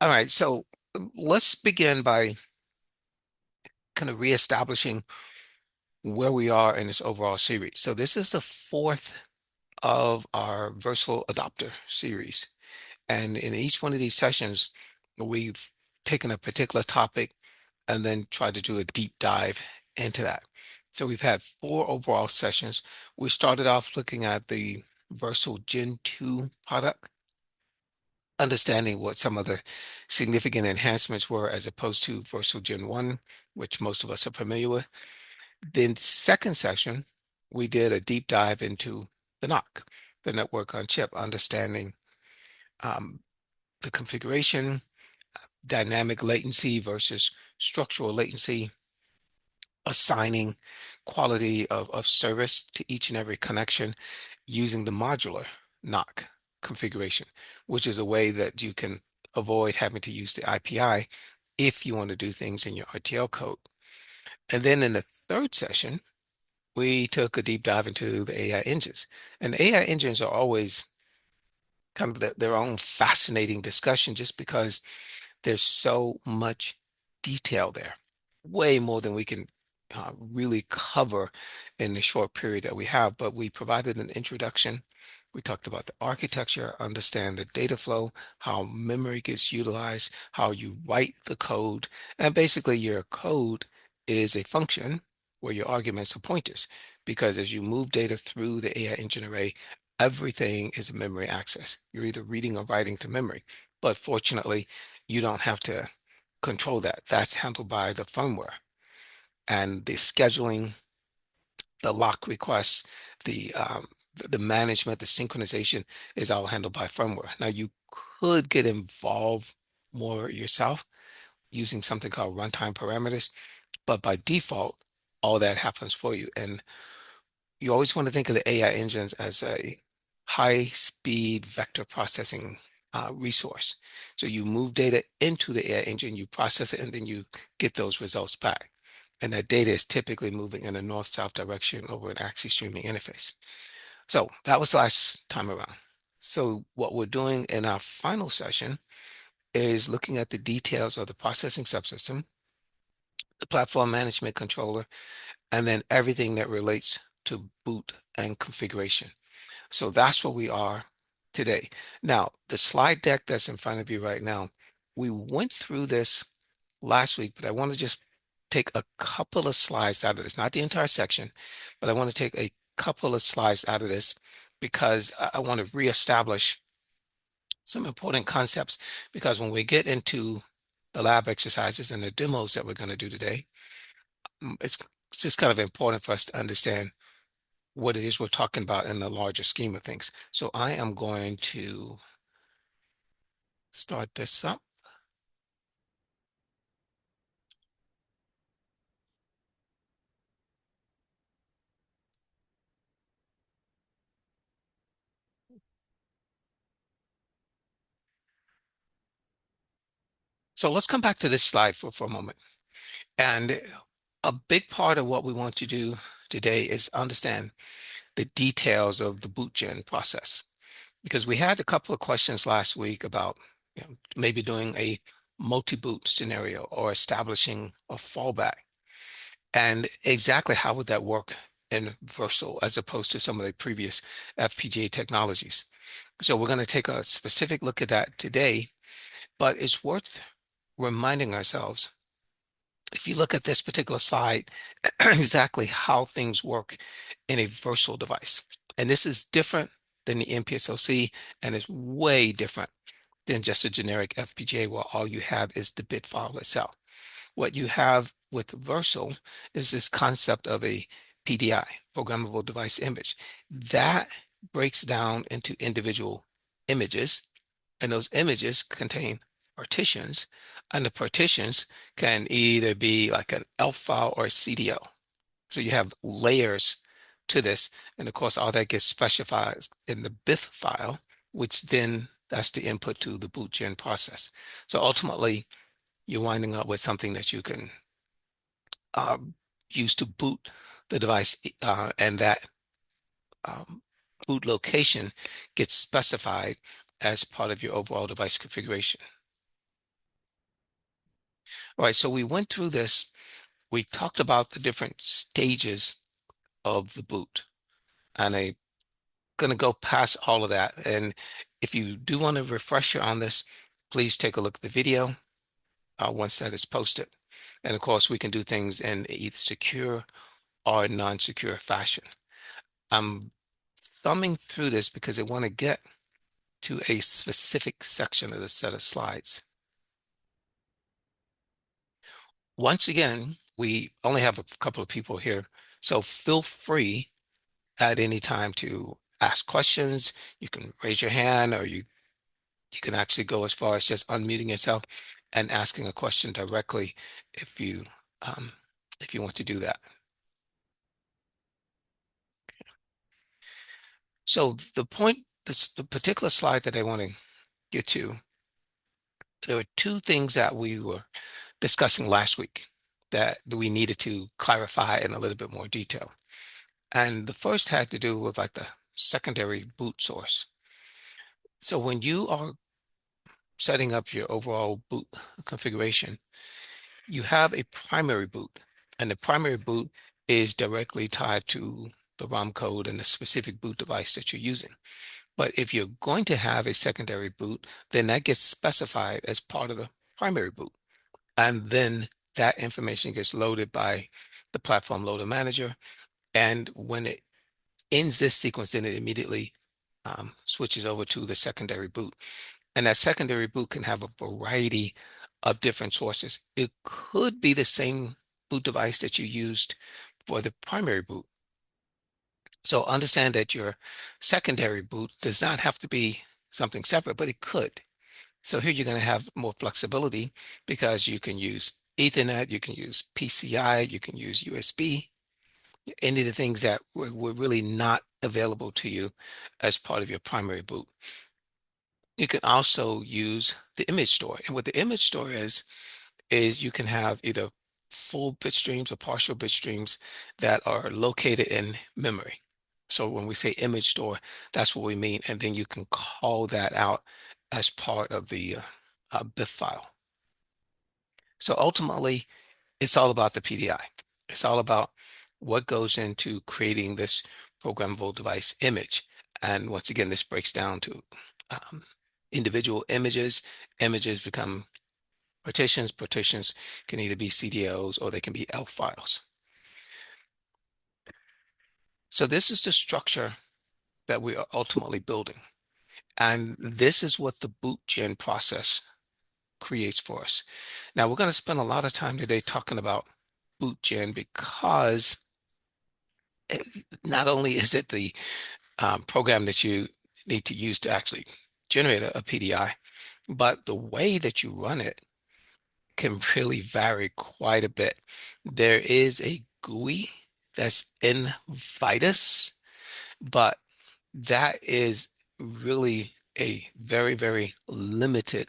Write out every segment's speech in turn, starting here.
All right, so let's begin by kind of reestablishing where we are in this overall series. So this is the fourth of our Versal Adopter series. And in each one of these sessions, we've taken a particular topic and then tried to do a deep dive into that. So we've had four overall sessions. We started off looking at the Versal Gen 2 product, understanding what some of the significant enhancements were as opposed to Versal Gen 1, which most of us are familiar with. Then second session, we did a deep dive into the NOC, the network on chip, understanding um, the configuration, dynamic latency versus structural latency, assigning quality of service to each and every connection using the modular NOC configuration, which is a way that you can avoid having to use the IPI if you want to do things in your RTL code. And then in the third session, we took a deep dive into the AI engines. And the AI engines are always kind of their own fascinating discussion just because there's so much detail there, way more than we can really cover in the short period that we have. But we provided an introduction. We talked about the architecture, understand the data flow, how memory gets utilized, how you write the code, and basically your code is a function where your arguments are pointers. Because as you move data through the AI engine array, everything is memory access. You're either reading or writing to memory. But fortunately, you don't have to control that. That's handled by the firmware and the scheduling, the lock requests, the management, the synchronization is all handled by firmware. Now you could get involved more yourself using something called runtime parameters, but by default, all that happens for you. And you always want to think of the AI engines as a high speed vector processing resource. So you move data into the AI engine, you process it, and then you get those results back. And that data is typically moving in a north-south direction over an AXI streaming interface. So that was last time around. So what we're doing in our final session is looking at the details of the processing subsystem, the platform management controller, and then everything that relates to boot and configuration. So that's where we are today. Now, the slide deck that's in front of you right now, we went through this last week, but I want to just take a couple of slides out of this, not the entire section, but I want to take a couple of slides out of this because I want to reestablish some important concepts. Because when we get into the lab exercises and the demos that we're going to do today, it's just kind of important for us to understand what it is we're talking about in the larger scheme of things. So I am going to start this up. So let's come back to this slide for a moment. And a big part of what we want to do today is understand the details of the boot gen process. Because we had a couple of questions last week about maybe doing a multi-boot scenario or establishing a fallback. And exactly how would that work in Versal as opposed to some of the previous FPGA technologies? So we're going to take a specific look at that today, but it's worth reminding ourselves, if you look at this particular slide, exactly how things work in a Versal device. And this is different than the MPSoC, and it's way different than just a generic FPGA where all you have is the bit file itself. What you have with Versal is this concept of a PDI, programmable device image. That breaks down into individual images, and those images contain partitions, and the partitions can either be like an ELF file or a CDO. So you have layers to this, and of course, all that gets specified in the BIF file, which then that's the input to the boot gen process. So ultimately, you're winding up with something that you can um, use to boot the device, and that um, boot location gets specified as part of your overall device configuration. All right, so we went through this. We talked about the different stages of the boot, and I'm going to go past all of that. And if you do want a refresher on this, please take a look at the video once that is posted. And of course, we can do things in either secure or non-secure fashion. I'm thumbing through this because I want to get to a specific section of the set of slides. Once again, we only have a couple of people here, so feel free at any time to ask questions. You can raise your hand, or you can actually go as far as just unmuting yourself and asking a question directly if you um, if you want to do that. So the point, the particular slide that I want to get to, there are two things that we were discussing last week that we needed to clarify in a little bit more detail. And the first had to do with like the secondary boot source. So when you are setting up your overall boot configuration, you have a primary boot, and the primary boot is directly tied to the ROM code and the specific boot device that you're using. But if you're going to have a secondary boot, then that gets specified as part of the primary boot. And then that information gets loaded by the platform loader manager. And when it ends this sequence, then it immediately switches over to the secondary boot. And that secondary boot can have a variety of different sources. It could be the same boot device that you used for the primary boot. So understand that your secondary boot does not have to be something separate, but it could. So here you're going to have more flexibility because you can use Ethernet, you can use PCI, you can use USB, any of the things that were really not available to you as part of your primary boot. You can also use the image store. And what the image store is you can have either full bit streams or partial bit streams that are located in memory. So when we say image store, that's what we mean. And then you can call that out as part of the BIF file. So ultimately, it's all about the PDI. It's all about what goes into creating this programmable device image. And once again, this breaks down to um, individual images. Images become partitions. Partitions can either be CDOs or they can be ELF files. So this is the structure that we are ultimately building. And this is what the boot gen process creates for us. Now, we're going to spend a lot of time today talking about boot gen because not only is it the program that you need to use to actually generate a PDI, but the way that you run it can really vary quite a bit. There is a GUI that's in Vitus, but that is really a very, very limited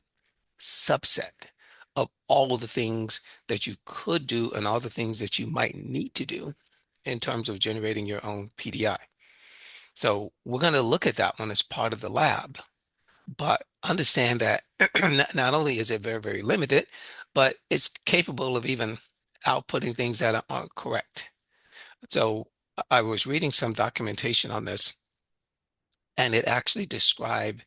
subset of all of the things that you could do and all the things that you might need to do in terms of generating your own PDI. So we're going to look at that one as part of the lab, but understand that not only is it very, very limited, but it's capable of even outputting things that aren't correct. So I was reading some documentation on this, and it actually described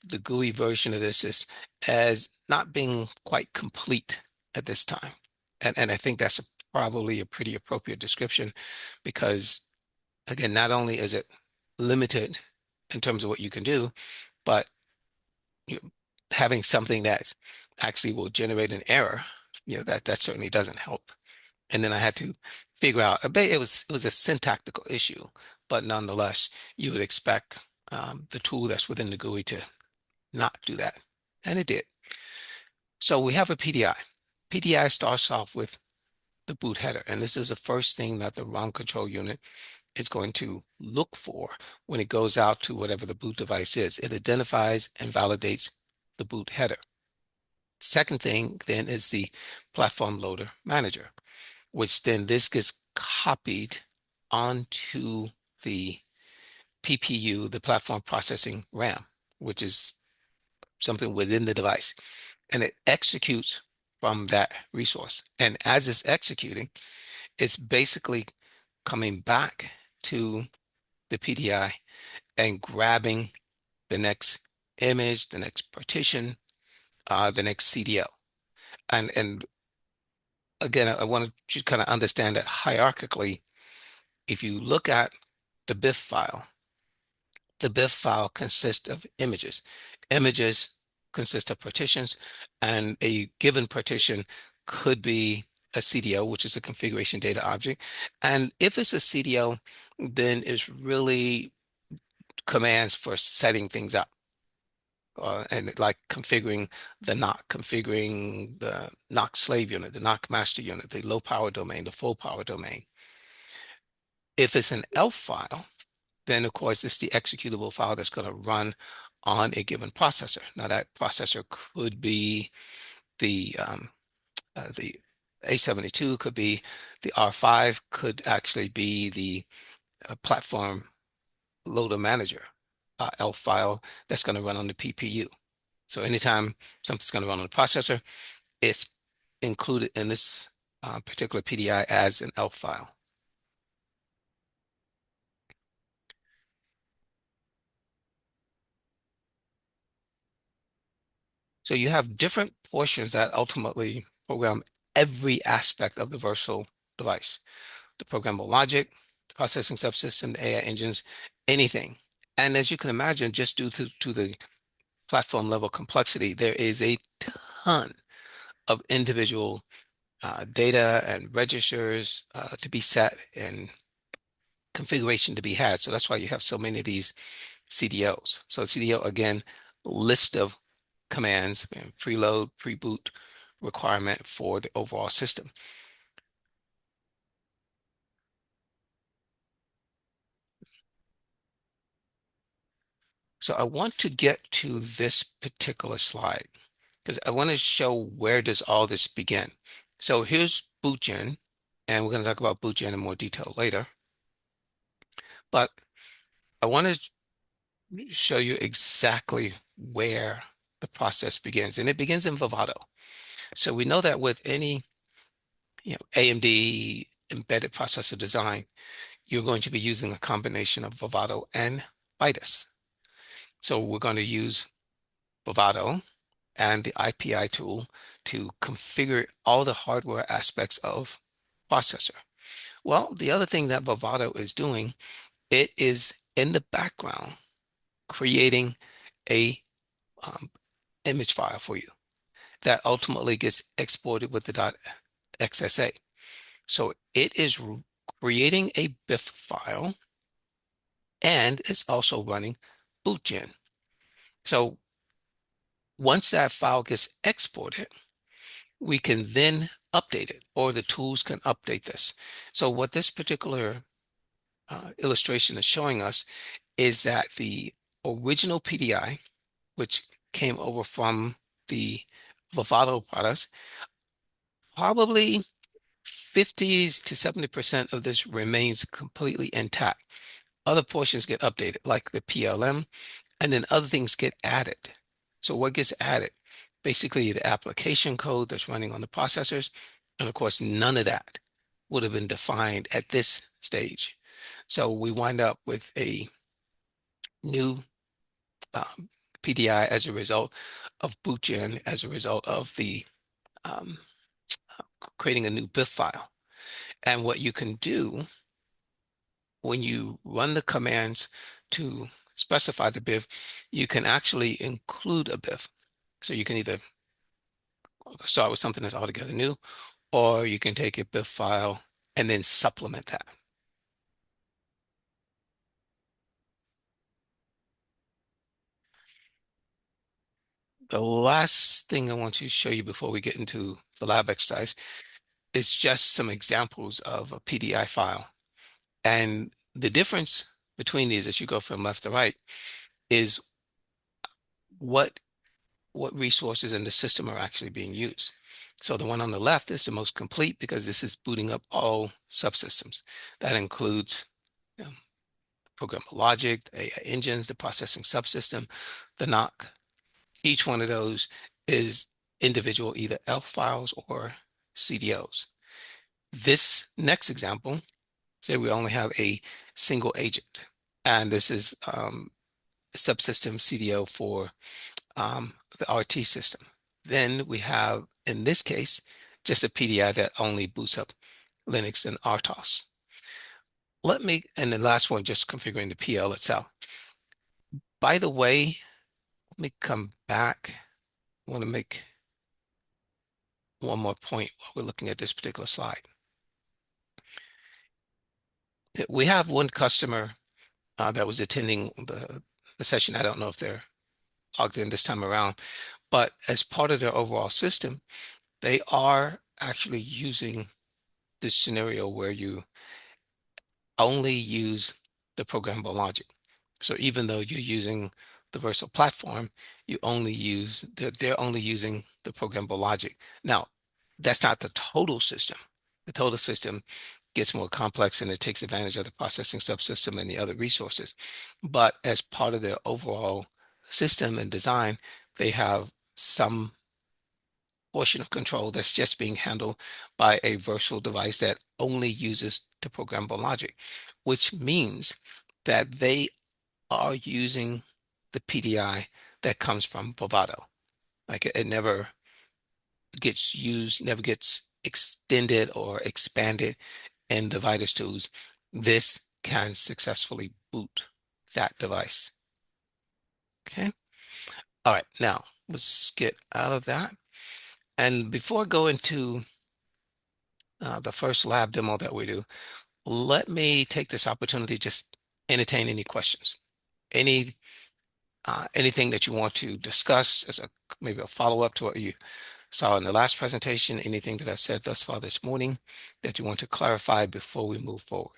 the GUI version of this as not being quite complete at this time. And I think that's probably a pretty appropriate description because, again, not only is it limited in terms of what you can do, but you know, having something that actually will generate an error, that certainly doesn't help. And then I had to figure out, it was a syntactical issue, but nonetheless, you would expect the tool that's within the GUI to not do that. And it did. So we have a PDI. PDI starts off with the boot header. And this is the first thing that the ROM control unit is going to look for when it goes out to whatever the boot device is. It identifies and validates the boot header. Second thing then is the platform loader manager, which then this gets copied onto the PPU, the platform processing RAM, which is something within the device. And it executes from that resource. And as it's executing, it's basically coming back to the PDI and grabbing the next image, the next partition, the next CDL. And again, I want you to kind of understand that hierarchically, if you look at the BIF file, the BIF file consists of images. Images consist of partitions, and a given partition could be a CDO, which is a configuration data object. And if it's a CDO, then it's really commands for setting things up. And like configuring the NOC, configuring the NOC slave unit, the NOC master unit, the low power domain, the full power domain. If it's an ELF file, then of course it's the executable file that's going to run on a given processor. Now that processor could be the A72, could be the R5, could actually be the platform loader manager ELF file that's going to run on the PPU. So anytime something's going to run on the processor, it's included in this particular PDI as an ELF file. So you have different portions that ultimately program every aspect of the Versal device. The programmable logic, the processing subsystem, the AI engines, anything. And as you can imagine, just due to the platform level complexity, there is a ton of individual data and registers to be set and configuration to be had. So that's why you have so many of these CDOs. So CDO, again, list of commands, preload, pre-boot requirement for the overall system. So I want to get to this particular slide because I want to show where does all this begin. So here's bootgen, and we're going to talk about bootgen in more detail later. But I want to show you exactly where the process begins, and it begins in Vivado. So we know that with any AMD embedded processor design, you're going to be using a combination of Vivado and Vitis. So we're going to use Vivado and the IPI tool to configure all the hardware aspects of processor. Well, the other thing that Vivado is doing, it is in the background creating a image file for you that ultimately gets exported with the .xsa. So it is creating a BIF file and it's also running bootgen. So once that file gets exported, we can then update it, or the tools can update this. So what this particular illustration is showing us is that the original PDI, which came over from the Vivado products, probably 50s to 70% of this remains completely intact. Other portions get updated, like the PLM, and then other things get added. So what gets added? Basically, the application code that's running on the processors, and of course, none of that would have been defined at this stage. So we wind up with a new um, PDI as a result of bootgen, as a result of the um, creating a new BIF file. And what you can do when you run the commands to specify the BIF, you can actually include a BIF. So you can either start with something that's altogether new, or you can take a BIF file and then supplement that. The last thing I want to show you before we get into the lab exercise is just some examples of a PDI file. And the difference between these as you go from left to right is what resources in the system are actually being used. So the one on the left is the most complete because this is booting up all subsystems. That includes programmable logic, the AI engines, the processing subsystem, the NOC. Each one of those is individual either ELF files or CDOs. This next example, say we only have a single agent, and this is a subsystem CDO for the RT system. Then we have, in this case, just a PDI that only boots up Linux and RTOS. And the last one, just configuring the PL itself. By the way, let me come back. I want to make one more point while we're looking at this particular slide. We have one customer that was attending the session. I don't know if they're logged in this time around, but as part of their overall system, they are actually using this scenario where you only use the programmable logic. So even though you're using the Versal platform, they're only using the programmable logic. Now, that's not the total system. The total system gets more complex and it takes advantage of the processing subsystem and the other resources. But as part of their overall system and design, they have some portion of control that's just being handled by a Versal device that only uses the programmable logic, which means that they are using the PDI that comes from Vivado. Like it never gets used, never gets extended or expanded in the Vitus tools. This can successfully boot that device. Okay. All right. Now let's get out of that. And before I go into the first lab demo that we do, let me take this opportunity to just entertain any questions, any anything that you want to discuss as maybe a follow-up to what you saw in the last presentation, anything that I've said thus far this morning that you want to clarify before we move forward.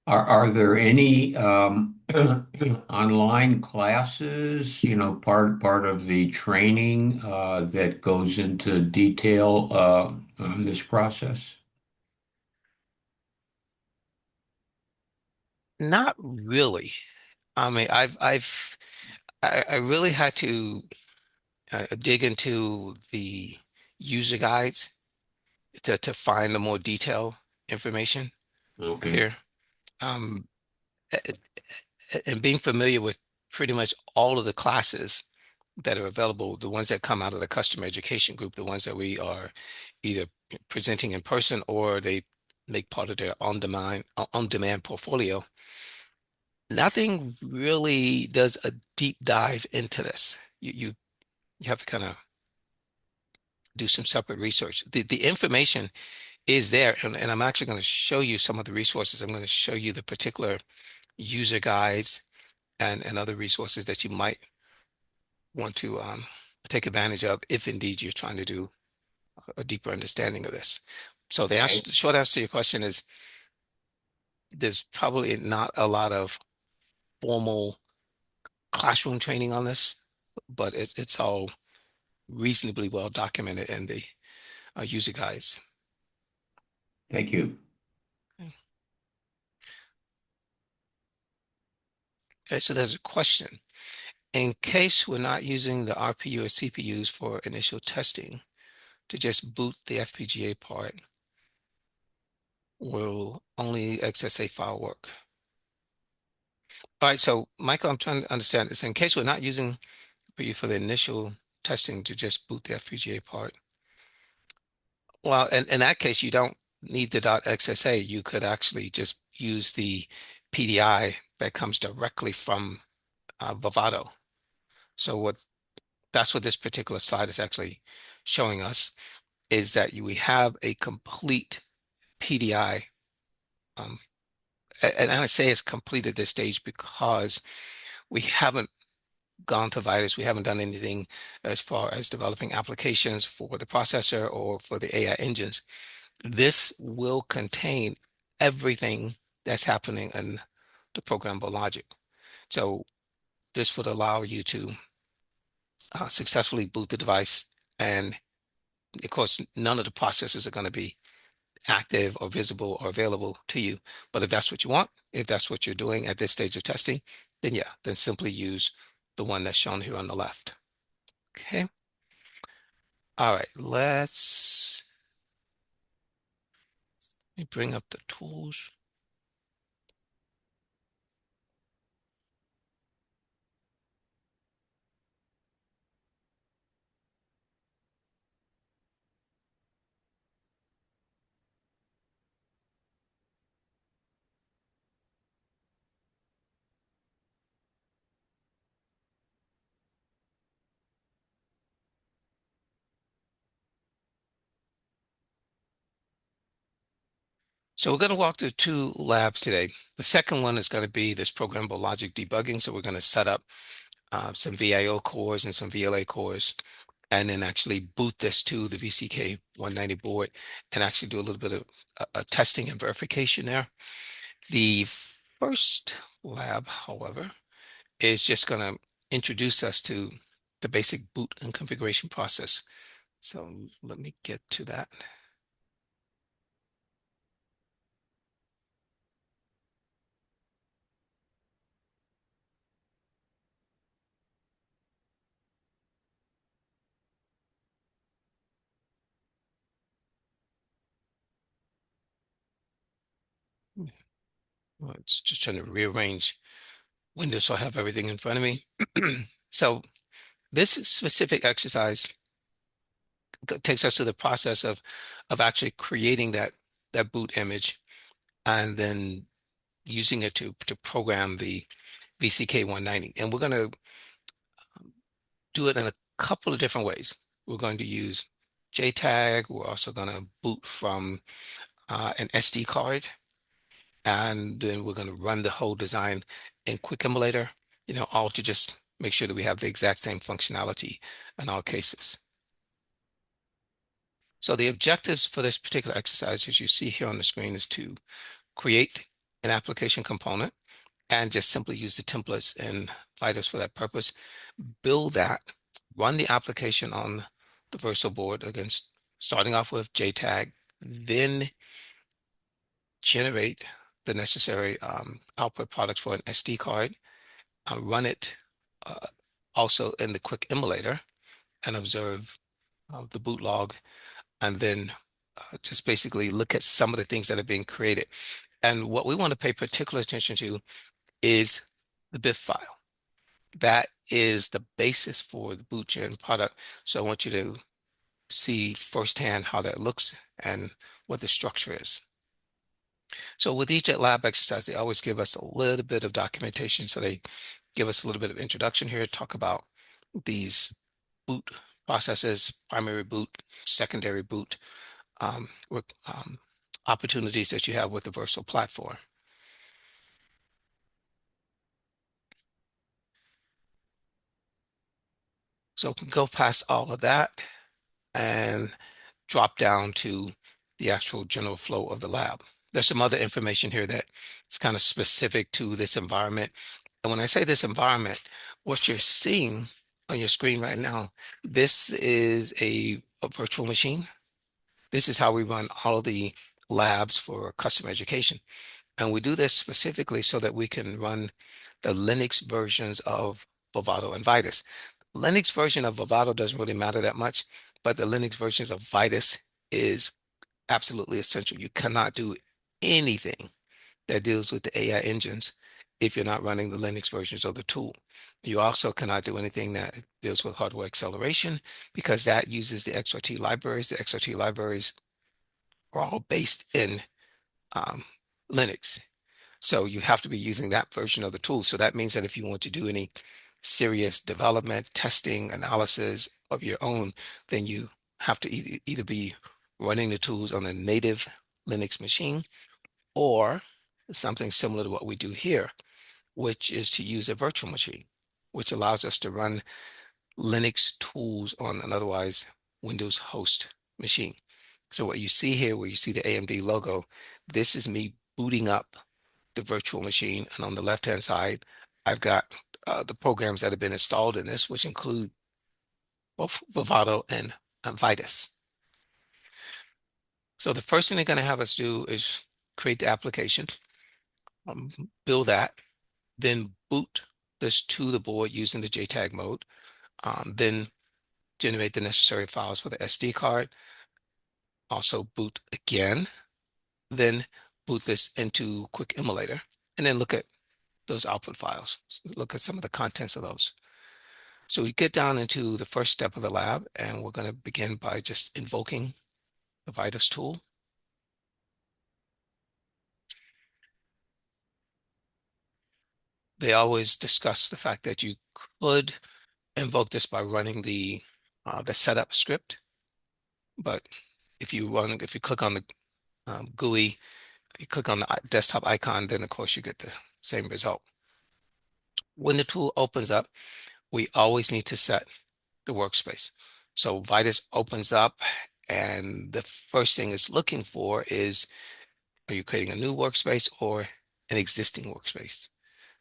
Are there any online classes, part of the training that goes into detail on this process? Not really. I mean, I really had to dig into the user guides to find the more detailed information Okay. here. Um, and being familiar with pretty much all of the classes that are available, the ones that come out of the customer education group, the ones that we are either presenting in person or they make part of their on-demand portfolio. Nothing really does a deep dive into this. You have to kind of do some separate research. The information is there, and I'm actually going to show you some of the resources. I'm going to show you the particular user guides and other resources that you might want to take advantage of if indeed you're trying to do a deeper understanding of this. So Okay. the short answer to your question is there's probably not a lot of formal classroom training on this, but it's all reasonably well documented in the user guides. Thank you. Okay, so there's a question. In case we're not using the RPU or CPUs for initial testing, to just boot the FPGA part, will only XSA file work? All right, so Michael, I'm trying to understand this. In case we're not using for the initial testing to just boot the FPGA part, well, in that case, you don't need the .xsa. You could actually just use the PDI that comes directly from Vivado. So that's what this particular slide is actually showing us is that we have a complete PDI. Um, and I say it's complete at this stage because we haven't gone to Vitis. We haven't done anything as far as developing applications for the processor or for the AI engines. This will contain everything that's happening in the programmable logic. So this would allow you to successfully boot the device. And of course, none of the processors are going to be active or visible or available to you. But if that's what you want, if that's what you're doing at this stage of testing, then yeah, then simply use the one that's shown here on the left. Okay. All right. Let me bring up the tools. So we're going to walk through two labs today. The second one is going to be this programmable logic debugging. So we're going to set up some VIO cores and some VLA cores, and then actually boot this to the VCK 190 board and actually do a little bit of testing and verification there. The first lab, however, is just going to introduce us to the basic boot and configuration process. So let me get to that. Well, it's just trying to rearrange windows so I have everything in front of me. So this specific exercise takes us to the process of actually creating that boot image and then using it to program the VCK 190. And we're going to do it in a couple of different ways. We're going to use JTAG. We're also going to boot from an SD card, and then we're going to run the whole design in Quick Emulator, all to just make sure that we have the exact same functionality in all cases. So the objectives for this particular exercise, as you see here on the screen, is to create an application component and just simply use the templates and Vidas for that purpose. Build that, run the application on the Versal board, against starting off with JTAG, then generate the necessary output products for an SD card, run it uh, also in the quick emulator and observe the boot log, and then just basically look at some of the things that are being created. And what we want to pay particular attention to is the BIF file. That is the basis for the boot gen product. So I want you to see firsthand how that looks and what the structure is. So with each lab exercise, they always give us a little bit of documentation. So they give us a little bit of introduction here, talk about these boot processes, primary boot, secondary boot, with, opportunities that you have with the Versal platform. So we can go past all of that and drop down to the actual general flow of the lab. There's some other information here that is kind of specific to this environment. And when I say this environment, what you're seeing on your screen right now, this is a virtual machine. This is how we run all of the labs for custom education. And we do this specifically so that we can run the Linux versions of Vivado and Vidas. Linux version of Vivado doesn't really matter that much, but the Linux versions of Vidas is absolutely essential. You cannot do anything that deals with the AI engines if you're not running the Linux versions of the tool. You also cannot do anything that deals with hardware acceleration because that uses the XRT libraries. The XRT libraries are all based in um, Linux. So you have to be using that version of the tool. So that means that if you want to do any serious development, testing, analysis of your own, then you have to either be running the tools on a native Linux machine or something similar to what we do here, which is to use a virtual machine, which allows us to run Linux tools on an otherwise Windows host machine. So what you see here, where you see the AMD logo, this is me booting up the virtual machine. And on the left-hand side, I've got the programs that have been installed in this, which include both Vivado and Vidas. So the first thing they're going to have us do is create the application, um, build that, then boot this to the board using the JTAG mode, then generate the necessary files for the SD card, also boot again, then boot this into Quick Emulator, and then look at those output files. So look at some of the contents of those. So we get down into the first step of the lab, and we're going to begin by just invoking the Vitis tool. They always discuss the fact that you could invoke this by running the setup script, but if you click on the GUI, you click on the desktop icon, then of course you get the same result. When the tool opens up, we always need to set the workspace. So Vitis opens up, and the first thing it's looking for is, are you creating a new workspace or an existing workspace?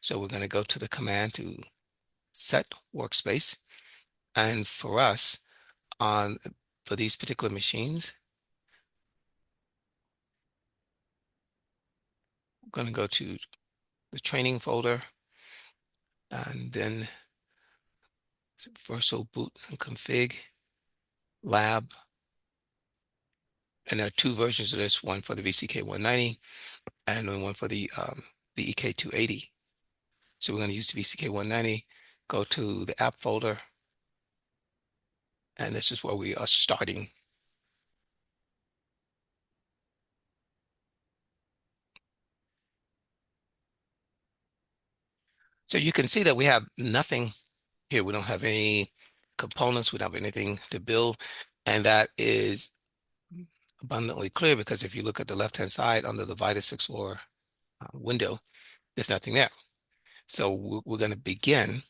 So we're going to go to the command to set workspace. And for us, on for these particular machines, I'm going to go to the training folder and then Versal boot and config lab. And there are two versions of this, one for the VCK 190 and then one for the VEK 280. So we're going to use the VCK 190, go to the app folder, and this is where we are starting. So you can see that we have nothing here. We don't have any components. We don't have anything to build. And that is abundantly clear because if you look at the left-hand side under the Vitis Explorer window, there's nothing there. So we're going to begin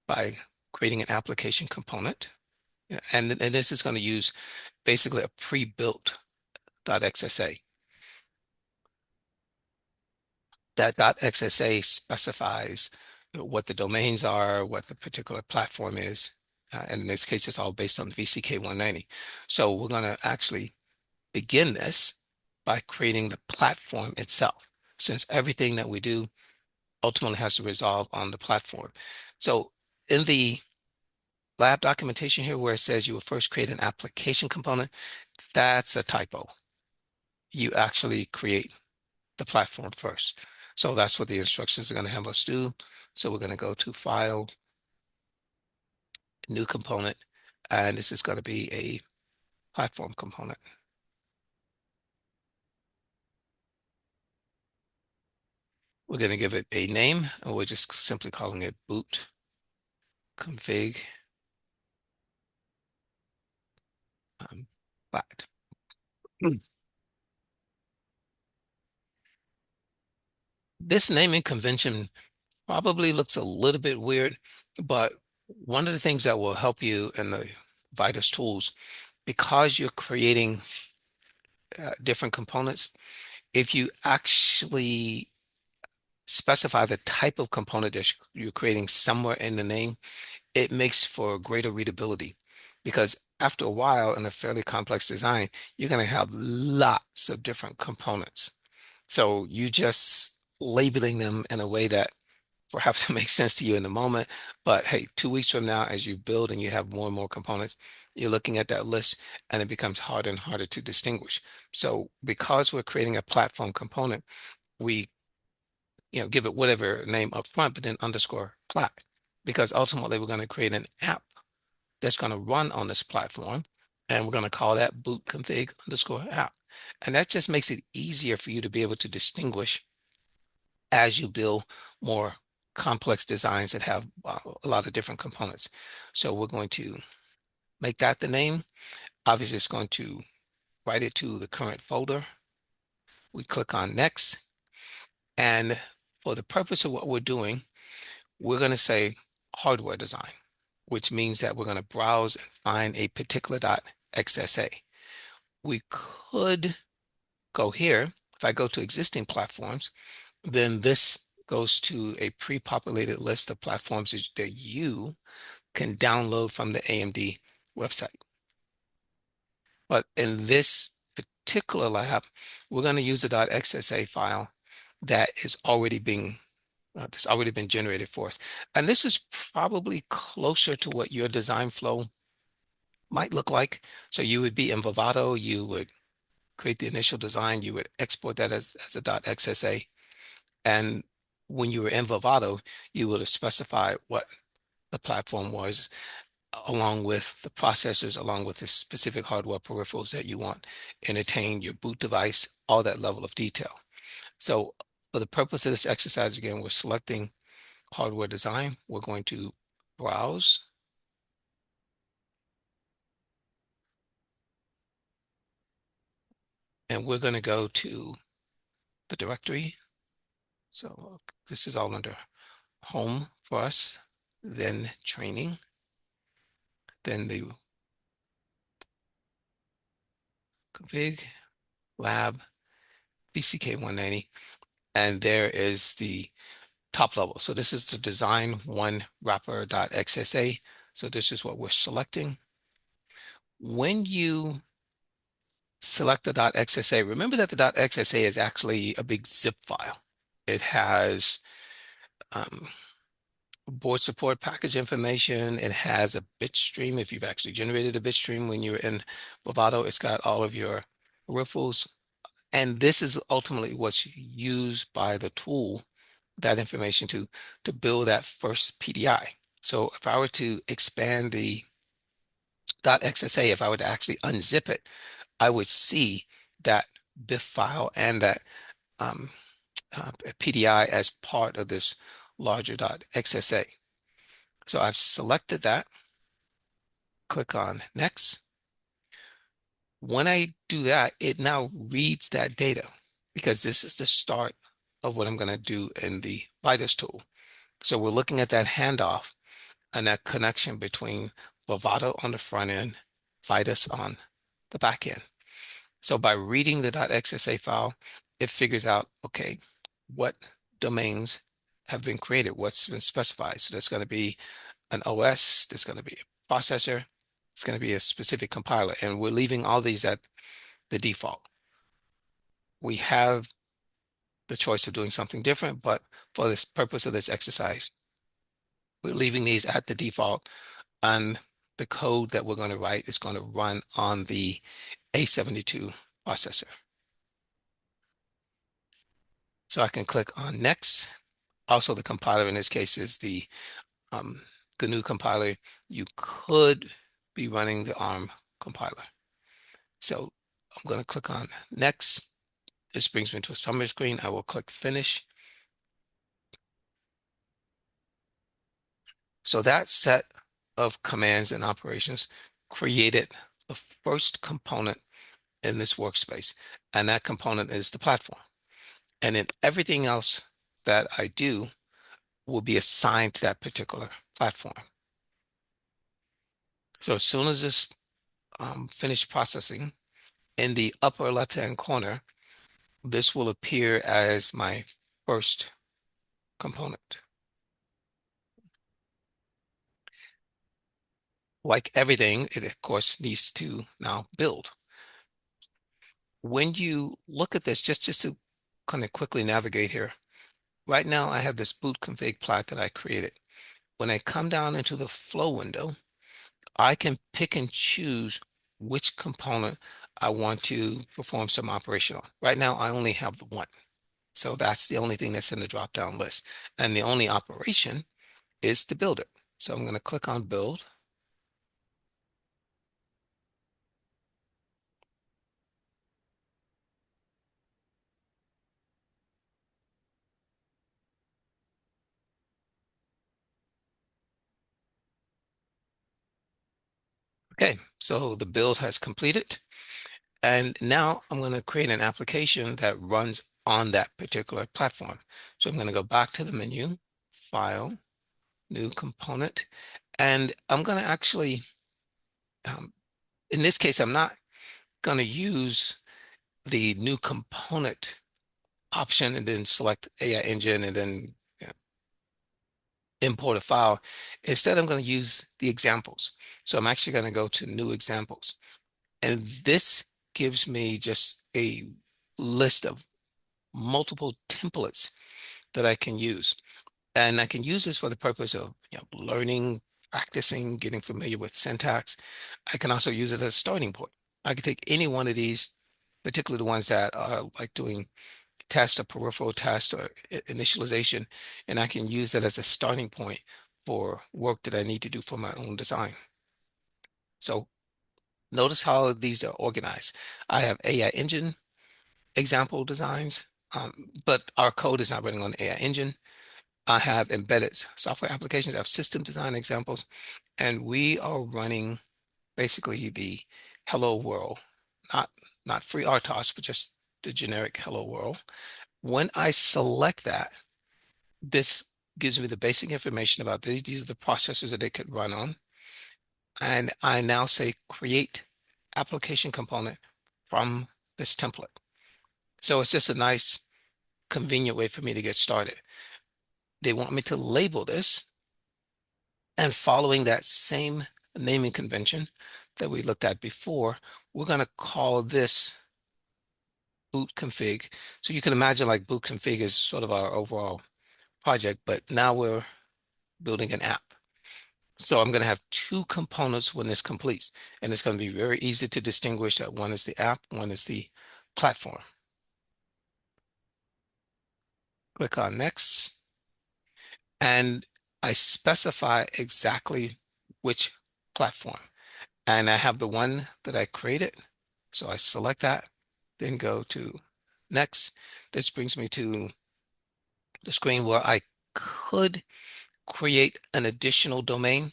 by creating an application component. And this is going to use basically a pre-built .xsa. That .xsa specifies what the domains are, what the particular platform is. And in this case, it's all based on VCK 190. So we're going to actually begin this by creating the platform itself, since everything that we do ultimately has to resolve on the platform. So in the lab documentation here where it says you will first create an application component, that's a typo. You actually create the platform first. So that's what the instructions are going to have us do. So we're going to go to File, New Component, and this is going to be a platform component. We're going to give it a name, and we're just simply calling it boot config plat. This naming convention probably looks a little bit weird, but one of the things that will help you in the Vitis tools, because you're creating different components, if you actually specify the type of component that you're creating somewhere in the name, it makes for greater readability. Because after a while in a fairly complex design, you're going to have lots of different components. So you just labeling them in a way that perhaps it makes sense to you in the moment. But hey, 2 weeks from now, as you build and you have more and more components, you're looking at that list and it becomes harder and harder to distinguish. So because we're creating a platform component, we give it whatever name up front, but then underscore plat, because ultimately we're going to create an app that's going to run on this platform, and we're going to call that boot config underscore app. And that just makes it easier for you to be able to distinguish as you build more complex designs that have a lot of different components. So we're going to make that the name. Obviously, it's going to write it to the current folder. We click on next. And for the purpose of what we're doing, we're going to say hardware design, which means that we're going to browse and find a particular .xsa. We could go here. If I go to existing platforms, then this goes to a pre-populated list of platforms that you can download from the AMD website. But in this particular lab, we're going to use a .xsa file that is already being that's already been generated for us. And this is probably closer to what your design flow might look like. So you would be in Vivado, you would create the initial design, you would export that as a .xsa. And when you were in Vivado, you would have specified what the platform was, along with the processors, along with the specific hardware peripherals that you want, entertain your boot device, all that level of detail. So for the purpose of this exercise, again, we're selecting hardware design. We're going to browse, and we're going to go to the directory. So this is all under home for us, then training, then the config, lab, BCK 190, and there is the top level. So this is the design one wrapper.xsa. So this is what we're selecting. When you select the .xsa, remember that the .xsa is actually a big zip file. It has um, board support package information. It has a bit stream. If you've actually generated a bit stream when you're in Vivado, it's got all of your peripherals. And this is ultimately what's used by the tool, that information to build that first PDI. So if I were to expand the .xsa, if I were to actually unzip it, I would see that BIF file and that um, PDI as part of this larger .xsa. So I've selected that, click on next. When I do that, it now reads that data because this is the start of what I'm going to do in the Vitus tool. So we're looking at that handoff and that connection between Vivado on the front end, Vitus on the back end. So by reading the .xsa file, it figures out, okay, what domains have been created, what's been specified. So there's going to be an OS, there's going to be a processor, it's going to be a specific compiler, and we're leaving all these at the default. We have the choice of doing something different, but for this purpose of this exercise, we're leaving these at the default, and the code that we're going to write is going to run on the A72 processor. So I can click on next. Also, the compiler in this case is the GNU compiler. You could be running the ARM compiler. So I'm going to click on next. This brings me to a summary screen. I will click finish. So that set of commands and operations created the first component in this workspace. And that component is the platform. And then everything else that I do will be assigned to that particular platform. So as soon as this finished processing, in the upper left-hand corner, this will appear as my first component. Like everything, it of course needs to now build. When you look at this, just to kind of quickly navigate here, right now I have this boot config plat that I created. When I come down into the flow window, I can pick and choose which component I want to perform some operation on. Right now, I only have one. So that's the only thing that's in the drop-down list. And the only operation is to build it. So I'm going to click on build. Okay, so the build has completed. And now I'm going to create an application that runs on that particular platform. So I'm going to go back to the menu, File, New Component, and I'm going to actually, in this case, I'm not going to use the new component option and then select AI engine and then import a file. Instead, I'm going to use the examples. So I'm actually going to go to new examples. And this gives me just a list of multiple templates that I can use. And I can use this for the purpose of, learning, practicing, getting familiar with syntax. I can also use it as a starting point. I can take any one of these, particularly the ones that are like doing test or peripheral test or initialization, and I can use that as a starting point for work that I need to do for my own design. So notice how these are organized. I have AI engine example designs, but our code is not running on the AI engine. I have embedded software applications, I have system design examples, and we are running basically the hello world, not not free RTOS, but just the generic hello world. When I select that, this gives me the basic information about these. These are the processors that they could run on. And I now say create application component from this template. So it's just a nice, convenient way for me to get started. They want me to label this, and following that same naming convention that we looked at before, we're going to call this boot config. So you can imagine like boot config is sort of our overall project, but now we're building an app. So I'm going to have two components when this completes, and it's going to be very easy to distinguish that one is the app, one is the platform. Click on next, and I specify exactly which platform. And I have the one that I created. So I select that, then go to next. This brings me to the screen where I could create an additional domain,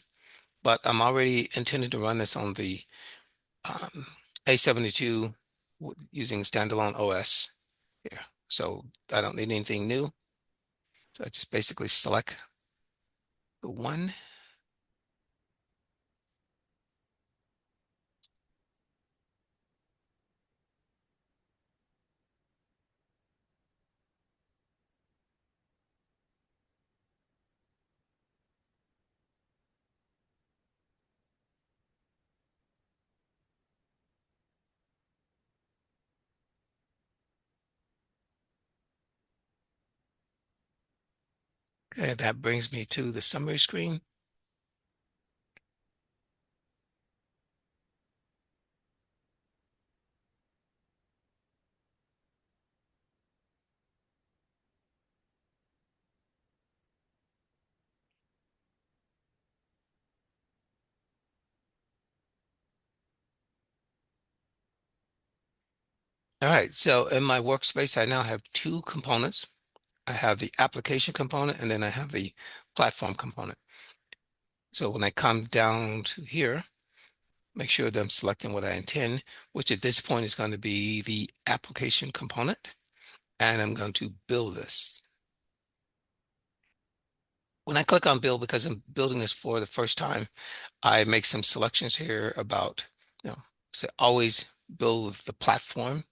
but I'm already intending to run this on the um, A72 using standalone OS here. So I don't need anything new. So I just basically select the one. Okay, that brings me to the summary screen. All right, so in my workspace, I now have two components. I have the application component and then I have the platform component. So when I come down to here, make sure that I'm selecting what I intend, which at this point is going to be the application component. And I'm going to build this. When I click on build, because I'm building this for the first time, I make some selections here about, so always build the platform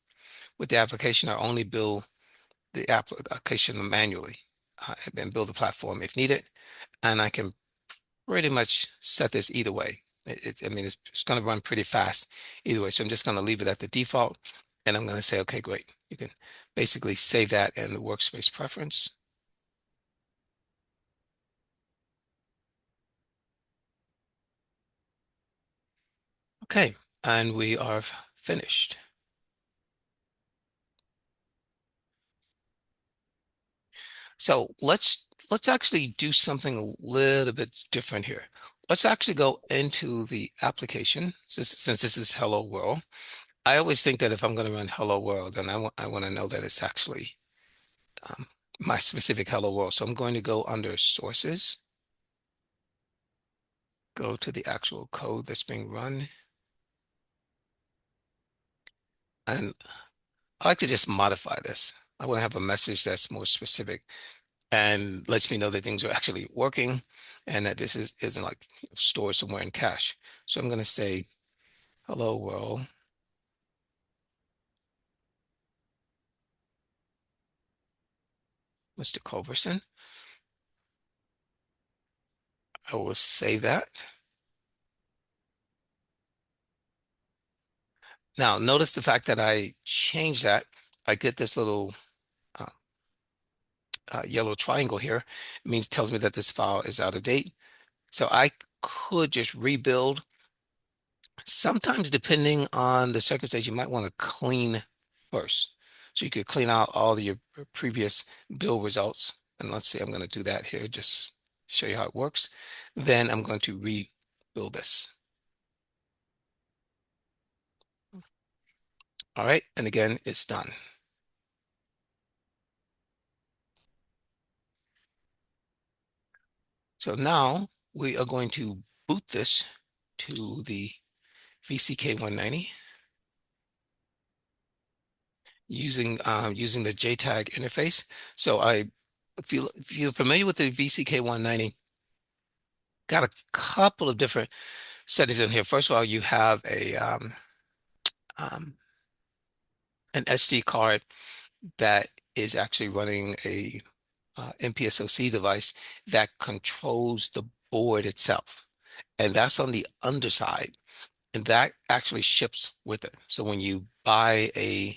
with the application or only build the application manually and build the platform if needed. And I can pretty much set this either way. I mean, it's going to run pretty fast either way. So I'm just going to leave it at the default and I'm going to say, okay, great. You can basically save that in the workspace preference. Okay, and we are finished. So let's actually do something a little bit different here. Let's actually go into the application since this is Hello World. I always think that if I'm going to run Hello World, then I want to know that it's actually um, my specific Hello World. So I'm going to go under sources, go to the actual code that's being run. And I like to just modify this. I want to have a message that's more specific and lets me know that things are actually working and that this isn't like stored somewhere in cache. So I'm going to say, hello world, Mr. Culverson. I will say that. Now, notice the fact that I changed that. I get this little uh, yellow triangle here. It means tells me that this file is out of date. So I could just rebuild. Sometimes, depending on the circumstance, you might want to clean first. So you could clean out all your previous build results. And let's see, I'm going to do that here, just show you how it works. Then I'm going to rebuild this. All right. And again, it's done. So now we are going to boot this to the VCK 190 using the JTAG interface. So if you're familiar with the VCK 190, got a couple of different settings in here. First of all, you have um, an SD card that is actually running a MPSoC device that controls the board itself, and that's on the underside, and that actually ships with it. So when you buy a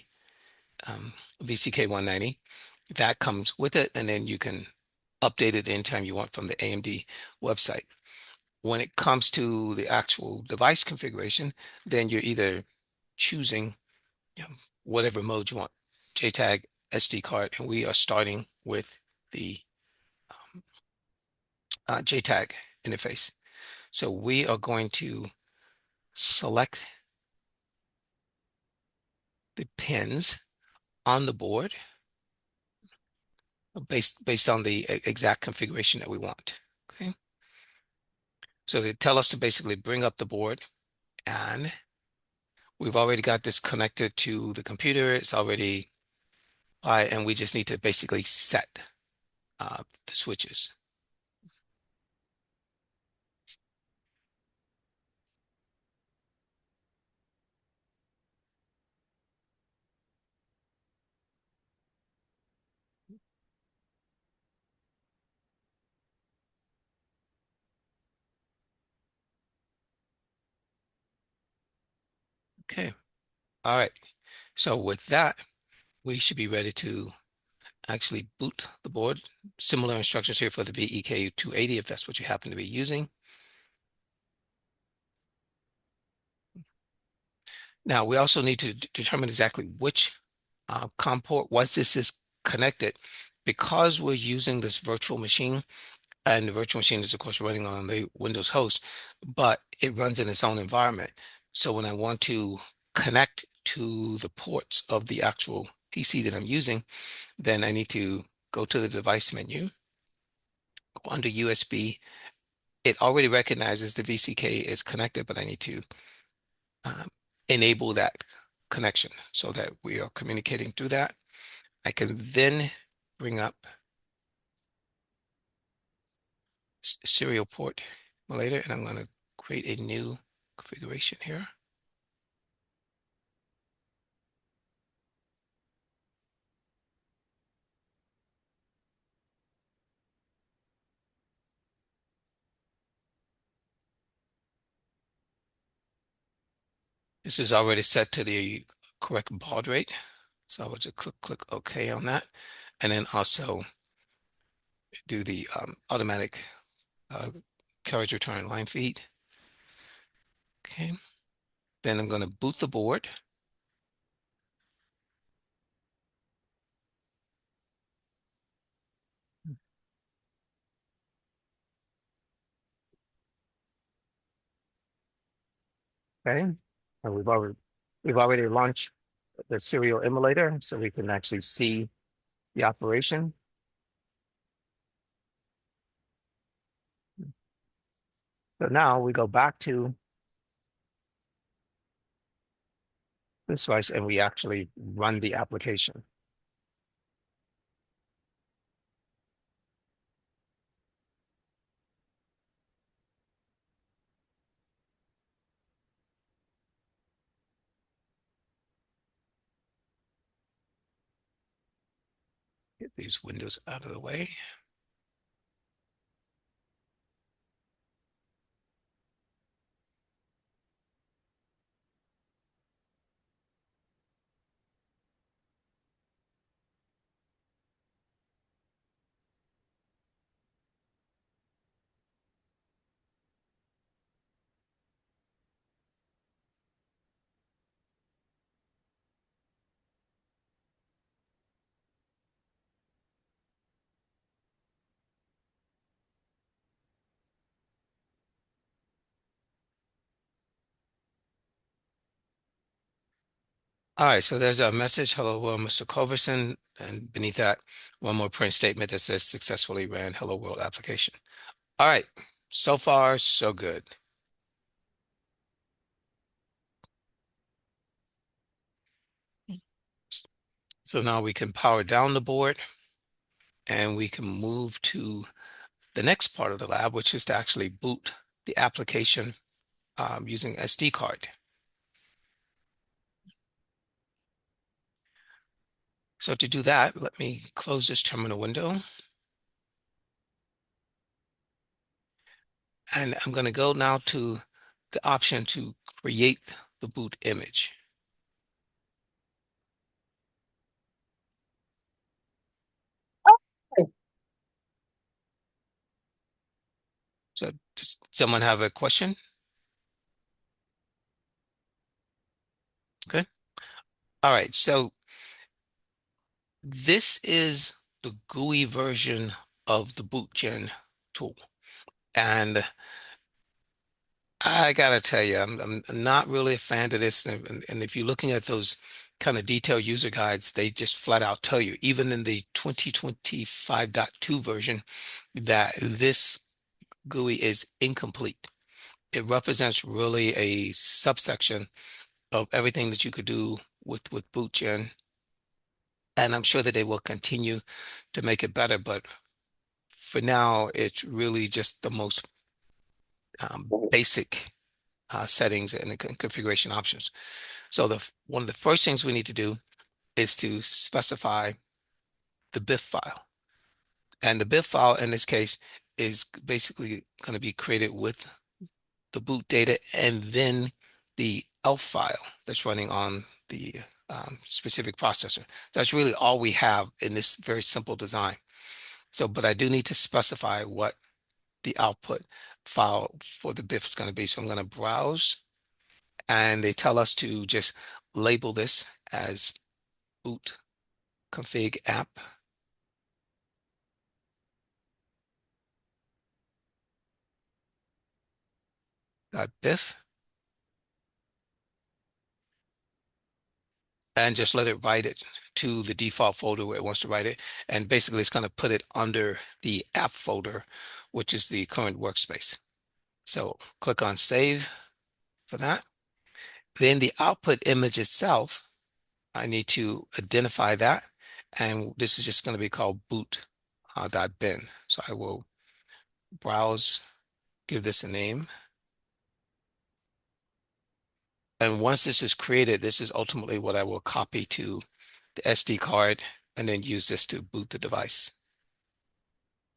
VCK 190, that comes with it, and then you can update it anytime you want from the AMD website. When it comes to the actual device configuration, then you're either choosing, you know, whatever mode you want, JTAG, SD card, and we are starting with the JTAG interface. So we are going to select the pins on the board based on the exact configuration that we want. Okay. So they tell us to basically bring up the board, and we've already got this connected to the computer. It's already and we just need to basically set the switches. Okay. All right. So with that, we should be ready to actually boot the board. Similar instructions here for the VEK 280 if that's what you happen to be using. Now, we also need to determine exactly which COM port, once this is connected, because we're using this virtual machine, and the virtual machine is, of course, running on the Windows host, but it runs in its own environment. So when I want to connect to the ports of the actual PC that I'm using, then I need to go to the device menu, go under USB. It already recognizes the VCK is connected, but I need to um, enable that connection so that we are communicating through that. I can then bring up serial port later, and I'm going to create a new configuration here. This is already set to the correct baud rate. So I will just click OK on that. And then also do the automatic uh, carriage return line feed. Okay. Then I'm going to boot the board. Okay. And we've already launched the serial emulator, so we can actually see the operation. So now we go back to this device and we actually run the application. Get these windows out of the way. All right, so there's a message, hello world, Mr. Culverson, and beneath that, one more print statement that says successfully ran hello world application. All right, so far so good. So now we can power down the board and we can move to the next part of the lab, which is to actually boot the application using SD card. So to do that, let me close this terminal window, and I'm going to go now to the option to create the boot image. So does someone have a question? Okay. All right. So this is the GUI version of the BootGen tool. And I gotta tell you, I'm not really a fan of this. And if you're looking at those kind of detailed user guides, they just flat out tell you, even in the 2025.2 version, that this GUI is incomplete. It represents really a subsection of everything that you could do with BootGen. And I'm sure that they will continue to make it better, but for now, it's really just the most basic settings and the configuration options. So one of the first things we need to do is to specify the BIF file. And the BIF file in this case is basically going to be created with the boot data and then the ELF file that's running on the specific processor. That's really all we have in this very simple design. So, but I do need to specify what the output file for the BIF is going to be. So I'm going to browse, and they tell us to just label this as boot config app.bif, and just let it write it to the default folder where it wants to write it. And basically it's going to put it under the app folder, which is the current workspace. So click on save for that. Then the output image itself, I need to identify that. And this is just going to be called boot.bin. So I will browse, give this a name. And once this is created, this is ultimately what I will copy to the SD card and then use this to boot the device.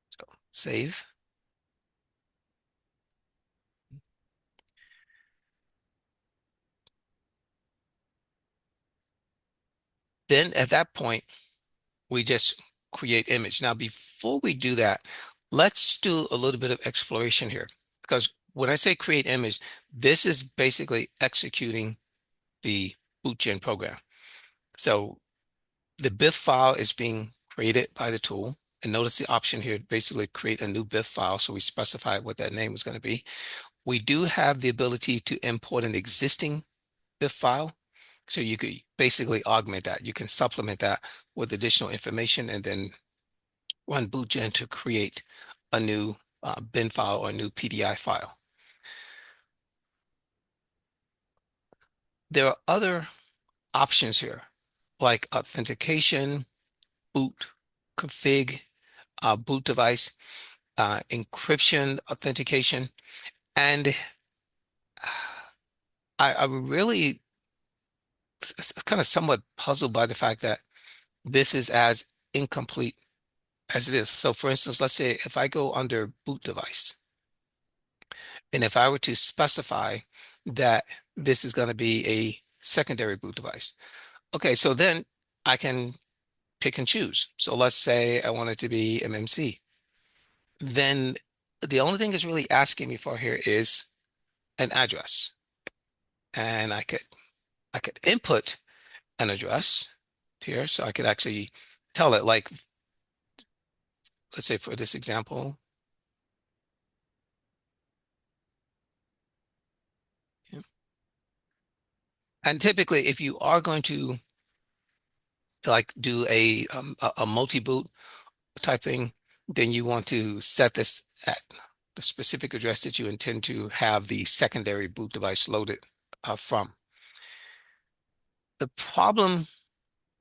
So save. Then at that point, we just create image. Now, before we do that, let's do a little bit of exploration here. Because when I say create image, this is basically executing the bootgen program. So the BIF file is being created by the tool. And notice the option here, basically create a new BIF file. So we specify what that name is going to be. We do have the ability to import an existing BIF file. So you could basically augment that. You can supplement that with additional information and then run bootgen to create a new bin file or a new PDI file. There are other options here, like authentication, boot, config, boot device, encryption, authentication, and I'm really kind of somewhat puzzled by the fact that this is as incomplete as it is. So for instance, let's say if I go under boot device, and if I were to specify that this is going to be a secondary boot device, okay, so then I can pick and choose. So let's say I want it to be MMC. Then the only thing it's really asking me for here is an address. And I could input an address here. So I could actually tell it, like, let's say for this example, yeah, And typically, if you are going to like do a multi-boot type thing, then you want to set this at the specific address that you intend to have the secondary boot device loaded from. The problem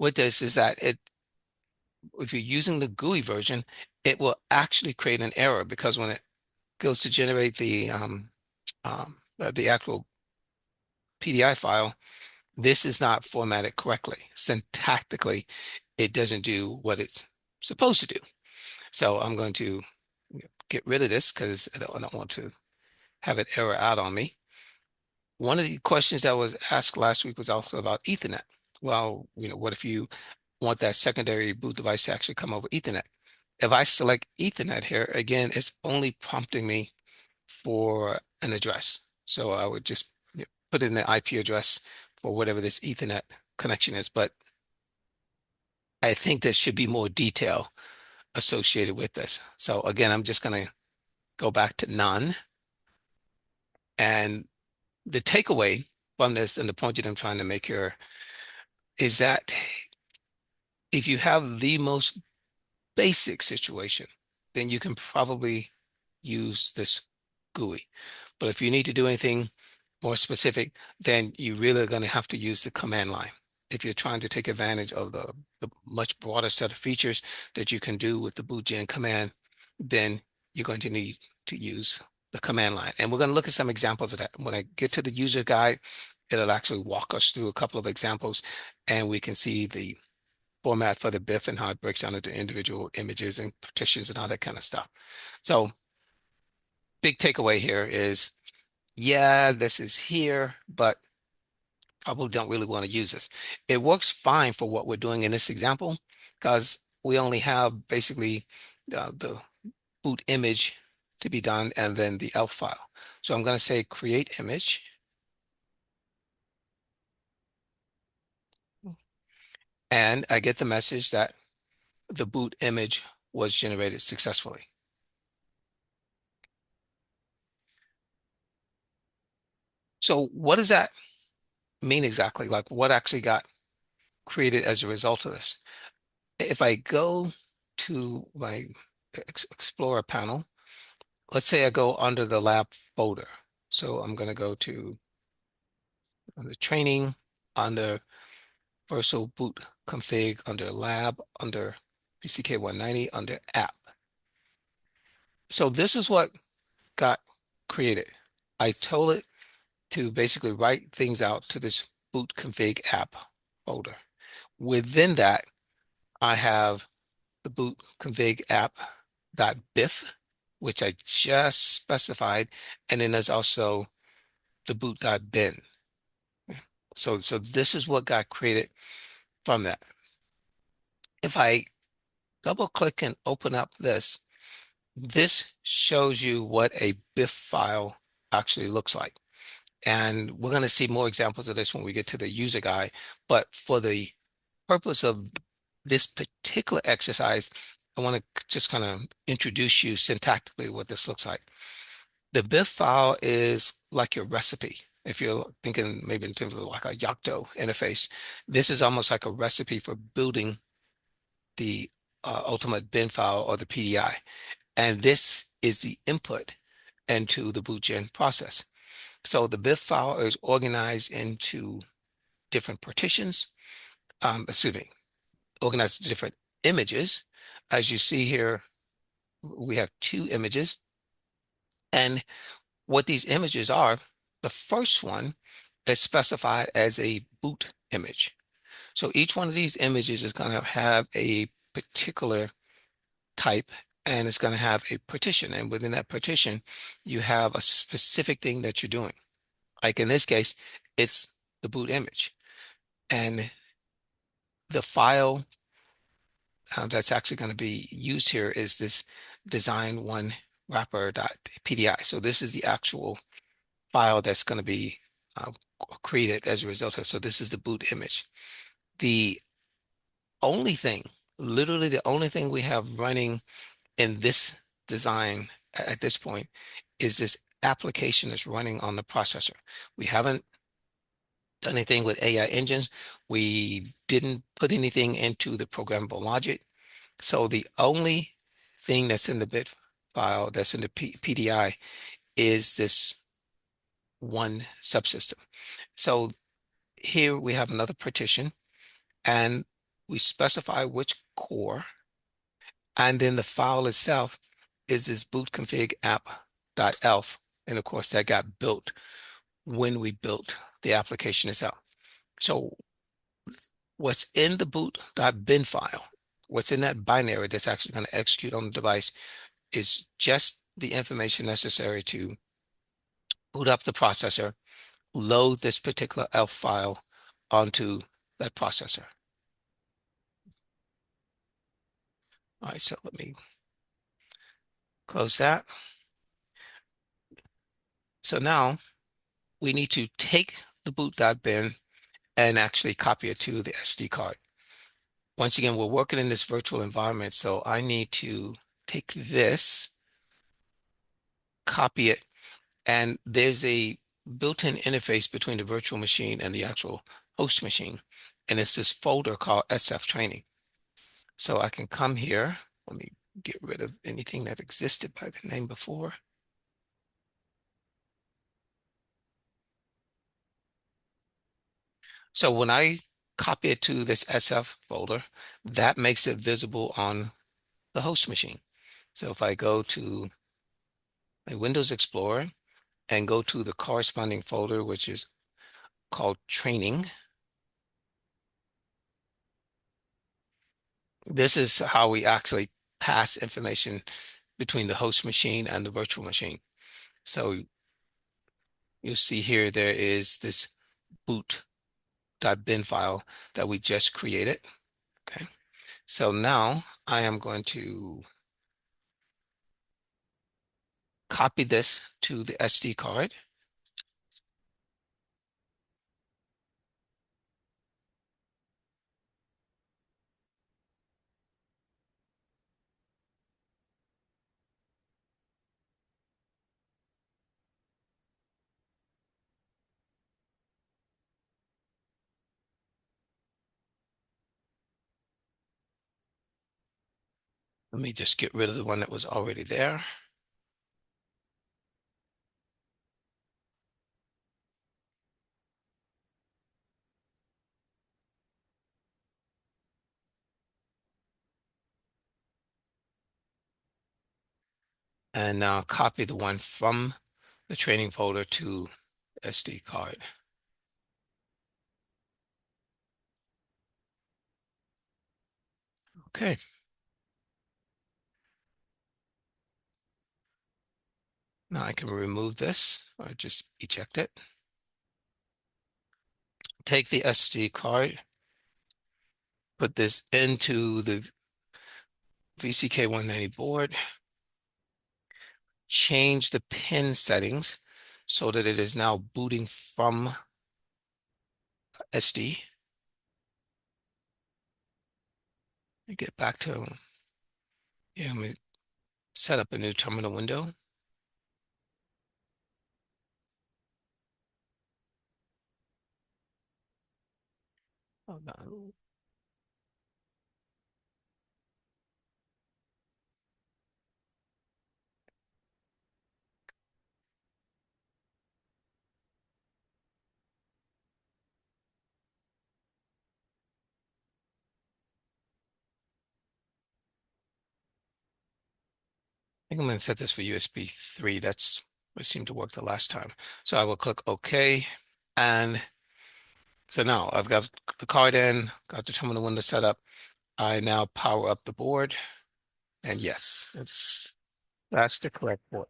with this is that if you're using the GUI version, it will actually create an error because when it goes to generate the actual PDI file, this is not formatted correctly. Syntactically, it doesn't do what it's supposed to do. So I'm going to get rid of this because I don't want to have it error out on me. One of the questions that was asked last week was also about Ethernet. Well, what if you want that secondary boot device to actually come over Ethernet? If I select Ethernet here, again, it's only prompting me for an address. So I would just put in the IP address for whatever this Ethernet connection is. But I think there should be more detail associated with this. So again, I'm just going to go back to none. And the takeaway from this and the point that I'm trying to make here is that if you have the most basic situation, then you can probably use this GUI. But if you need to do anything more specific, then you really are going to have to use the command line. If you're trying to take advantage of the much broader set of features that you can do with the bootgen command, then you're going to need to use the command line. And we're going to look at some examples of that. When I get to the user guide, it'll actually walk us through a couple of examples and we can see the format for the BIF and how it breaks down into individual images and partitions and all that kind of stuff. So big takeaway here is, yeah, this is here, but probably don't really want to use this. It works fine for what we're doing in this example because we only have basically the boot image to be done and then the ELF file. So I'm going to say create image, and I get the message that the boot image was generated successfully. So what does that mean exactly? Like what actually got created as a result of this? If I go to my Explorer panel, let's say I go under the lab folder. So I'm going to go to the training, under Versal boot config, under lab, under PCK 190, under app. So this is what got created. I told it to basically write things out to this boot config app folder. Within that, I have the boot config app.bif, which I just specified, and then there's also the boot.bin. So this is what got created from that. If I double click and open up this, this shows you what a BIF file actually looks like. And we're going to see more examples of this when we get to the user guide. But for the purpose of this particular exercise, I want to just kind of introduce you syntactically what this looks like. The BIF file is like your recipe. If you're thinking maybe in terms of like a Yocto interface, this is almost like a recipe for building the ultimate bin file or the PDI. And this is the input into the bootgen process. So the BIF file is organized into different partitions, excuse me, organized into different images. As you see here, we have two images. And what these images are, the first one is specified as a boot image. So each one of these images is going to have a particular type and it's going to have a partition. And within that partition, you have a specific thing that you're doing. Like in this case, it's the boot image. And the file that's actually going to be used here is this design one wrapper.pdi. So this is the actual file that's going to be uh, created as a result of. So this is the boot image. The only thing, literally the only thing we have running in this design at this point is this application that's running on the processor. We haven't done anything with AI engines. We didn't put anything into the programmable logic. So the only thing that's in the bit file that's in the PDI is this one subsystem. So here we have another partition and we specify which core, and then the file itself is this boot config app.elf. And of course that got built when we built the application itself. So what's in the boot.bin file, what's in that binary that's actually going to execute on the device is just the information necessary to boot up the processor, load this particular elf file onto that processor. All right, so let me close that. So now we need to take the boot.bin and actually copy it to the SD card. Once again, we're working in this virtual environment, so I need to take this, copy it, and there's a built-in interface between the virtual machine and the actual host machine. And it's this folder called SF training. So I can come here. Let me get rid of anything that existed by the name before. So when I copy it to this SF folder, that makes it visible on the host machine. So if I go to my Windows Explorer and go to the corresponding folder, which is called training, this is how we actually pass information between the host machine and the virtual machine. So you'll see here there is this boot.bin file that we just created. Okay. So now I am going to copy this to the SD card. Let me just get rid of the one that was already there. And now copy the one from the training folder to SD card. Okay. Now I can remove this or just eject it. Take the SD card, put this into the VCK 190 board, change the pin settings so that it is now booting from SD. Get back to, yeah, let me set up a new terminal window. Hold on. I think I'm going to set this for USB 3. That's what seemed to work the last time. So I will click OK. And so now I've got the card in, got the terminal window set up. I now power up the board. And yes, that's the correct port.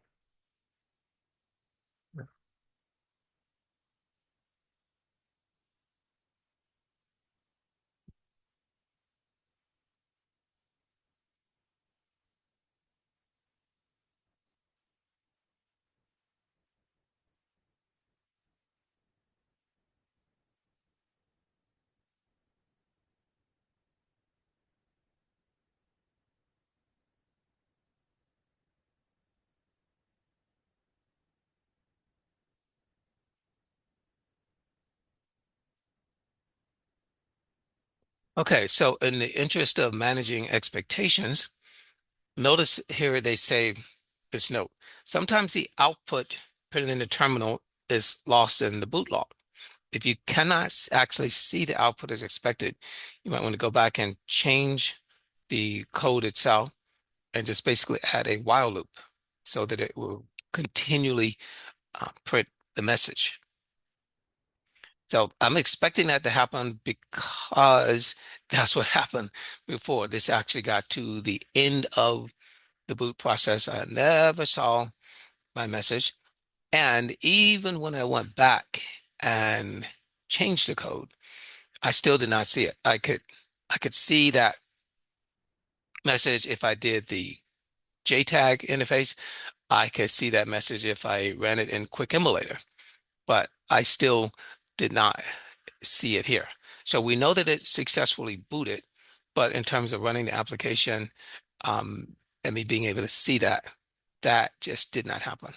Okay, so in the interest of managing expectations, notice here they say this note. Sometimes the output printed in the terminal is lost in the boot log. If you cannot actually see the output as expected, you might want to go back and change the code itself and just basically add a while loop so that it will continually print the message. So I'm expecting that to happen because that's what happened before. This actually got to the end of the boot process. I never saw my message. And even when I went back and changed the code, I still did not see it. I could see that message if I did the JTAG interface. I could see that message if I ran it in Quick Emulator, but I still did not see it here. So we know that it successfully booted, but in terms of running the application, um, and me being able to see that, that just did not happen.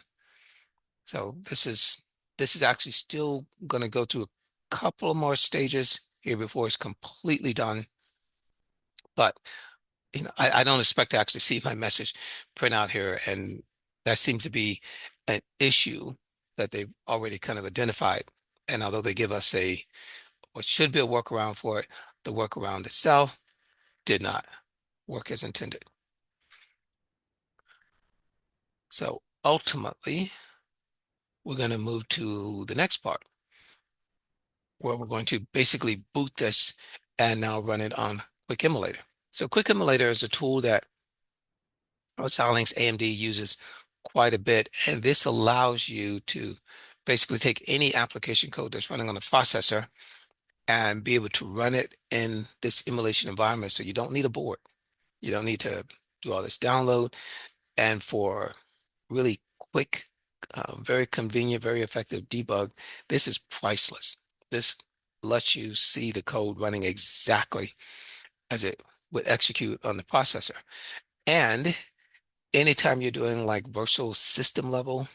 So this is actually still going to go through a couple of more stages here before it's completely done. But I don't expect to actually see my message print out here, and that seems to be an issue that they've already kind of identified. And although they give us a what should be a workaround for it, the workaround itself did not work as intended. So ultimately, we're going to move to the next part where we're going to basically boot this and now run it on Quick Emulator. So Quick Emulator is a tool that Xilinx AMD uses quite a bit, and this allows you to basically take any application code that's running on the processor and be able to run it in this emulation environment. So you don't need a board. You don't need to do all this download. And for really quick, very convenient, very effective debug, this is priceless. This lets you see the code running exactly as it would execute on the processor. And anytime you're doing like Versal system level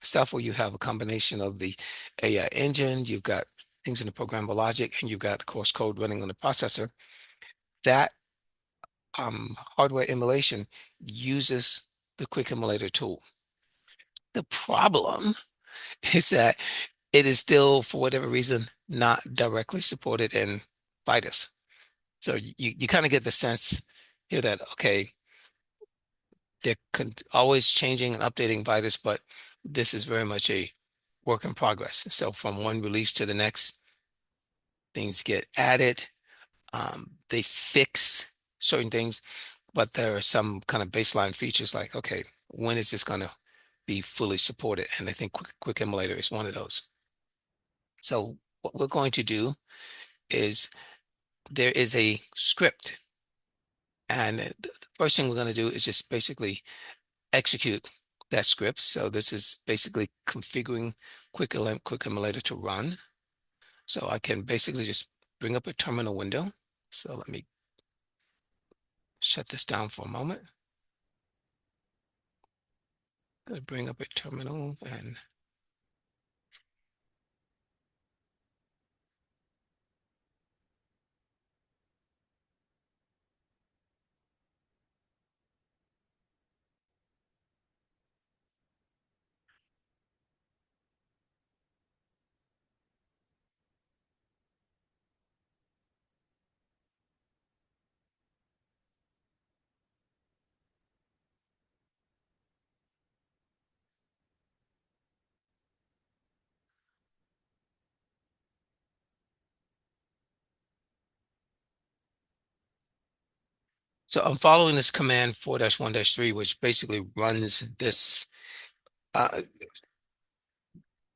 stuff where you have a combination of the AI engine, you've got things in the programmable logic, and you've got, of course, code running on the processor, that hardware emulation uses the Quick Emulator tool. The problem is that it is still, for whatever reason, not directly supported in Vitis. So you kind of get the sense here that, okay, they're always changing and updating Vitis, but this is very much a work in progress. So from one release to the next, things get added. They fix certain things, but there are some kind of baseline features like, okay, when is this going to be fully supported? And I think Quick Emulator is one of those. So what we're going to do is there is a script, and the first thing we're going to do is just basically execute that script. So this is basically configuring Quick Emulator to run. So I can basically just bring up a terminal window. So let me shut this down for a moment. Gonna bring up a terminal and so I'm following this command 4-1-3, which basically runs this uh,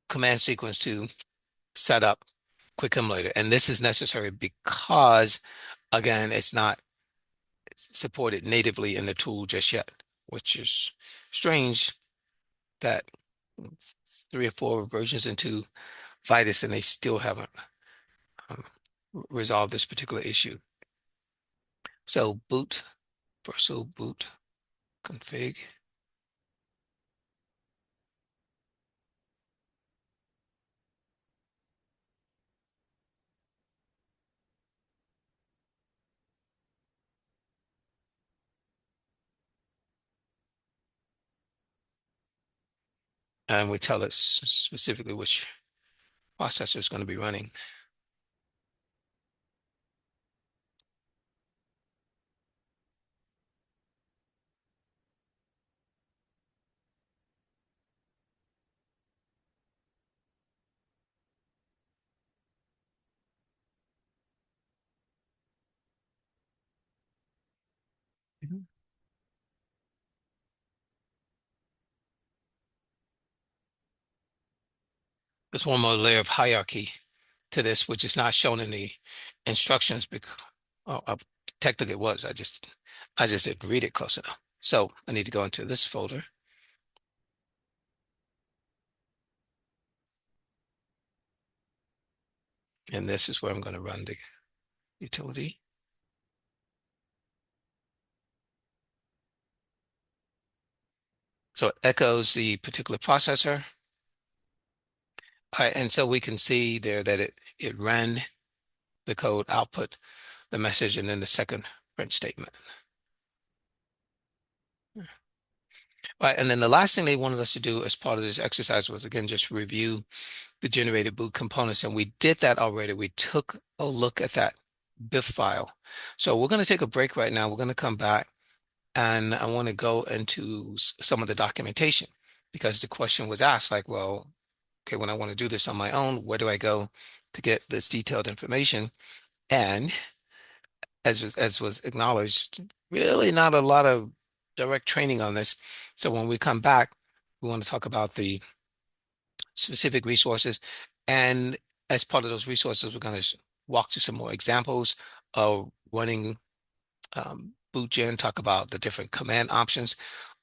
command sequence to set up Quick Emulator. And this is necessary because, again, it's not supported natively in the tool just yet, which is strange that 3 or 4 versions into Vitis and they still haven't um, resolved this particular issue. So boot, Versal boot config. and we tell it specifically which processor is going to be running. Mhm. There's one more layer of hierarchy to this, which is not shown in the instructions because technically it was. I just didn't read it close enough. So I need to go into this folder, and this is where I'm going to run the utility. So it echoes the particular processor. All right, and so we can see there that it ran the code, output the message, and then the second print statement. All right, and then the last thing they wanted us to do as part of this exercise was again just review the generated boot components, and we did that already. We took a look at that BIF file. So we're going to take a break right now. We're going to come back, and I want to go into some of the documentation because the question was asked, like, well, okay, when I want to do this on my own, where do I go to get this detailed information? And as was acknowledged, really not a lot of direct training on this. So when we come back, we want to talk about the specific resources. And as part of those resources, we're going to walk through some more examples of running bootgen, talk about the different command options,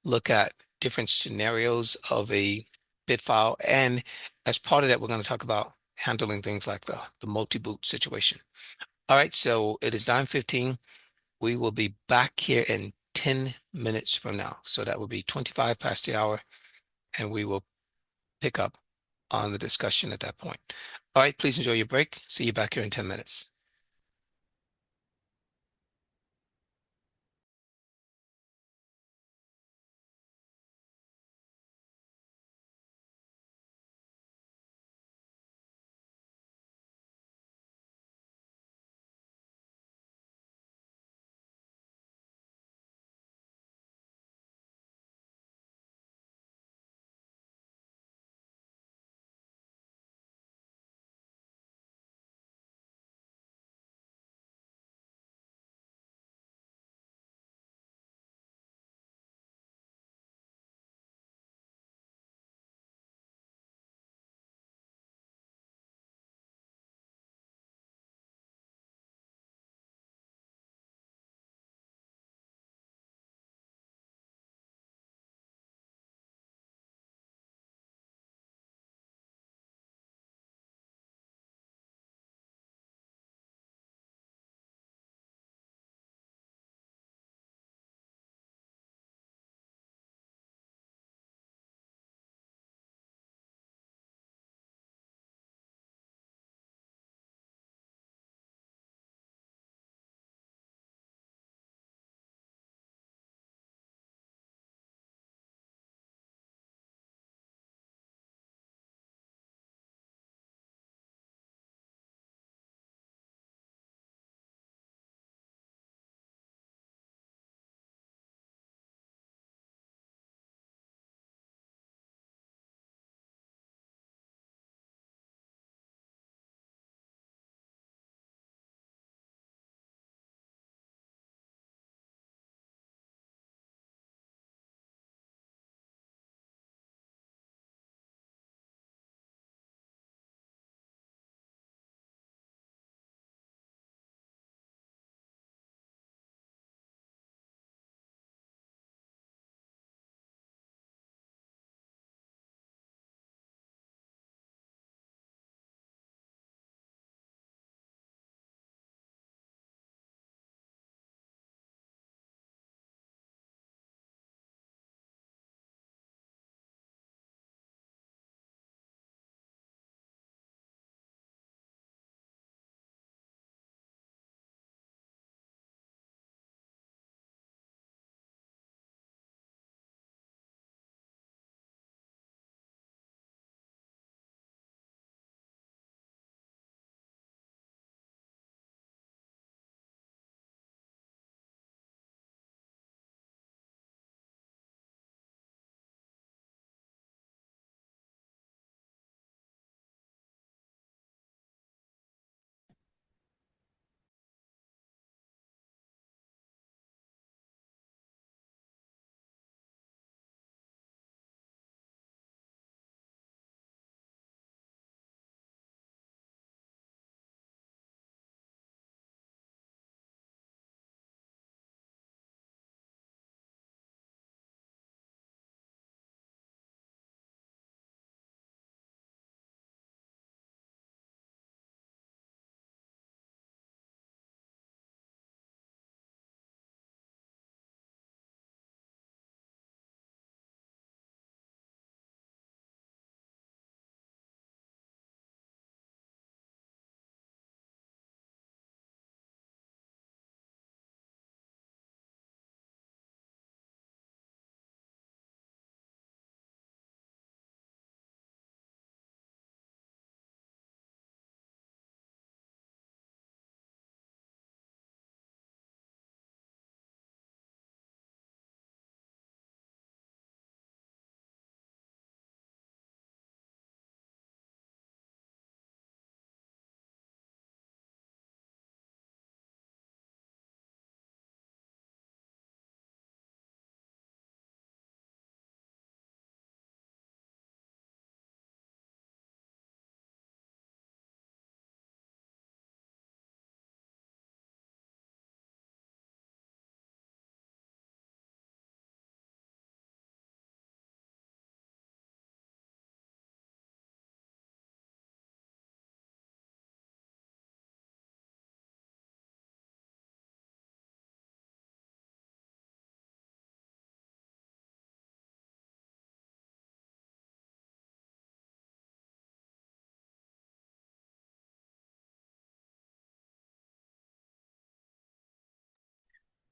look at different scenarios of a bit file. And as part of that, we're going to talk about handling things like the multi-boot situation. All right, so it is 9:15. We will be back here in 10 minutes from now. So that will be 25 past the hour, and we will pick up on the discussion at that point. All right, please enjoy your break. See you back here in 10 minutes.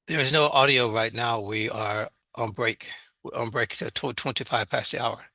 There is no audio right now. We are on break. We're on break to 25 past the hour.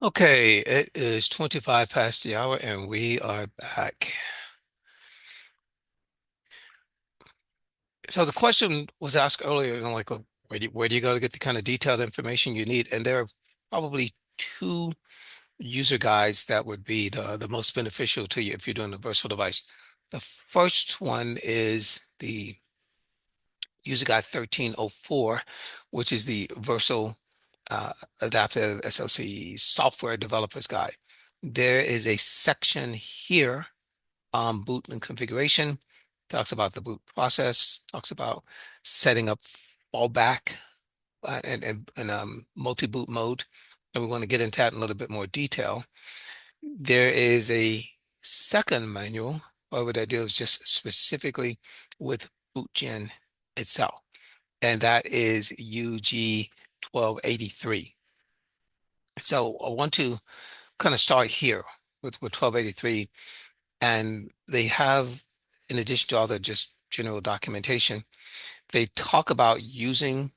Okay, it is 25 past the hour and we are back. So the question was asked earlier, like, where do you go to get the kind of detailed information you need? And there are probably two user guides that would be the most beneficial to you if you're doing a Versal device. The first one is the user guide 1304, which is the Versal uh, Adaptive SLC Software Developers Guide. There is a section here on boot and configuration, talks about the boot process, talks about setting up fallback and multi-boot mode. And we're going to get into that in a little bit more detail. There is a second manual, however, that deals just specifically with BootGen itself, and that is UG 1283. So I want to kind of start here with 1283, and they have, in addition to all the just general documentation, they talk about using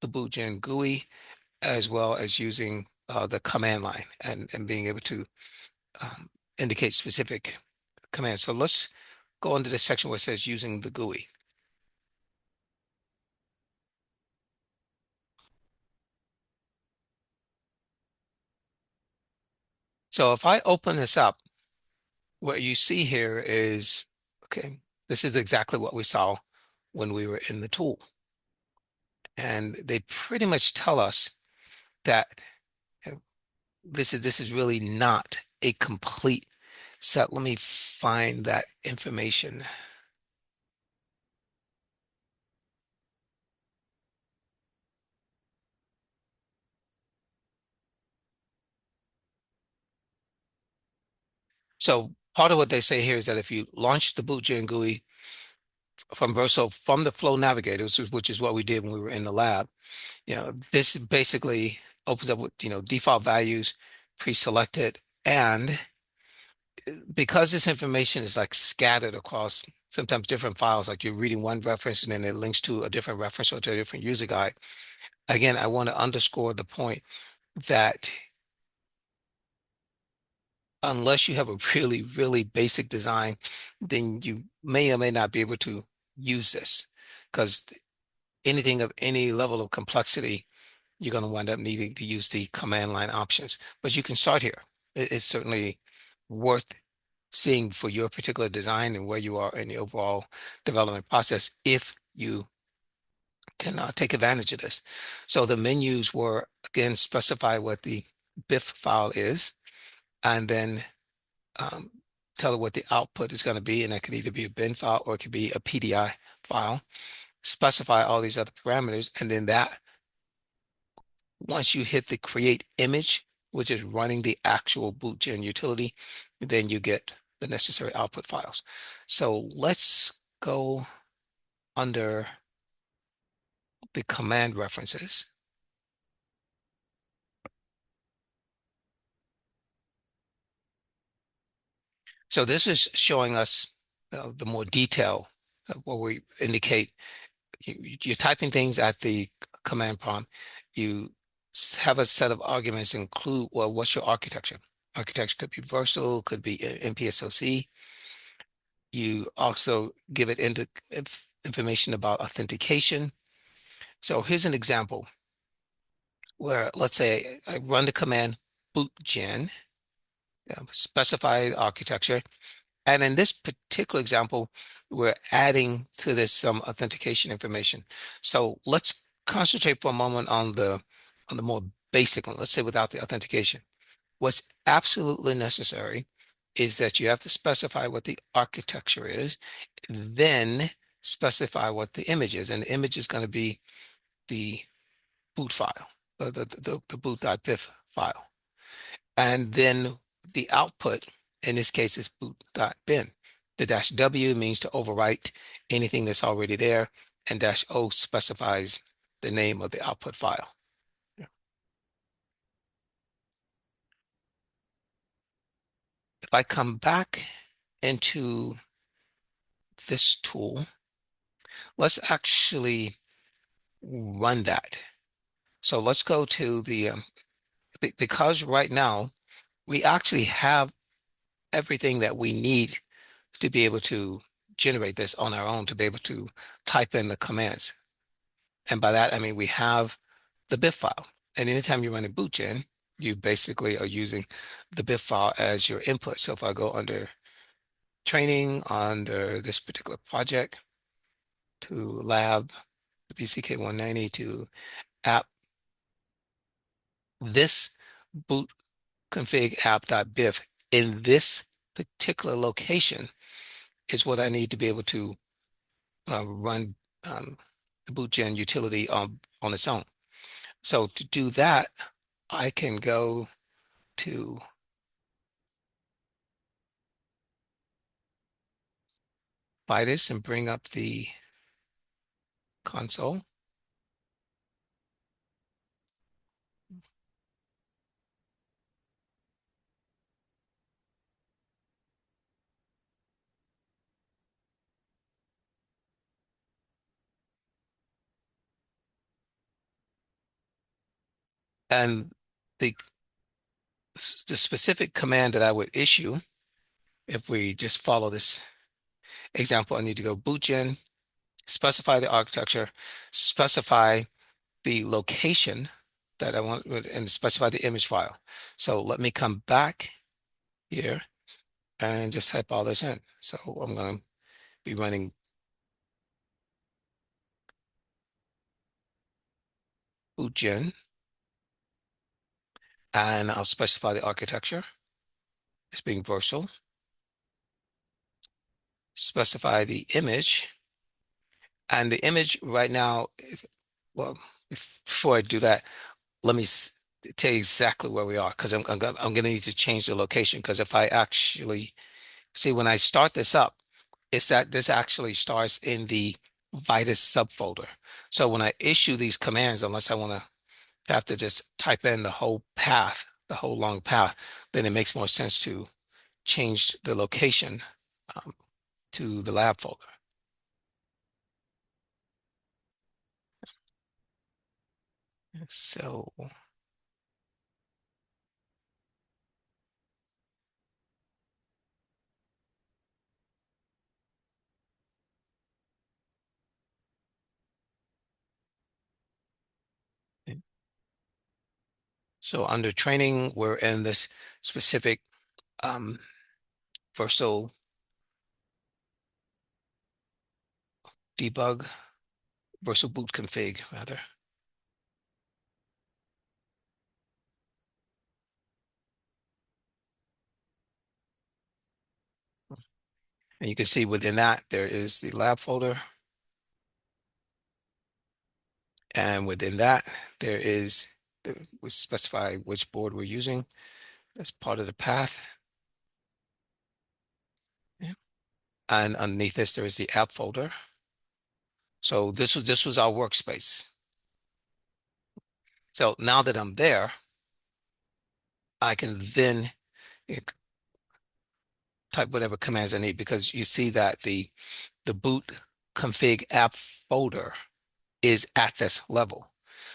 the BootGen GUI as well as using the command line and being able to um, indicate specific commands. So let's go into the section where it says using the GUI. So if I open this up, what you see here is, okay, this is exactly what we saw when we were in the tool. And they pretty much tell us that this is really not a complete set. Let me find that information. So part of what they say here is that if you launch the BootGen GUI from Verso from the Flow Navigator, which is what we did when we were in the lab, this basically opens up with, default values pre-selected. And because this information is like scattered across sometimes different files, like you're reading one reference and then it links to a different reference or to a different user guide. Again, I want to underscore the point that unless you have a really, really basic design, then you may or may not be able to use this, because anything of any level of complexity, you're going to wind up needing to use the command line options. But you can start here. It's certainly worth seeing for your particular design and where you are in the overall development process if you can take advantage of this. So the menus were, again, specify what the BIF file is, and then um, tell it what the output is going to be, and that could either be a bin file or it could be a PDI file. Specify all these other parameters, and then that once you hit the create image, which is running the actual BootGen utility, then you get the necessary output files. So let's go under the command references. So this is showing us the more detail where we indicate you're typing things at the command prompt. You have a set of arguments include, well, what's your architecture? Architecture could be Versal, could be MPSOC. You also give it information about authentication. So here's an example where, let's say I run the command bootgen, specify architecture. And in this particular example, we're adding to this some authentication information. So let's concentrate for a moment on the more basic one. Let's say without the authentication. What's absolutely necessary is that you have to specify what the architecture is, then specify what the image is. And the image is going to be the boot file, the boot.pif file. And then the output, in this case, is boot.bin. The dash W means to overwrite anything that's already there, and dash O specifies the name of the output file. If I come back into this tool, let's actually run that. So let's go to the, because right now we actually have everything that we need to be able to generate this on our own, to be able to type in the commands. And by that, I mean, we have the BIF file. And anytime you run a bootgen, you basically are using the BIF file as your input. So if I go under training, under this particular project, to lab, BCK 190 to app. This boot config app.bif in this particular location is what I need to be able to run the bootgen utility on its own. So to do that, I can go to Vitis and bring up the console. And the, the specific command that I would issue, if we just follow this example, I need to go bootgen, specify the architecture, specify the location that I want, and specify the image file. So let me come back here and just type all this in. So I'm going to be running bootgen, and I'll specify the architecture as being Versal, specify the image, and the image right now, well, before I do that, let me tell you exactly where we are, because I'm going to need to change the location, because if I actually see when I start this up, it's that this actually starts in the Vitis subfolder. So when I issue these commands, unless I want to have to just type in the whole path, the whole long path, then it makes more sense to change the location um, to the lab folder. So, so under training, we're in this specific um, Versal debug, Versal boot config rather. And you can see within that, there is the lab folder. And within that, there is, we specify which board we're using. That's part of the path. Yeah. And underneath this, there is the app folder. So this was our workspace. So now that I'm there, I can then type whatever commands I need, because you see that the boot config app folder is at this level.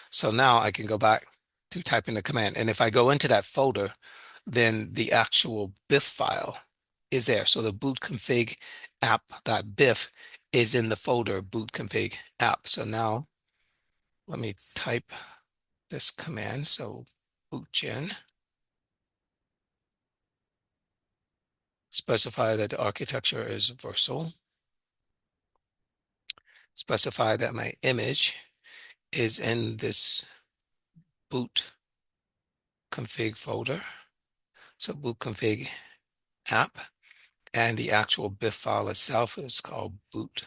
So now I can go back to typing the command. And if I go into that folder, then the actual BIF file is there. So the boot config app.bif is in the folder boot config app. So now let me type this command. So bootgen, specify that the architecture is Versal, specify that my image is in this boot config folder. So boot config app, and the actual BIF file itself is called boot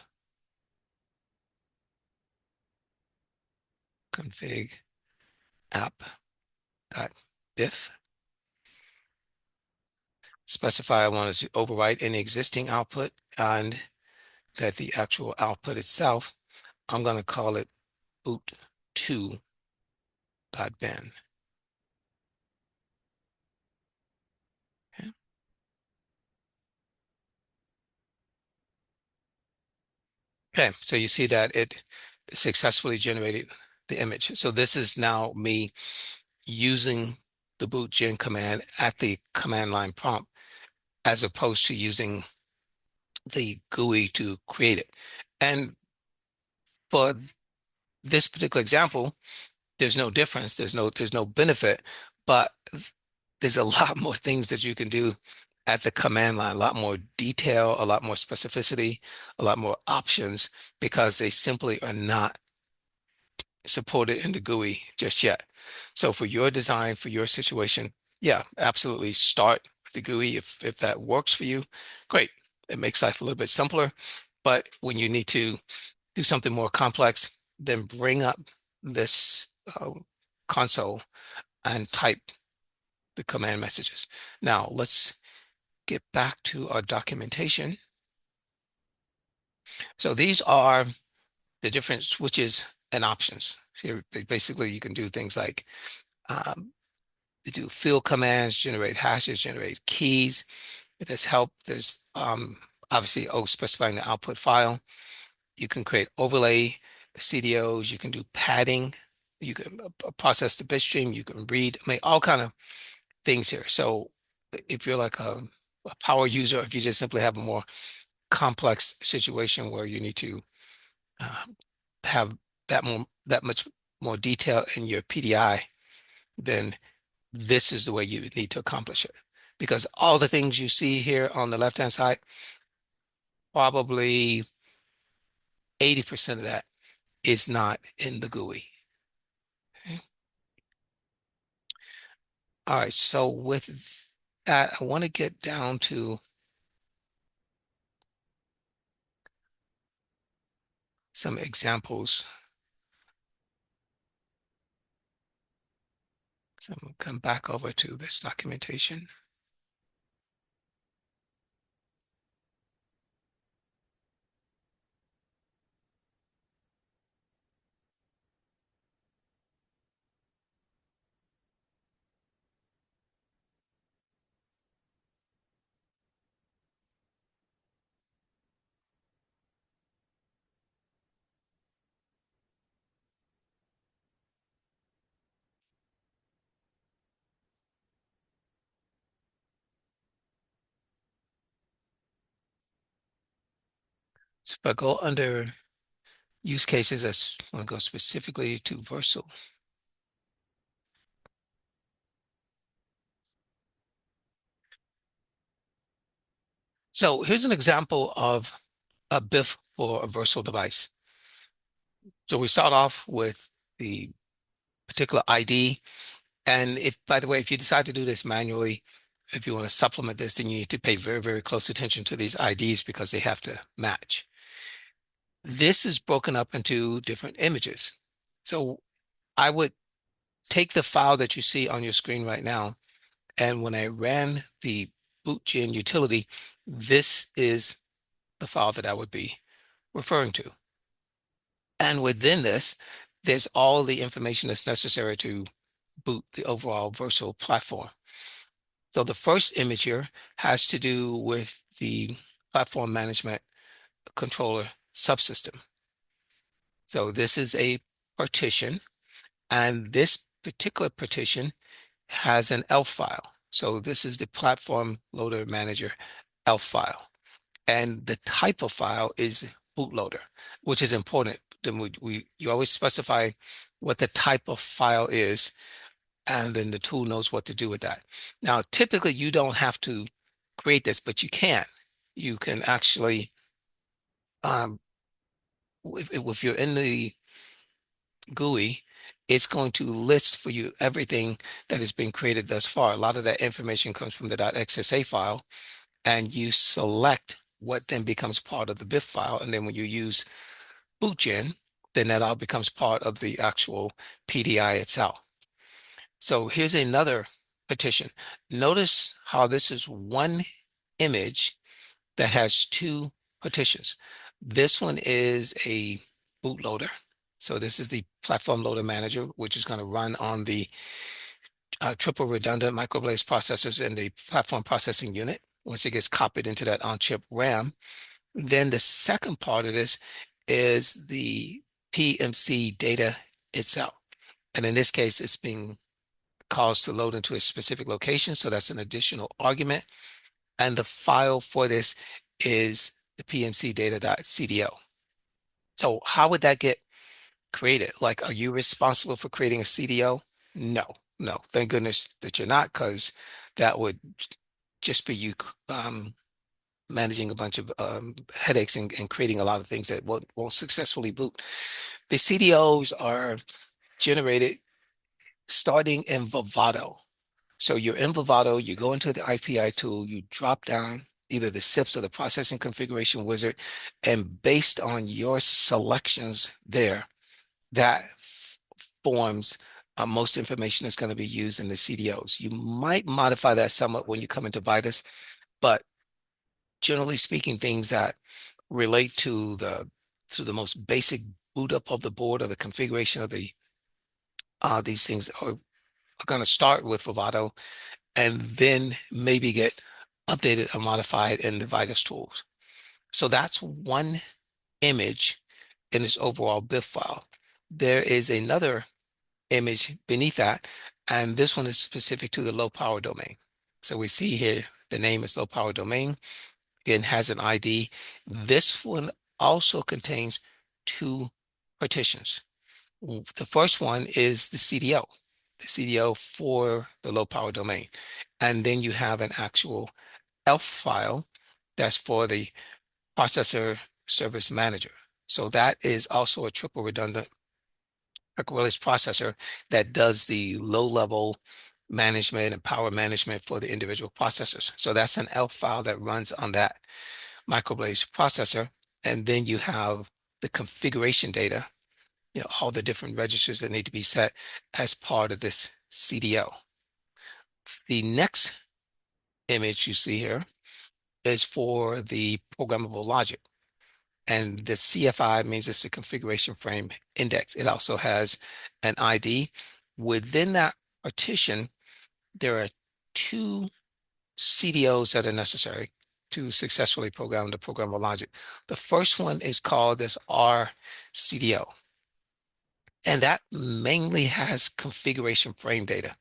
config app.bif. Specify I wanted to overwrite any existing output, and that the actual output itself, I'm going to call it boot2.bin. Okay. Okay, so you see that it successfully generated the image. So this is now me using the bootgen command at the command line prompt, as opposed to using the GUI to create it. And for this particular example, there's no difference. There's no benefit, but there's a lot more things that you can do at the command line, a lot more detail, a lot more specificity, a lot more options because they simply are not supported in the GUI just yet. So for your design, for your situation, yeah, absolutely start with the GUI if that works for you. Great. It makes life a little bit simpler. But when you need to do something more complex, then bring up this console and type the command messages. Now let's get back to our documentation. So these are the different switches and options. Here, basically, you can do things like um, do field commands, generate hashes, generate keys. If there's help, there's obviously specifying the output file. You can create overlay CDOs. You can do padding. You can process the bit stream. You can read. I mean, all kind of things here. So if you're like a power user, if you just simply have a more complex situation where you need to uh, have that much more detail in your PDI, then this is the way you need to accomplish it. Because all the things you see here on the left-hand side, probably 80% of that is not in the GUI. Okay. All right, so with that, I want to get down to some examples. So I'm going to come back over to this documentation. So if I go under use cases, I want to go specifically to Versal. So here's an example of a BIF for a Versal device. So we start off with the particular ID. And if, by the way, if you decide to do this manually, if you want to supplement this, then you need to pay very, very close attention to these IDs because they have to match. This is broken up into different images. So I would take the file that you see on your screen right now, and when I ran the bootgen utility, this is the file that I would be referring to. And within this, there's all the information that's necessary to boot the overall Versal platform. So the first image here has to do with the platform management controller subsystem. So this is a partition, and this particular partition has an ELF file. So this is the platform loader manager ELF file. And the type of file is bootloader, which is important. Then you always specify what the type of file is, and then the tool knows what to do with that. Now, typically you don't have to create this, but you can. You can actually, um, if you're in the GUI, it's going to list for you everything that has been created thus far. A lot of that information comes from the .xsa file, and you select what then becomes part of the BIF file. And then when you use bootgen, then that all becomes part of the actual PDI itself. So here's another partition. Notice how this is one image that has two partitions. This one is a bootloader. So this is the platform loader manager, which is going to run on the triple redundant microblaze processors in the platform processing unit. Once it gets copied into that on-chip RAM, then the second part of this is the PMC data itself. And in this case, it's being caused to load into a specific location. So that's an additional argument. And the file for this is the PMC data.cdo. So how would that get created? Like, are you responsible for creating a CDO? No, no. Thank goodness that you're not, because that would just be you managing a bunch of headaches and creating a lot of things that won't successfully boot. The CDOs are generated starting in Vivado. So you're in Vivado, you go into the IPI tool, you drop down either the SIPs or the processing configuration wizard, and based on your selections there, that forms most information that's going to be used in the CDOs. You might modify that somewhat when you come into Vitus, but generally speaking, things that relate to the most basic boot up of the board or the configuration of the these things are going to start with Vivado and then maybe get updated or modified in the Vitus tools. So that's one image in this overall BIF file. There is another image beneath that, and this one is specific to the low power domain. So we see here the name is low power domain. Again, has an ID. This one also contains two partitions. The first one is the CDO for the low power domain. And then you have an actual ELF file that's for the processor service manager. So that is also a triple redundant release processor that does the low level management and power management for the individual processors. So that's an ELF file that runs on that microblaze processor. And then you have the configuration data, all the different registers that need to be set as part of this CDO. The next image you see here is for the programmable logic. And the CFI means it's a configuration frame index. It also has an ID. Within that partition, there are two CDOs that are necessary to successfully program the programmable logic. The first one is called this R CDO, and that mainly has configuration frame data.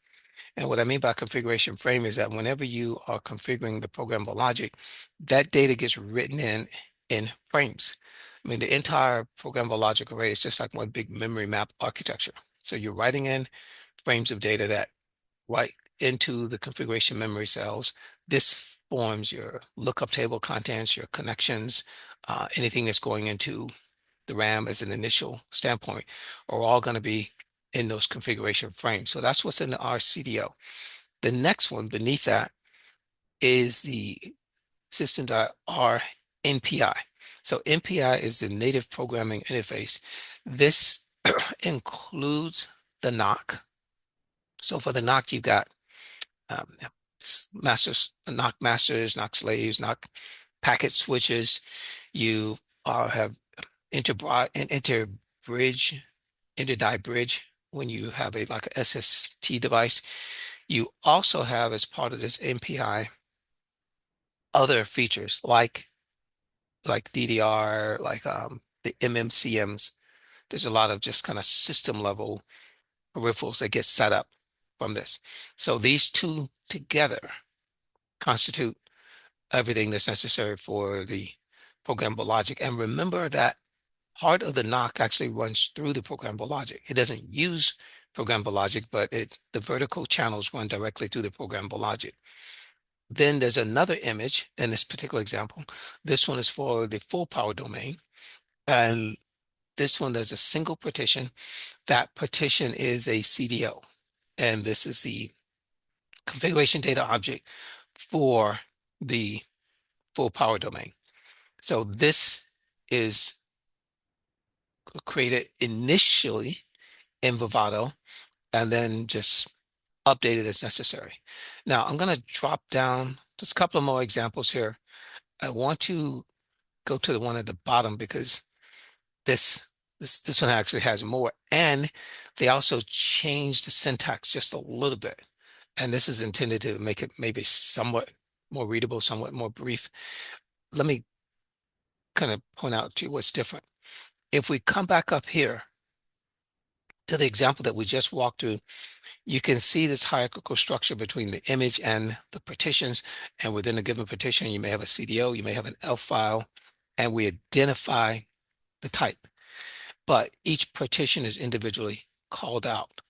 And what I mean by configuration frame is that whenever you are configuring the programmable logic, that data gets written in frames. I mean, the entire programmable logic array is just like one big memory map architecture. So you're writing in frames of data that write into the configuration memory cells. This forms your lookup table contents, your connections, anything that's going into the RAM as an initial standpoint are all going to be in those configuration frames. So that's what's in the RCDO. The next one beneath that is the system.r NPI. So NPI is the native programming interface. This includes the NOC. So for the NOC, you've got masters, NOC masters, NOC slaves, NOC packet switches. You have interbridge, inter-die bridge when you have a like a SST device. You also have as part of this NPI other features like DDR, like the MMCMs. There's a lot of just kind of system level peripherals that get set up from this. So these two together constitute everything that's necessary for the programmable logic. And remember that part of the NOC actually runs through the programmable logic. It doesn't use programmable logic, but the vertical channels run directly through the programmable logic. Then there's another image in this particular example. This one is for the full power domain. And this one, there's a single partition. That partition is a CDO. And this is the configuration data object for the full power domain. So this is created initially in Vivado and then just updated as necessary. Now I'm going to drop down just a couple of more examples here. I want to go to the one at the bottom because this this one actually has more, and they also changed the syntax just a little bit. And this is intended to make it maybe somewhat more readable, somewhat more brief. Let me kind of point out to you what's different. If we come back up here to the example that we just walked through, you can see this hierarchical structure between the image and the partitions. And within a given partition, you may have a CDO, you may have an ELF file, and we identify the type. But each partition is individually called out.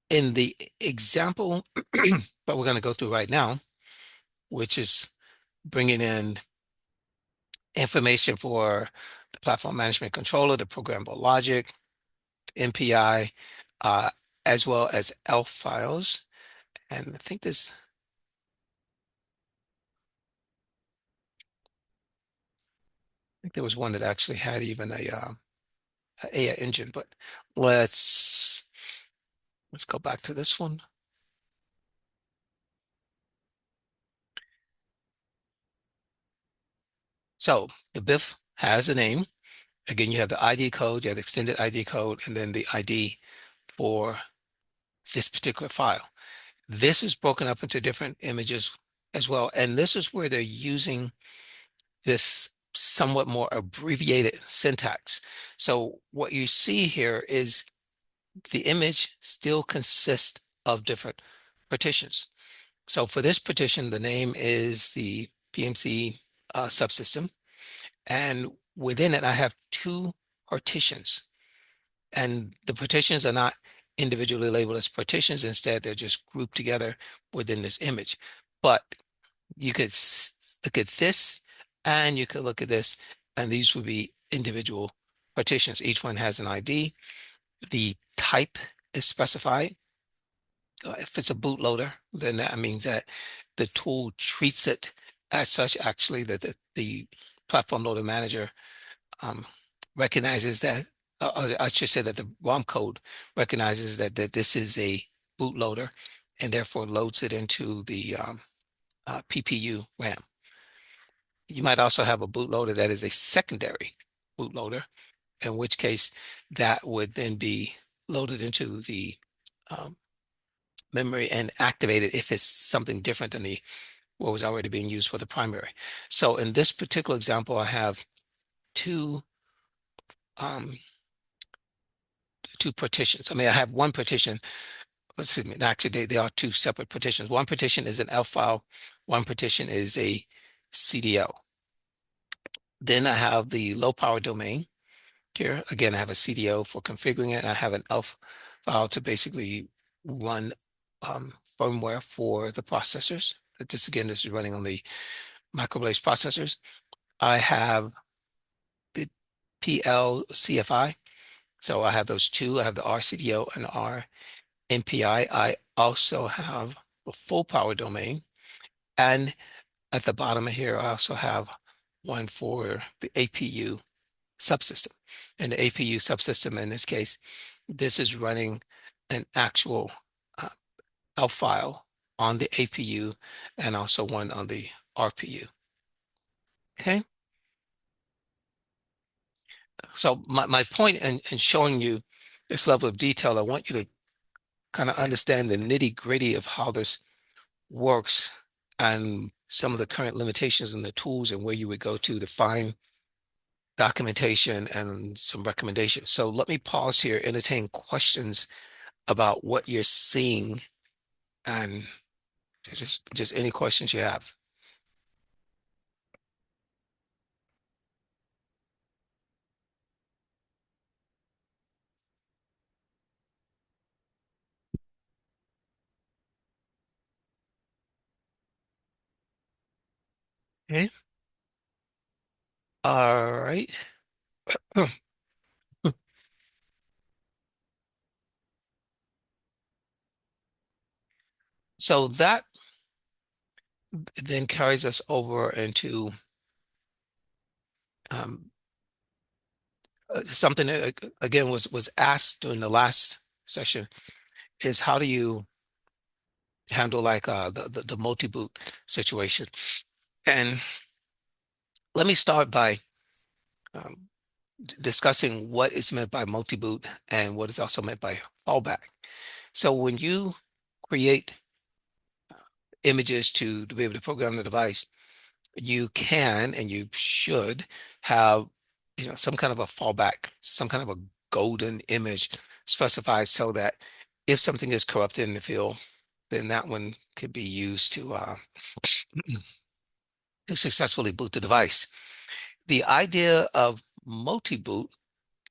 In the example that we're going to go through right now, which is bringing in information for the platform management controller, the programmable logic, MPI, uh, as well as ELF files. And I think there was one that actually had even a AI engine, but let's let's go back to this one. So the BIF has a name. Again, you have the ID code, you have the extended ID code, and then the ID for this particular file. This is broken up into different images as well. And this is where they're using this somewhat more abbreviated syntax. So what you see here is the image still consists of different partitions. So for this partition, the name is the PMC subsystem. And within it, I have two partitions. And the partitions are not individually labeled as partitions. Instead, they're just grouped together within this image. But you could look at this and you could look at this, and these would be individual partitions. Each one has an ID. The type is specified. If it's a bootloader, then that means that the tool treats it as such, actually, that the platform loader manager um, recognizes that, or I should say that the ROM code recognizes that this is a bootloader and therefore loads it into the PPU RAM. You might also have a bootloader that is a secondary bootloader, in which case that would then be loaded into the um, memory and activated if it's something different than the what was already being used for the primary. So in this particular example, I have two um, two partitions. I mean, I have one partition, excuse me, actually they are two separate partitions. One partition is an L file, one partition is a CDL. Then I have the low power domain here. Again, I have a CDO for configuring it. I have an ELF file to basically run firmware for the processors. This is running on the microblaze processors. I have the PLCFI. So I have those two. I have the RCDO and RMPI. I also have the full power domain. And at the bottom of here, I also have one for the APU subsystem. And the APU subsystem, in this case, this is running an actual uh, L file on the APU and also one on the RPU. Okay. So my point in showing you this level of detail, I want you to kind of understand the nitty gritty of how this works and some of the current limitations and the tools and where you would go to find documentation and some recommendations. So let me pause here, entertain questions about what you're seeing and just any questions you have. Okay. All right. So that then carries us over into um, something that again was asked during the last session is how do you handle like the multi-boot situation? And let me start by um, discussing what is meant by multi-boot and what is also meant by fallback. So when you create images to be able to program the device, you can and you should have some kind of a fallback, some kind of a golden image specified so that if something is corrupted in the field, then that one could be used to successfully boot the device. The idea of multi-boot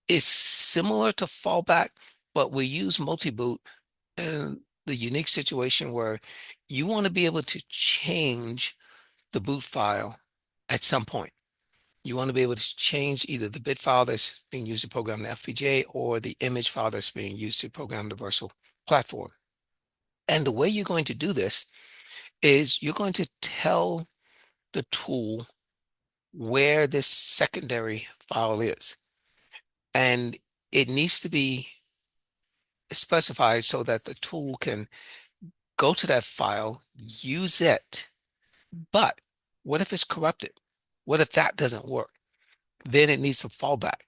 is similar to fallback, but we use multi-boot in the unique situation where you want to be able to change the boot file at some point. You want to be able to change either the bit file that's being used to program the FPGA or the image file that's being used to program the Versal platform. And the way you're going to do this is you're going to tell the tool where this secondary file is. And it needs to be specified so that the tool can go to that file, use it. But what if it's corrupted? What if that doesn't work? Then it needs some fallback.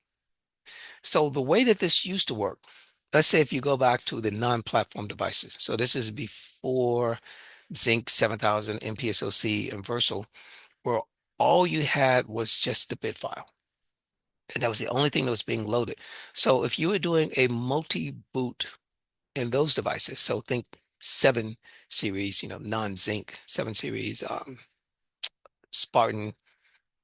So the way that this used to work, let's say if you go back to the non-platform devices. So this is before Zinc 7000, MPSoC, and Versal, where all you had was just the bit file. And that was the only thing that was being loaded. So if you were doing a multi-boot in those devices, so think 7 series, non-Zinc 7 series, Spartan,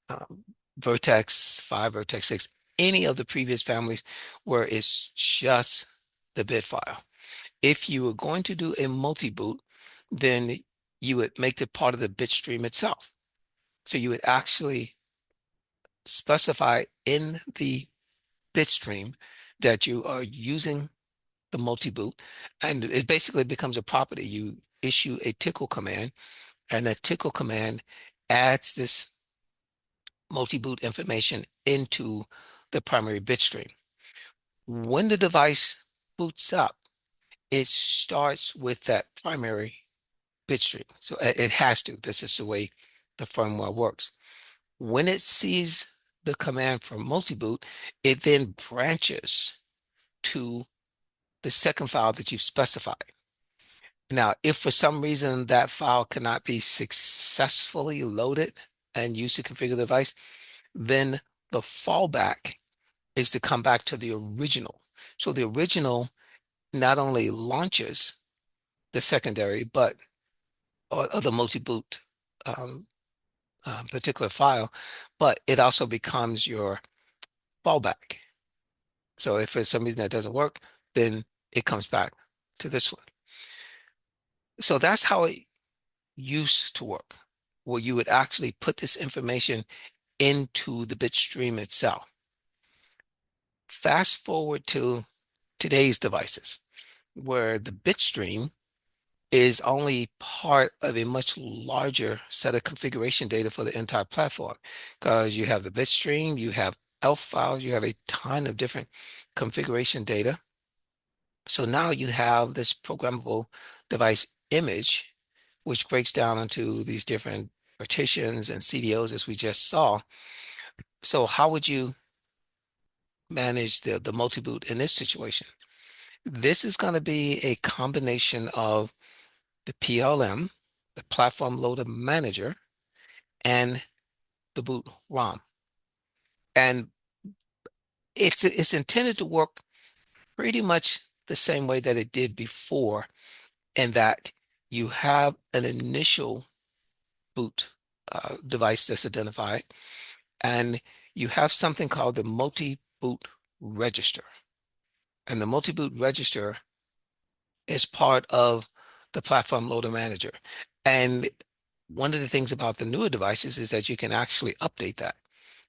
um, Vertex 5, Vertex 6, any of the previous families where it's just the bit file. If you were going to do a multi-boot, then you would make it part of the bit stream itself. So you would actually specify in the bit stream that you are using the multi-boot, and it basically becomes a property. You issue a tickle command, and that tickle command adds this multi-boot information into the primary bit stream. When the device boots up, it starts with that primary bit stream. So it has to. This is the way the firmware works. When it sees the command for multi-boot, it then branches to the second file that you've specified. Now, if for some reason that file cannot be successfully loaded and used to configure the device, then the fallback is to come back to the original. So the original not only launches the secondary, but or the multi-boot um, particular file, but it also becomes your fallback. So if for some reason that doesn't work, then it comes back to this one. So that's how it used to work, where you would actually put this information into the bit stream itself. Fast forward to today's devices, where the bit stream is only part of a much larger set of configuration data for the entire platform, because you have the bit stream, you have ELF files, you have a ton of different configuration data. So now you have this programmable device image, which breaks down into these different partitions and CDOs as we just saw. So how would you manage the multi-boot in this situation? This is going to be a combination of the PLM, the Platform Loader Manager, and the boot ROM. And it's intended to work pretty much the same way that it did before, in that you have an initial boot device that's identified, and you have something called the multi-boot register. And the multi-boot register is part of the Platform Loader Manager. And one of the things about the newer devices is that you can actually update that.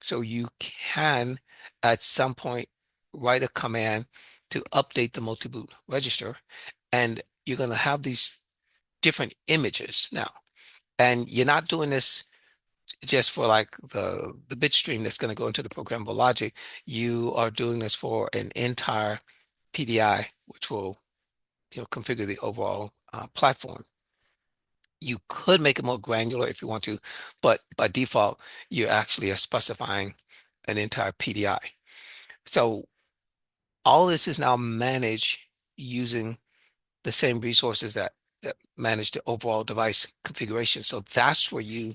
So you can, at some point, write a command to update the multi-boot register, and you're going to have these different images now. And you're not doing this just for like the bit stream that's going to go into the programmable logic. You are doing this for an entire PDI, which will configure the overall platform. You could make it more granular if you want to, but by default, you actually are specifying an entire PDI. So all this is now managed using the same resources that manage the overall device configuration. So that's where you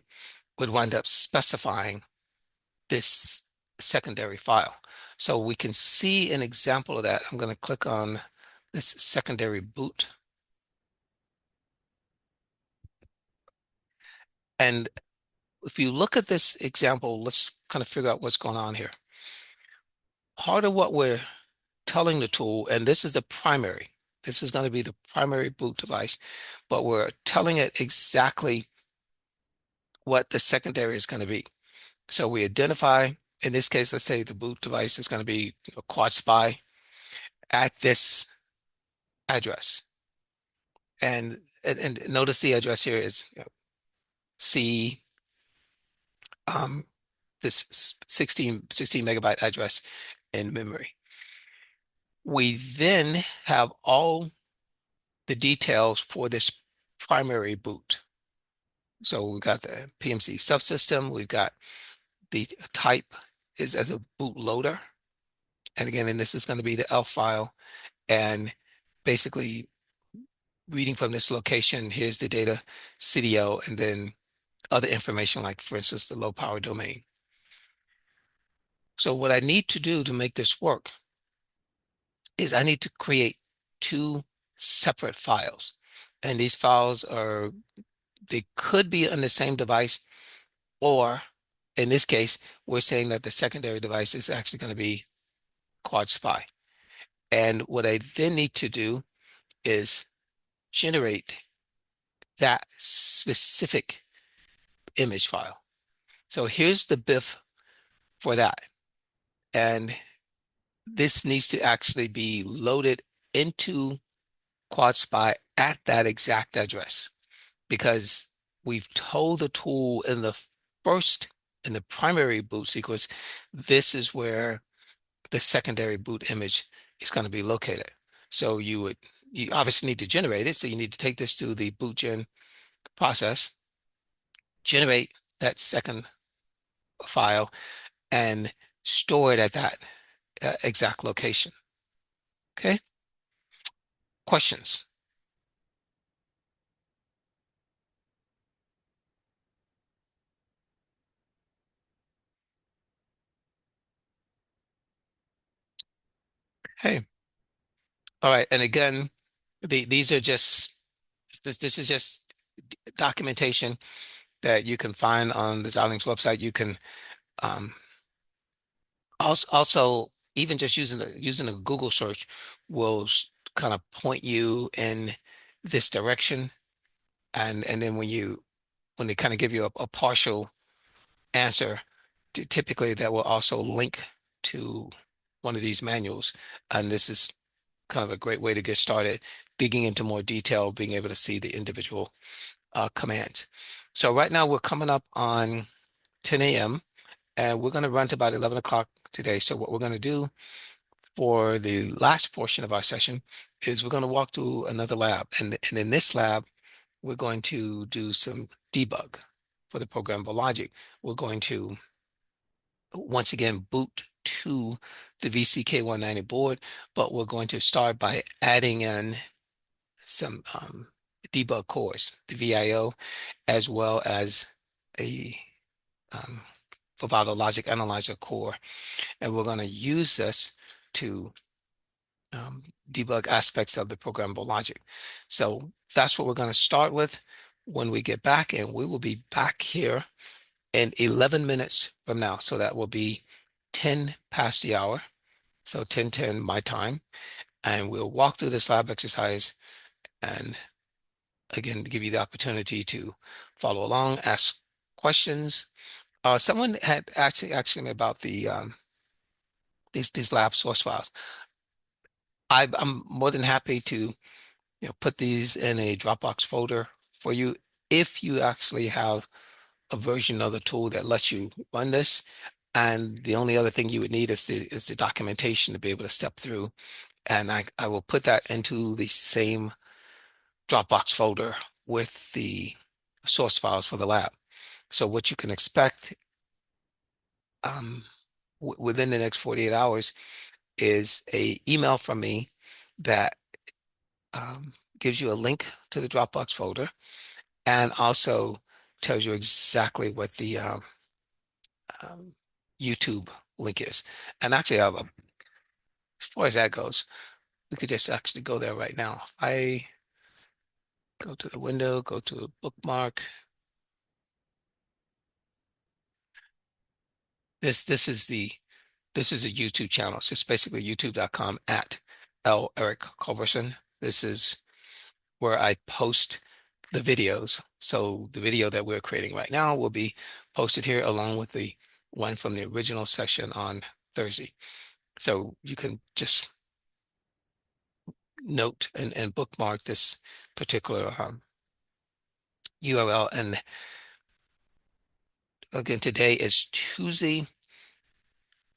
would wind up specifying this secondary file. So we can see an example of that. I'm going to click on this secondary boot. And if you look at this example, let's kind of figure out what's going on here. Part of what we're telling the tool, and this is the primary, this is going to be the primary boot device, but we're telling it exactly what the secondary is going to be. So we identify, in this case, let's say the boot device is going to be a quad spy at this address. And notice the address here is C, um, this 16 megabyte address in memory. We then have all the details for this primary boot. So we've got the PMC subsystem, we've got the type is as a bootloader. And again, and this is going to be the ELF file. And basically reading from this location, here's the data CDO, and then other information like, for instance, the low power domain. So what I need to do to make this work is I need to create two separate files. And these files are, they could be on the same device, or in this case, we're saying that the secondary device is actually going to be Quad Spy. And what I then need to do is generate that specific image file. So here's the BIF for that. And this needs to actually be loaded into Quad Spy at that exact address because we've told the tool in the first, in the primary boot sequence, this is where the secondary boot image is going to be located. So you obviously need to generate it. So you need to take this to the boot gen process, generate that second file, and store it at that exact location. Okay. Questions? Hey. All right. And again, these are just this is just documentation that you can find on the Xilinx website. You can um, also even just using a Google search will kind of point you in this direction, and then when they kind of give you a partial answer, typically that will also link to one of these manuals, and this is kind of a great way to get started digging into more detail, being able to see the individual commands. So right now we're coming up on 10 a.m. and we're going to run to about 11 o'clock today. So what we're going to do for the last portion of our session is we're going to walk through another lab. And in this lab, we're going to do some debug for the programmable logic. We're going to once again boot to the VCK190 board, but we're going to start by adding in some debug cores, the VIO, as well as a um, Vivado logic analyzer core. And we're going to use this to um, debug aspects of the programmable logic. So that's what we're going to start with when we get back, and we will be back here in 11 minutes from now. So that will be 10 past the hour. So 10:10 my time. And we'll walk through this lab exercise and again give you the opportunity to follow along, ask questions. Someone had actually asked me about these lab source files. I'm more than happy to put these in a Dropbox folder for you if you actually have a version of the tool that lets you run this. And the only other thing you would need is the documentation to be able to step through. And I will put that into the same Dropbox folder with the source files for the lab. So what you can expect um, within the next 48 hours is a email from me that gives you a link to the Dropbox folder and also tells you exactly what the um, YouTube link is. And actually, as far as that goes, we could just actually go there right now. If I go to the window, go to a bookmark. This is a YouTube channel. So it's basically youtube.com at L Eric Culverson. This is where I post the videos. So the video that we're creating right now will be posted here along with the one from the original session on Thursday. So you can just note and bookmark this particular URL. And again, today is Tuesday.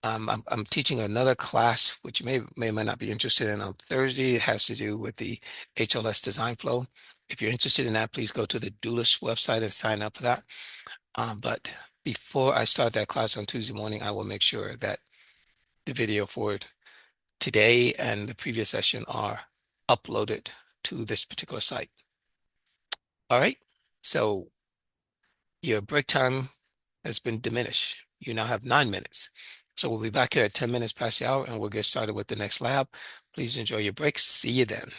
I'm teaching another class, which you may not be interested in on Thursday. It has to do with the HLS design flow. If you're interested in that, please go to the Duelist website and sign up for that. But before I start that class on Tuesday morning, I will make sure that the video for today and the previous session are uploaded to this particular site. All right. So your break time has been diminished. You now have 9 minutes. So we'll be back here at 10 minutes past the hour and we'll get started with the next lab. Please enjoy your break. See you then.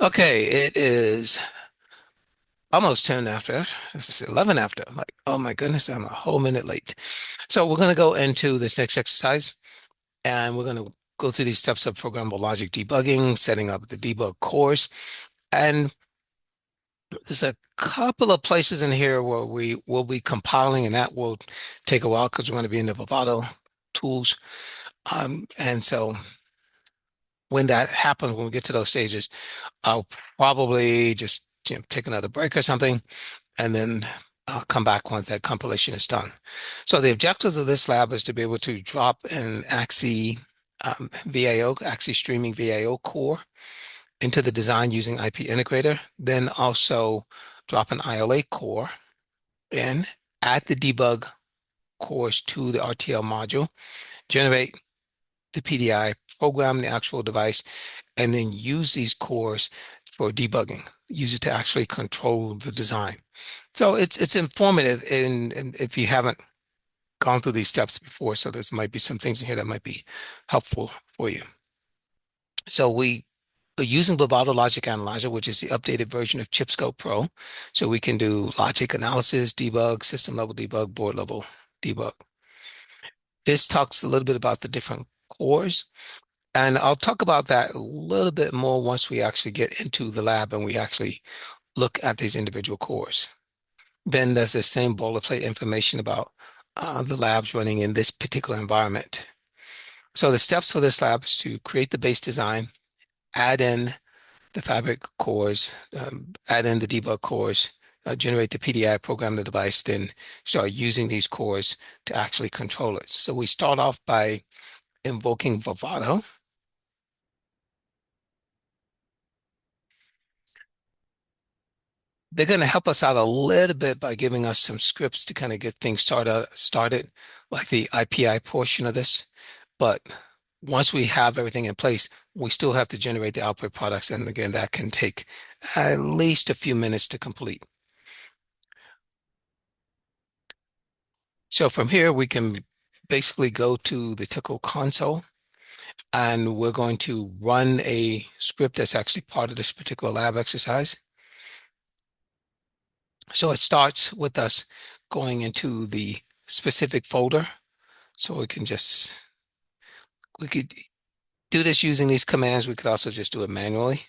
Okay, it is almost 10 after. This is 11 after. I'm like, oh my goodness, I'm a whole minute late. So we're going to go into this next exercise and we're going to go through these steps of programmable logic debugging, setting up the debug course. And there's a couple of places in here where we will be compiling, and that will take a while because we're going to be in the Vivado tools. And so when that happens, when we get to those stages, I'll probably just take another break or something, and then I'll come back once that compilation is done. So the objectives of this lab is to be able to drop an Axie VAO, Axie Streaming VAO core into the design using IP integrator, then also drop an ILA core in, add the debug cores to the RTL module, generate the PDI, program the actual device, and then use these cores for debugging. Use it to actually control the design. So it's informative and if you haven't gone through these steps before, so there's might be some things in here that might be helpful for you. So we are using Bravado Logic Analyzer, which is the updated version of ChipScope Pro. So we can do logic analysis, debug, system level debug, board level debug. This talks a little bit about the different cores, and I'll talk about that a little bit more once we actually get into the lab and we actually look at these individual cores. Then there's the same boilerplate information about the labs running in this particular environment. So the steps for this lab is to create the base design, add in the fabric cores, add in the debug cores, generate the PDI, program the device, then start using these cores to actually control it. So we start off by invoking Vivado. They're going to help us out a little bit by giving us some scripts to kind of get things started, like the IPI portion of this. But once we have everything in place, we still have to generate the output products. And again, that can take at least a few minutes to complete. So from here, we can basically go to the Tickle console and we're going to run a script that's actually part of this particular lab exercise. So it starts with us going into the specific folder. So we could do this using these commands. We could also just do it manually.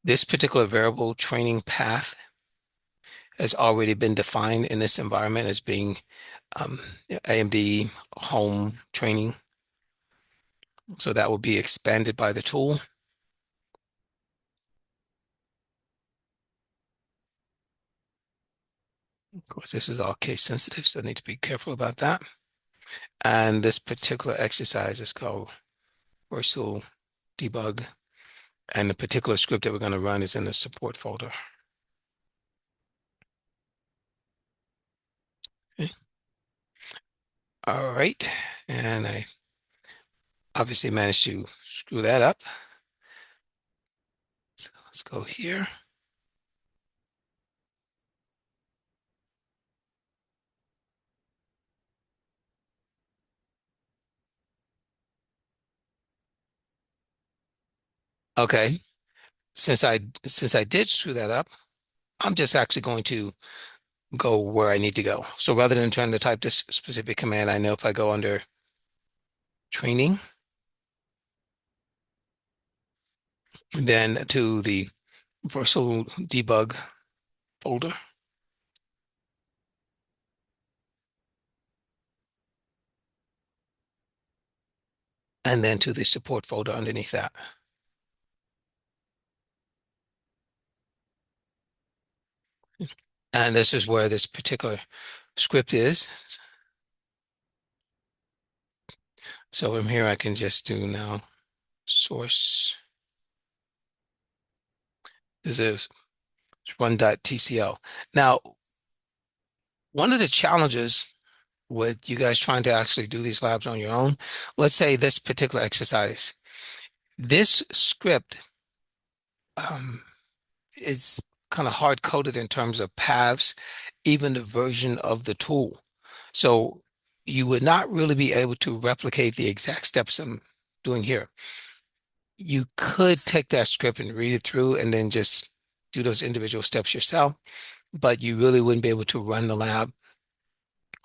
This particular variable training path has already been defined in this environment as being um, AMD home training. So that will be expanded by the tool. Of course, this is all case sensitive, so I need to be careful about that. And this particular exercise is called Versal debug. And the particular script that we're going to run is in the support folder. Okay. All right. And I obviously managed to screw that up. So let's go here. Okay. Since I did screw that up, I'm just actually going to go where I need to go. So rather than trying to type this specific command, I know if I go under training, then to the Versal debug folder, and then to the support folder underneath that. And this is where this particular script is. So from here, I can just do now source. This is run.tcl. Now, one of the challenges with you guys trying to actually do these labs on your own, let's say this particular exercise, this script um, is kind of hard coded in terms of paths, even the version of the tool. So you would not really be able to replicate the exact steps I'm doing here. You could take that script and read it through and then just do those individual steps yourself, but you really wouldn't be able to run the lab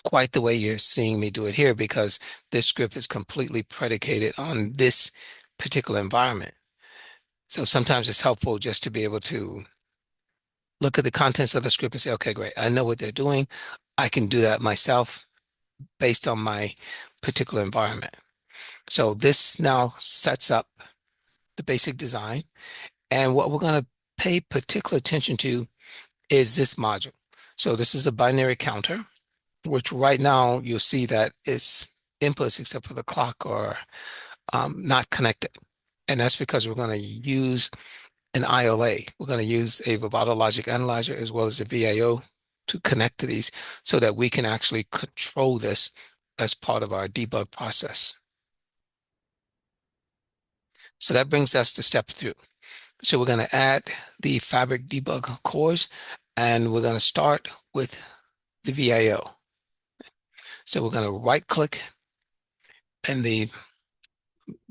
quite the way you're seeing me do it here because this script is completely predicated on this particular environment. So sometimes it's helpful just to be able to look at the contents of the script and say, okay, great, I know what they're doing. I can do that myself based on my particular environment. So this now sets up the basic design. And what we're going to pay particular attention to is this module. So this is a binary counter, which right now you'll see that its inputs, except for the clock, are not connected. And that's because we're going to use an ILA. We're going to use a Vivato logic analyzer as well as a VIO to connect to these so that we can actually control this as part of our debug process. So that brings us to step 2. So we're going to add the Fabric debug cores, and we're going to start with the VIO. So we're going to right click in the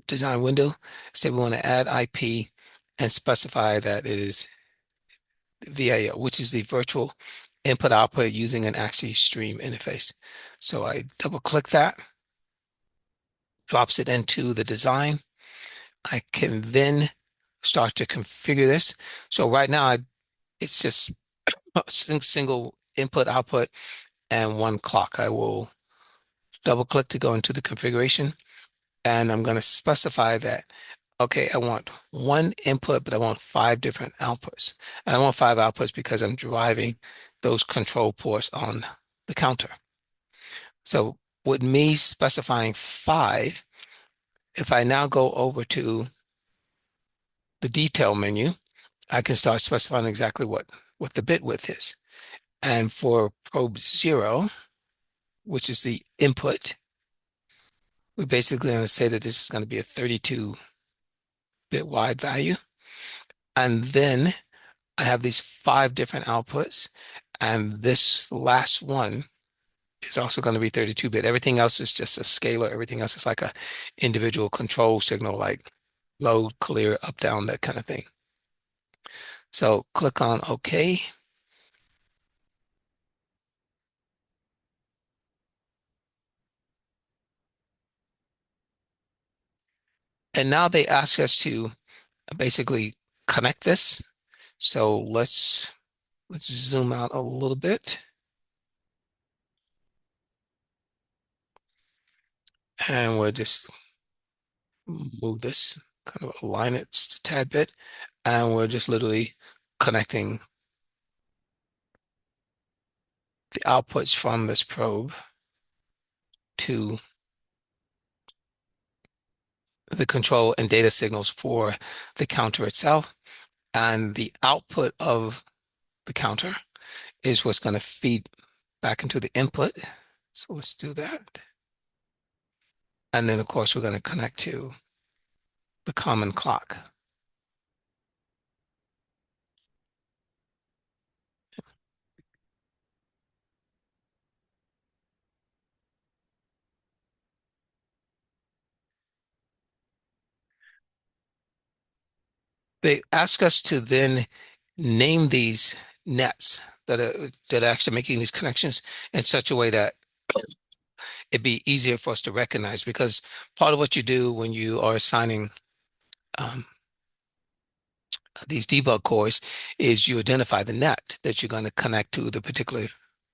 design window, say we want to add IP and specify that it is VIO, which is the virtual input output using an AXI stream interface. So I double click that, drops it into the design. I can then start to configure this. So right now it's just a single input output and one clock. I will double click to go into the configuration and I'm going to specify that, okay, I want one input, but I want 5 different outputs. And I want 5 outputs because I'm driving those control ports on the counter. So with me specifying 5, if I now go over to the detail menu, I can start specifying exactly what the bit width is. And for probe 0, which is the input, we're basically going to say that this is going to be a 32-bit wide value. And then I have these 5 different outputs, and this last one is also going to be 32-bit. Everything else is just a scalar. Everything else is like a individual control signal, like load, clear, up, down, that kind of thing. So click on OK. And now they ask us to basically connect this. So let's zoom out a little bit and we'll just move this, kind of align it just a tad bit. And we're just literally connecting the outputs from this probe to the control and data signals for the counter itself. And the output of the counter is what's going to feed back into the input. So let's do that. And then, of course, we're going to connect to the common clock. They ask us to then name these nets that are actually making these connections in such a way that it'd be easier for us to recognize because part of what you do when you are assigning um, these debug cores is you identify the net that you're going to connect to the particular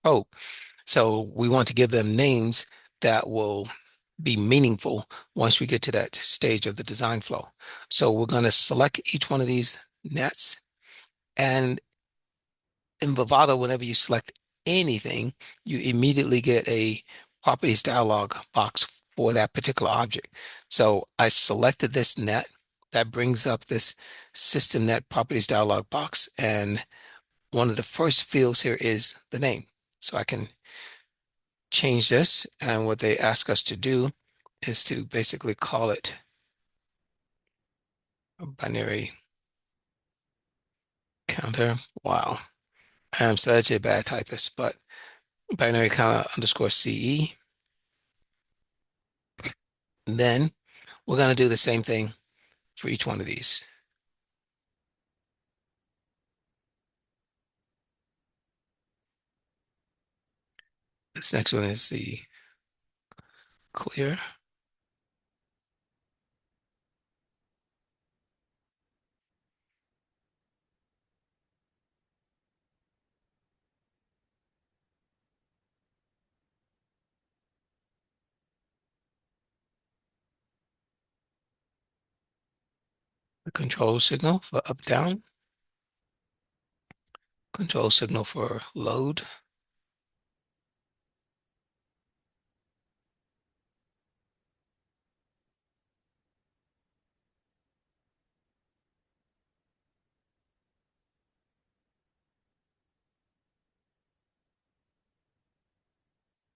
probe. So we want to give them names that will be meaningful once we get to that stage of the design flow. So we're going to select each one of these nets. And in Vivado, whenever you select anything, you immediately get a properties dialog box for that particular object. So I selected this net. That brings up this system net properties dialog box. And one of the first fields here is the name. So I can change this. And what they ask us to do is to basically call it a binary counter. Wow. I'm such a bad typist, but binary counter underscore CE. Then we're going to do the same thing for each one of these. This next one is the clear control signal for up down, control signal for load,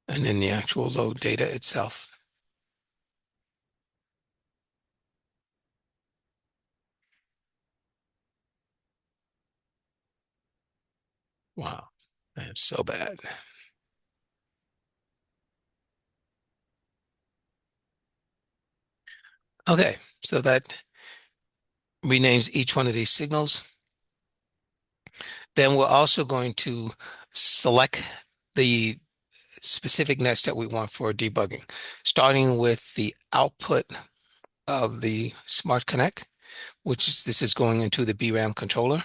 and then the actual load data itself. Wow, I am so bad. Okay, so that renames each one of these signals. Then we're also going to select the specific nets that we want for debugging, starting with the output of the Smart Connect, which is this is going into the BRAM controller.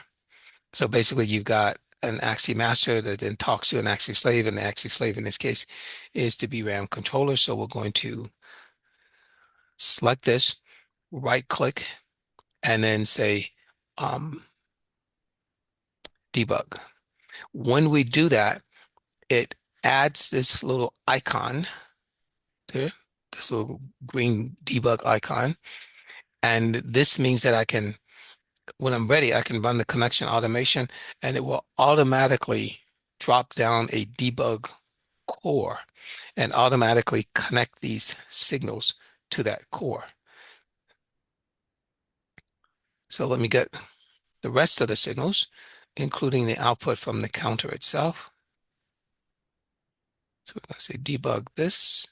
So basically, you've got an AXI master that then talks to an AXI slave, and the AXI slave in this case is the BRAM controller. So we're going to select this, right click, and then say debug. When we do that, it adds this little icon here, this little green debug icon. And this means that I can, when I'm ready, I can run the connection automation and it will automatically drop down a debug core and automatically connect these signals to that core. So let me get the rest of the signals, including the output from the counter itself. So we're going to say debug this.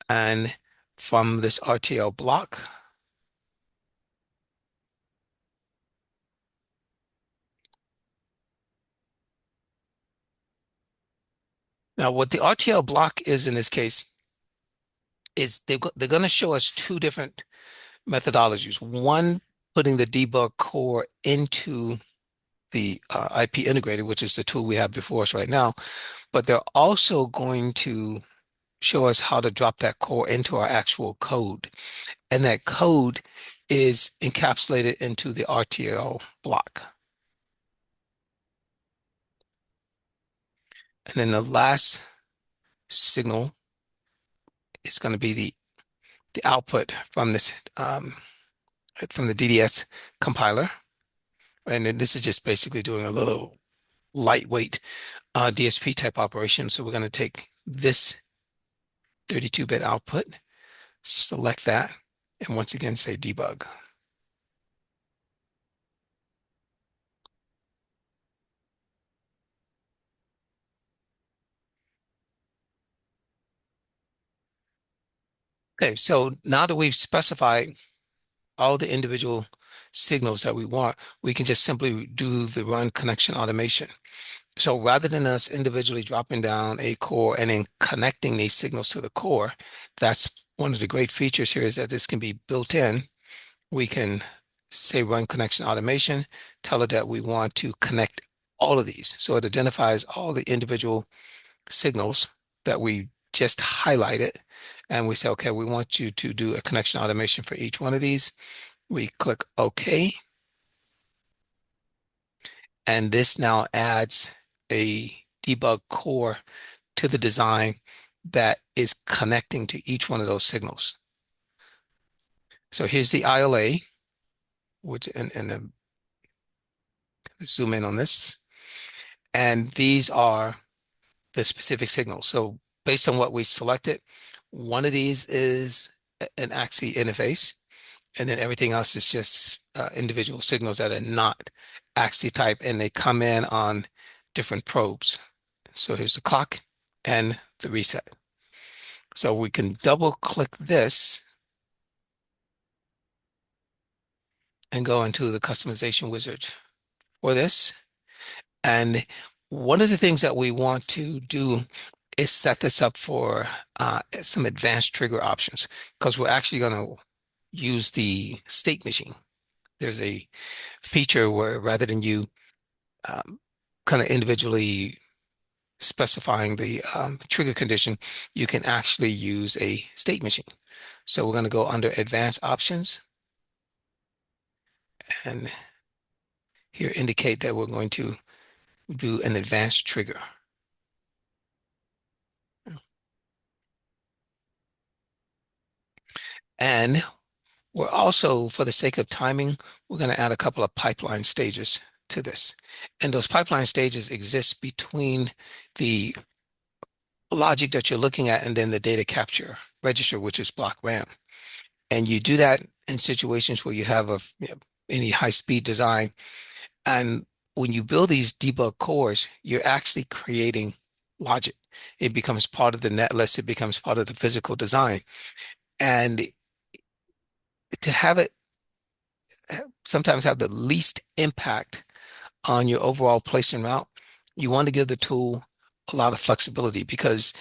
And from this RTL block, now what the RTL block is in this case is they're going to show us two different methodologies. One, putting the debug core into the IP integrator, which is the tool we have before us right now, but they're also going to show us how to drop that core into our actual code. And that code is encapsulated into the RTL block. And then the last signal is going to be the output from this from the DDS compiler. And then this is just basically doing a little lightweight DSP type operation. So we're going to take this 32-bit output, select that, and once again say debug. Okay, so now that we've specified all the individual signals that we want, we can just simply do the run connection automation. So rather than us individually dropping down a core and then connecting these signals to the core, that's one of the great features here is that this can be built in. We can say run connection automation, tell it that we want to connect all of these. So it identifies all the individual signals that we just highlighted. And we say, okay, we want you to do a connection automation for each one of these. We click OK. And this now adds a debug core to the design that is connecting to each one of those signals. So here's the ILA, which and the zoom in on this. And these are the specific signals. So based on what we selected, one of these is an AXI interface, and then everything else is just individual signals that are not AXI type, and they come in on different probes. So here's the clock and the reset. So we can double click this and go into the customization wizard for this. And one of the things that we want to do is set this up for some advanced trigger options because we're actually going to use the state machine. There's a feature where rather than you um, kind of individually specifying the trigger condition, you can actually use a state machine. So we're going to go under advanced options and here indicate that we're going to do an advanced trigger. And we're also, for the sake of timing, we're going to add a couple of pipeline stages to this. And those pipeline stages exist between the logic that you're looking at and then the data capture register, which is block RAM. And you do that in situations where you have any high-speed design. And when you build these debug cores, you're actually creating logic. It becomes part of the netlist. It becomes part of the physical design. And to have it sometimes have the least impact on your overall placement route, you want to give the tool a lot of flexibility because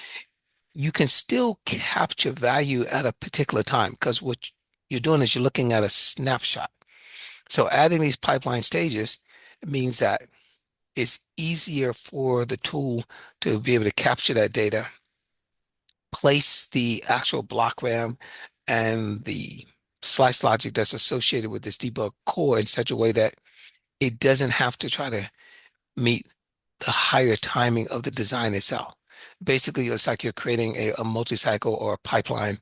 you can still capture value at a particular time because what you're doing is you're looking at a snapshot. So adding these pipeline stages means that it's easier for the tool to be able to capture that data, place the actual block RAM and the slice logic that's associated with this debug core in such a way that it doesn't have to try to meet the higher timing of the design itself. Basically, it's like you're creating a multi-cycle or a pipeline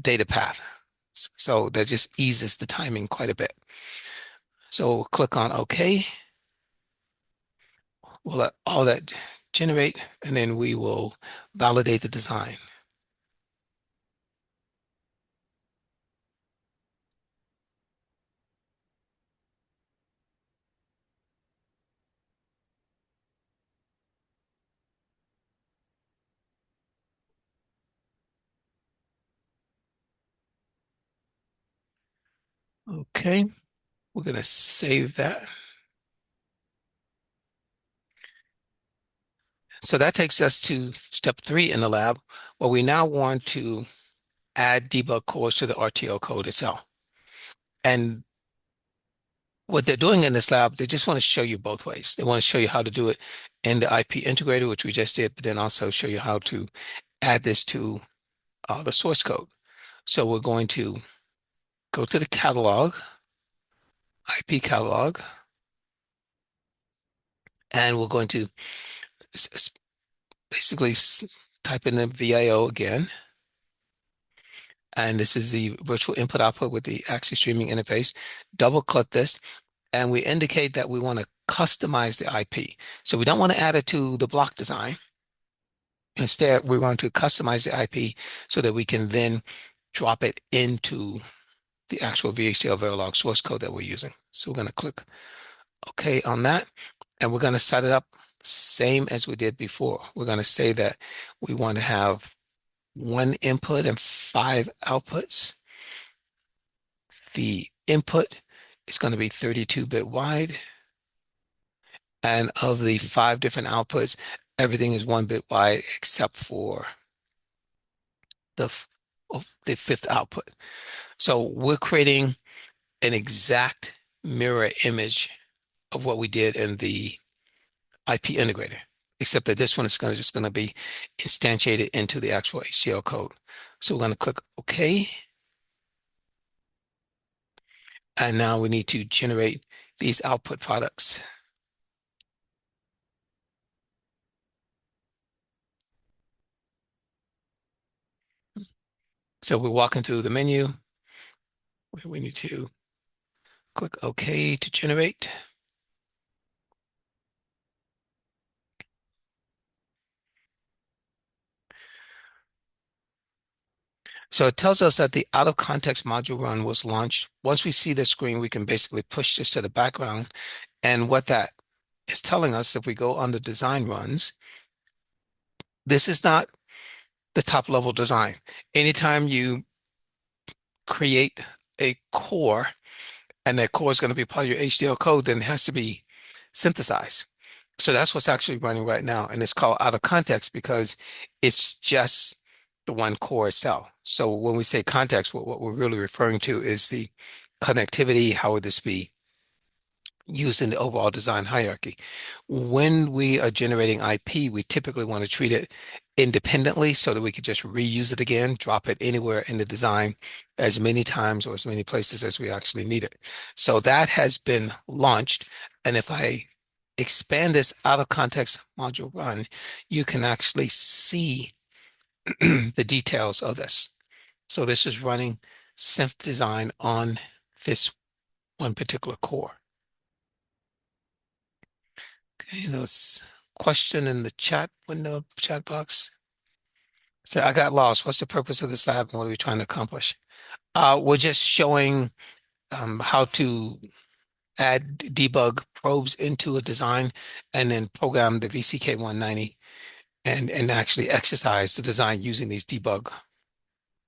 data path. So that just eases the timing quite a bit. So we'll click on OK. We'll let all that generate, and then we will validate the design. Okay, we're going to save that. So that takes us to step 3 in the lab, where we now want to add debug cores to the RTO code itself. And what they're doing in this lab, they just want to show you both ways. They want to show you how to do it in the IP integrator, which we just did, but then also show you how to add this to the source code. So we're going to go to the catalog, IP catalog, and we're going to basically type in the VIO again. And this is the virtual input output with the Axis streaming interface. Double click this, and we indicate that we want to customize the IP. So we don't want to add it to the block design. Instead, we want to customize the IP so that we can then drop it into the actual VHDL Verilog source code that we're using. So we're going to click OK on that, and we're going to set it up same as we did before. We're going to say that we want to have 1 input and 5 outputs. The input is going to be 32-bit wide, and of the 5 different outputs, everything is 1 bit wide except for the the 5th output. So we're creating an exact mirror image of what we did in the IP integrator, except that this one is just going to be instantiated into the actual HDL code. So we're going to click OK. And now we need to generate these output products. So we're walking through the menu. We need to click OK to generate. So it tells us that the out of context module run was launched. Once we see the screen, we can basically push this to the background. And what that is telling us if we go under design runs, this is not the top level design. Anytime you create a core and that core is going to be part of your HDL code, then it has to be synthesized. So that's what's actually running right now. And it's called out of context because it's just the one core itself. So when we say context, what we're really referring to is the connectivity. How would this be used in the overall design hierarchy? When we are generating IP, we typically want to treat it independently so that we could just reuse it again, drop it anywhere in the design as many times or as many places as we actually need it. So that has been launched. And if I expand this out of context module run, you can actually see the details of this. So this is running synth design on this one particular core. Okay, there's question in the chat window, chat box. So I got lost. What's the purpose of this lab and what are we trying to accomplish? We're just showing how to add debug probes into a design and then program the VCK 190 and actually exercise the design using these debug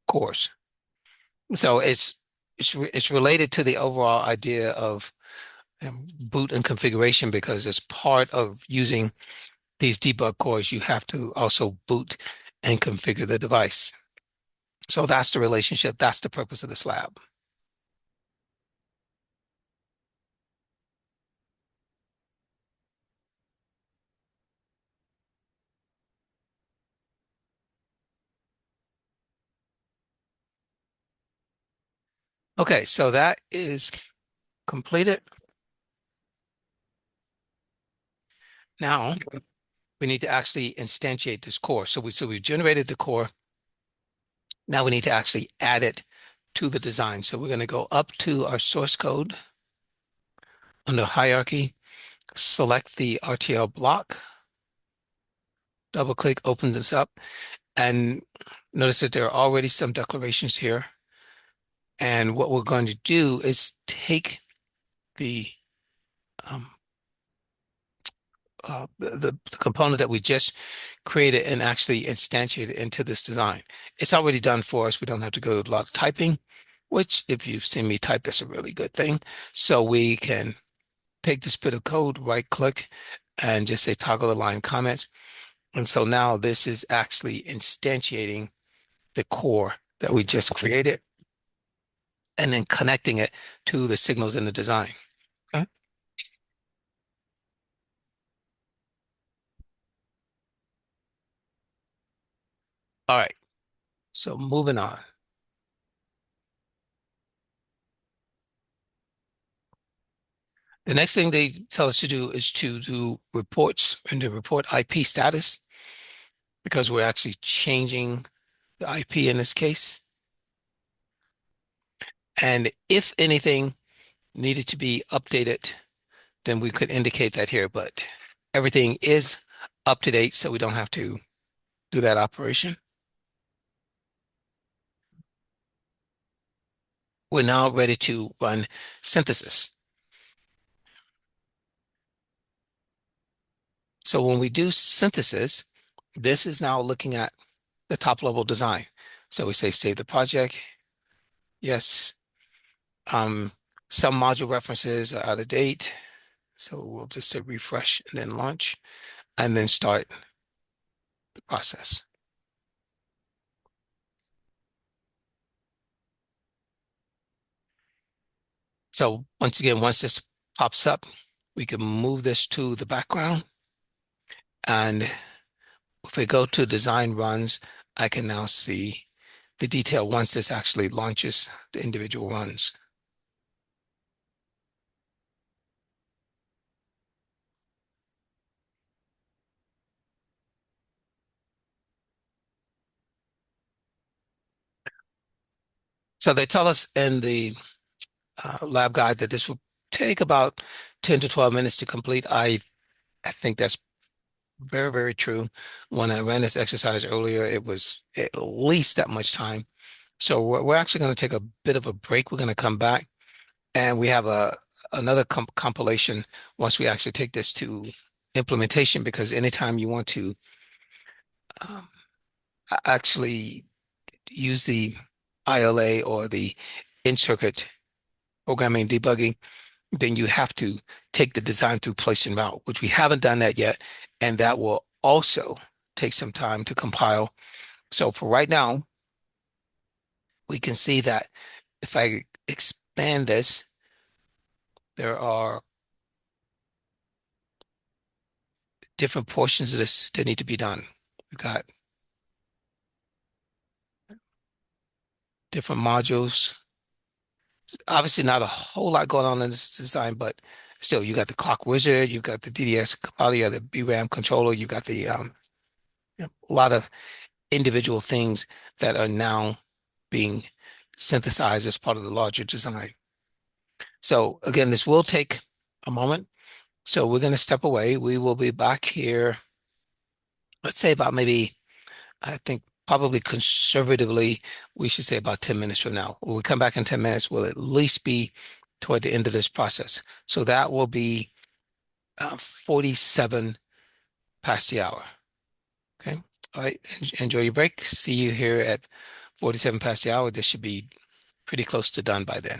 cores. So it's related to the overall idea of boot and configuration because as part of using these debug cores, you have to also boot and configure the device. So that's the relationship. That's the purpose of this lab. Okay, so that is completed. Now we need to actually instantiate this core. So we've generated the core. Now we need to actually add it to the design. So we're going to go up to our source code under hierarchy, select the RTL block, double click, opens this up, and notice that there are already some declarations here. And what we're going to do is take the um, the component that we just created and actually instantiate it into this design. It's already done for us. We don't have to go to a lot of typing, which if you've seen me type, that's a really good thing. So we can take this bit of code, right click, and just say toggle align comments. And so now this is actually instantiating the core that we just created and then connecting it to the signals in the design. Okay. All right. So moving on. The next thing they tell us to do is to do reports and to report IP status because we're actually changing the IP in this case. And if anything needed to be updated, then we could indicate that here, but everything is up to date, so we don't have to do that operation. We're now ready to run synthesis. So when we do synthesis, this is now looking at the top level design. So we say save the project. Yes. Um, some module references are out of date. So we'll just say refresh and then launch and then start the process. So once again, once this pops up, we can move this to the background. And if we go to design runs, I can now see the detail once this actually launches the individual runs. So they tell us in the lab guide that this will take about 10 to 12 minutes to complete. I think that's very, very true. When I ran this exercise earlier, it was at least that much time. So we're actually going to take a bit of a break. We're going to come back and we have another compilation once we actually take this to implementation, because anytime you want to um, actually use the ILA or the in-circuit programming debugging, then you have to take the design through place and route, which we haven't done that yet, and that will also take some time to compile. So for right now, we can see that if I expand this, there are different portions of this that need to be done. We've got different modules. Obviously, not a whole lot going on in this design, but still, you got the clock wizard, you've got the DDS compiler, the BRAM controller, you've got the a lot of individual things that are now being synthesized as part of the larger design. So again, this will take a moment. So we're going to step away. We will be back here, let's say about maybe, I think probably conservatively, we should say about 10 minutes from now. When we come back in 10 minutes, we'll at least be toward the end of this process. So that will be 47 past the hour. Okay. All right. Enjoy your break. See you here at 47 past the hour. This should be pretty close to done by then.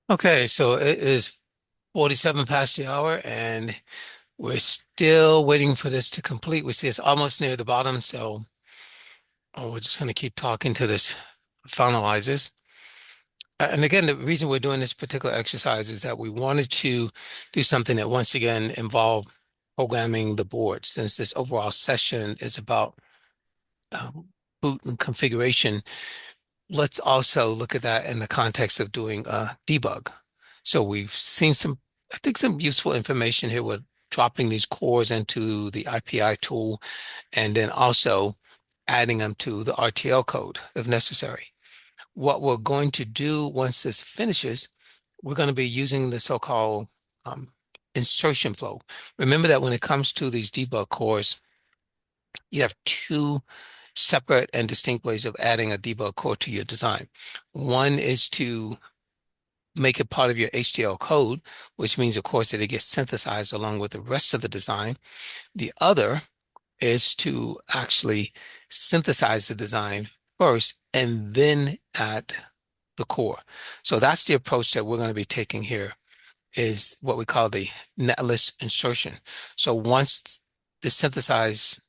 Okay, so it is 47 past the hour, and we're still waiting for this to complete. We see it's almost near the bottom, so we're just going to keep talking till this finalizes. And again, the reason we're doing this particular exercise is that we wanted to do something that once again involved programming the board. Since this overall session is about um, boot and configuration, let's also look at that in the context of doing a debug. So we've seen some, I think, some useful information here with dropping these cores into the IPI tool and then also adding them to the RTL code if necessary. What we're going to do once this finishes, we're going to be using the so-called um, insertion flow. Remember that when it comes to these debug cores, you have two separate and distinct ways of adding a debug core to your design. One is to make it part of your HTML code, which means, of course, that it gets synthesized along with the rest of the design. The other is to actually synthesize the design first and then add the core. So that's the approach that we're going to be taking here is what we call the netlist insertion. So once the synthesized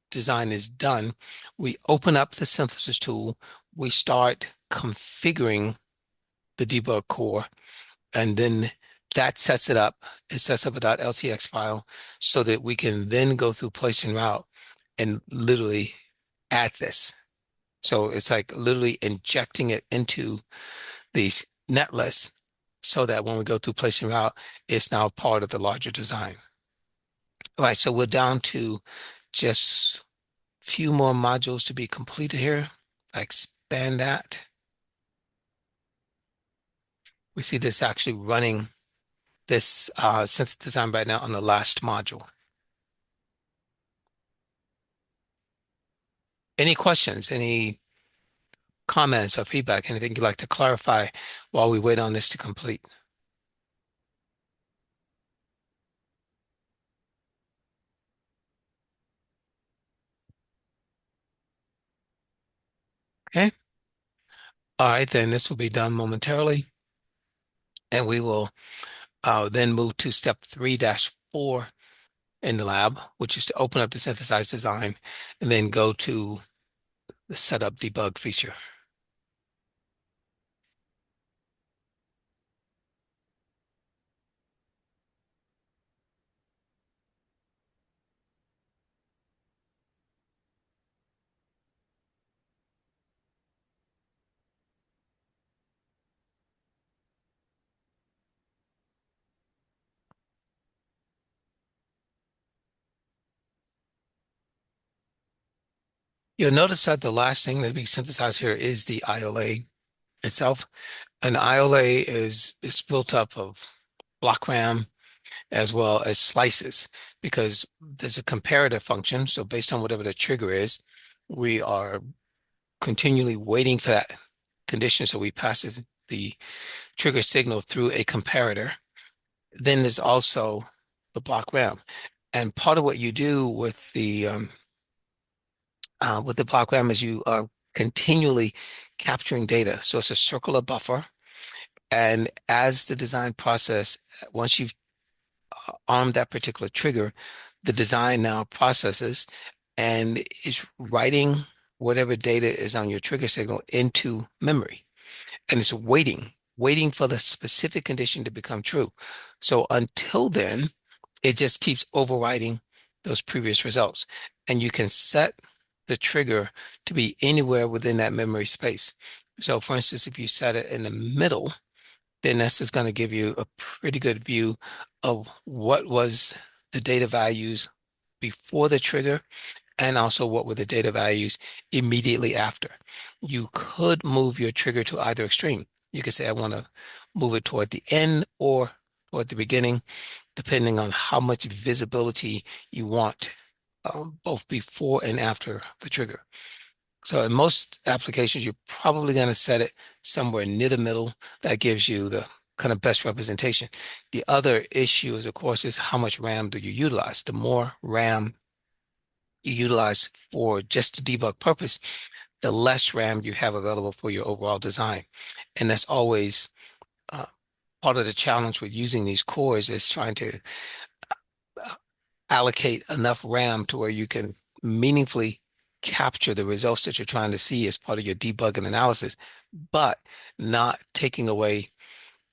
design is done, we open up the synthesis tool, we start configuring the debug core, and then that sets it up. It sets up a .ltx file so that we can then go through place and route and literally add this. So it's like literally injecting it into these net lists so that when we go through place and route, it's now part of the larger design. All right, so we're down to just few more modules to be completed here. I expand that. We see this actually running this synthesis design right now on the last module. Any questions, any comments or feedback, anything you'd like to clarify while we wait on this to complete? Okay. All right, then this will be done momentarily, and we will then move to step 3-4 in the lab, which is to open up the synthesized design and then go to the setup debug feature. You'll notice that the last thing that we synthesize here is the IOLA itself. An IOLA is built up of block RAM as well as slices because there's a comparative function. So based on whatever the trigger is, we are continually waiting for that condition. So we pass the trigger signal through a comparator. Then there's also the block RAM. And part of what you do with the block RAM is you are continually capturing data. So it's a circular buffer. And as the design process, once you've armed that particular trigger, the design now processes and is writing whatever data is on your trigger signal into memory. And it's waiting for the specific condition to become true. So until then, it just keeps overriding those previous results. And you can set the trigger to be anywhere within that memory space. So for instance, if you set it in the middle, then this is going to give you a pretty good view of what was the data values before the trigger and also what were the data values immediately after. You could move your trigger to either extreme. You could say, I want to move it toward the end or toward the beginning, depending on how much visibility you want, both before and after the trigger. So in most applications, you're probably going to set it somewhere near the middle. That gives you the kind of best representation. The other issue is, of course, is how much RAM do you utilize? The more RAM you utilize for just the debug purpose, the less RAM you have available for your overall design. And that's always part of the challenge with using these cores is trying to uh, allocate enough RAM to where you can meaningfully capture the results that you're trying to see as part of your debug and analysis, but not taking away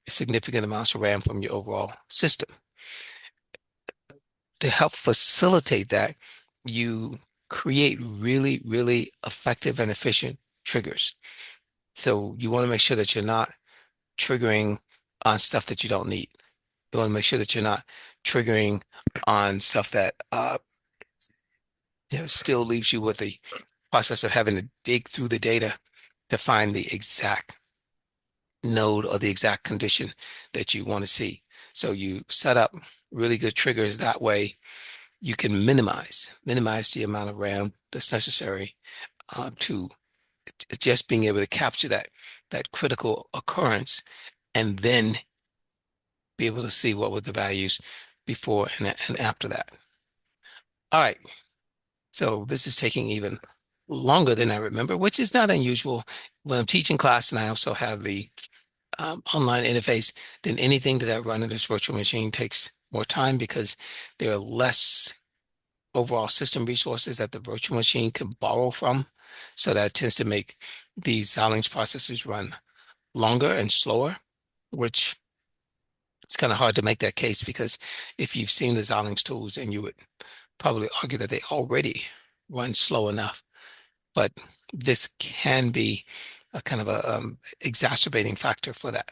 significant amounts of RAM from your overall system. To help facilitate that, you create really, really effective and efficient triggers. So you want to make sure that you're not triggering on stuff that you don't need. You want to make sure that you're not triggering on stuff that still leaves you with the process of having to dig through the data to find the exact node or the exact condition that you want to see. So you set up really good triggers that way you can minimize the amount of RAM that's necessary to just being able to capture that critical occurrence and then be able to see what were the values before and after that. All right, so this is taking even longer than I remember, which is not unusual when I'm teaching class and I also have the online interface. Then anything that I run in this virtual machine takes more time because there are less overall system resources that the virtual machine can borrow from. So that tends to make these Xilinx processors run longer and slower, which it's kind of hard to make that case because if you've seen the Xilinx tools, and you would probably argue that they already run slow enough. But this can be a kind of a exacerbating factor for that.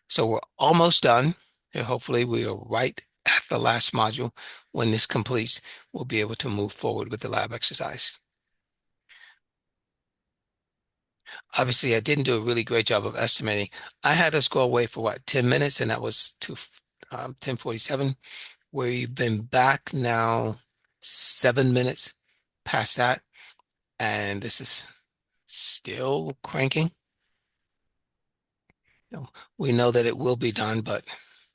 So we're almost done. And hopefully we are right at the last module. When this completes, we'll be able to move forward with the lab exercise. Obviously, I didn't do a really great job of estimating. I had us go away for what, 10 minutes, and that was to 10:47. We've been back now 7 minutes past that, and this is still cranking. You know, we know that it will be done, but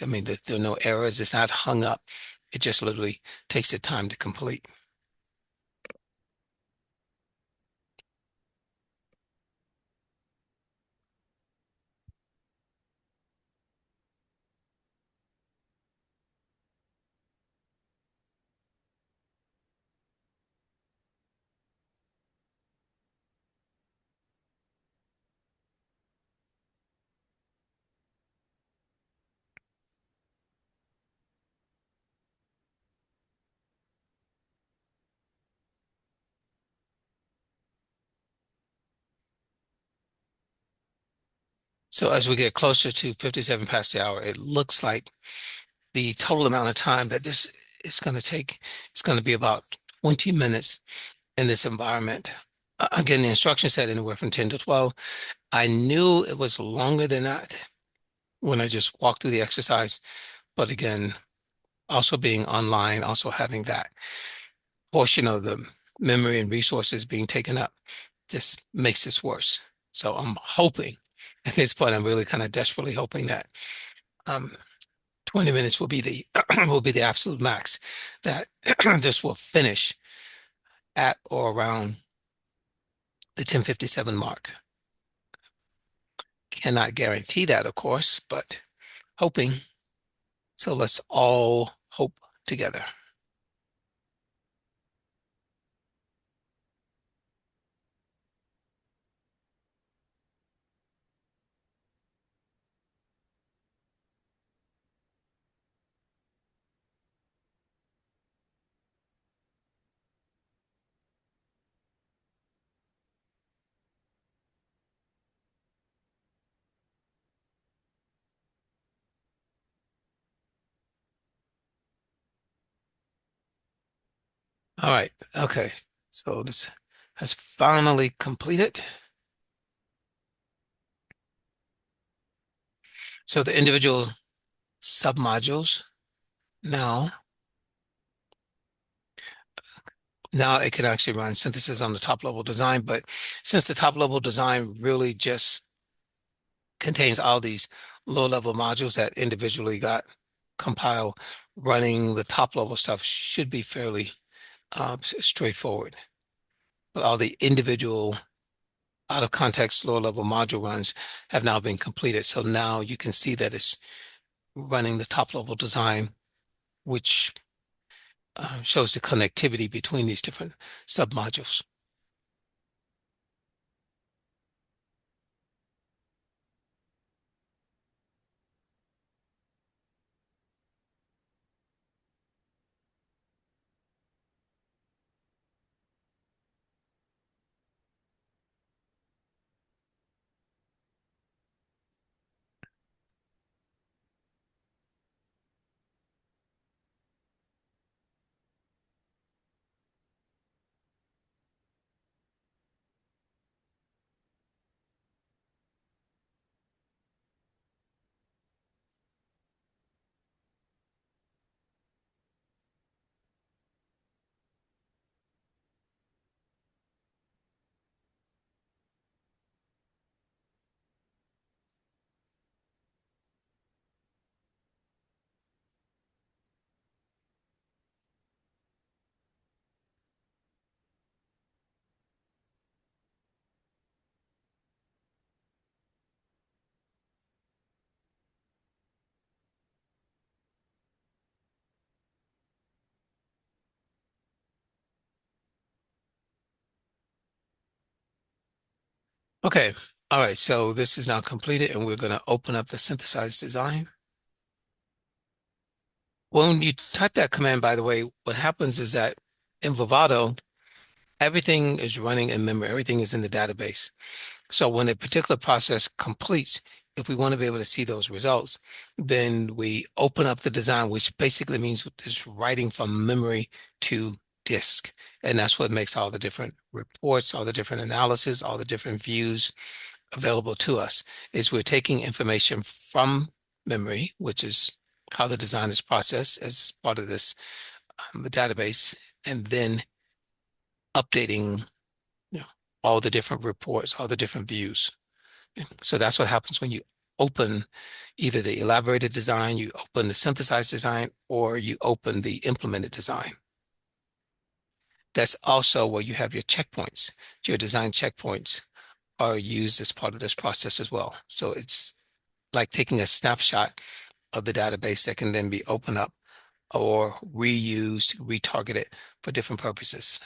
I mean, there are no errors. It's not hung up. It just literally takes the time to complete. So as we get closer to 57 past the hour, it looks like the total amount of time that this is going to take is going to be about 20 minutes in this environment. Again, the instruction said anywhere from 10 to 12. I knew it was longer than that when I just walked through the exercise. But again, also being online, also having that portion of the memory and resources being taken up just makes this worse. So I'm hoping at this point, I'm really kind of desperately hoping that um, 20 minutes will be the will be the absolute max that this will finish at or around the 10:57 mark. Cannot guarantee that, of course, but hoping. So let's all hope together. All right. Okay. So this has finally completed. So the individual submodules now, now it can actually run synthesis on the top level design, but since the top level design really just contains all these low level modules that individually got compiled, running the top level stuff should be fairly straightforward. But all the individual out of context lower level module runs have now been completed. So now you can see that it's running the top level design, which shows the connectivity between these different submodules. Okay. All right. So this is now completed and we're going to open up the synthesized design. When you type that command, by the way, what happens is that in Vivado, everything is running in memory. Everything is in the database. So when a particular process completes, if we want to be able to see those results, then we open up the design, which basically means just writing from memory to disk. And that's what makes all the different reports, all the different analysis, all the different views available to us, is we're taking information from memory, which is how the design is processed as part of this database, and then updating, you know, all the different reports, all the different views. So that's what happens when you open either the elaborated design, you open the synthesized design, or you open the implemented design. That's also where you have your checkpoints. Your design checkpoints are used as part of this process as well. So it's like taking a snapshot of the database that can then be opened up or reused, retargeted for different purposes.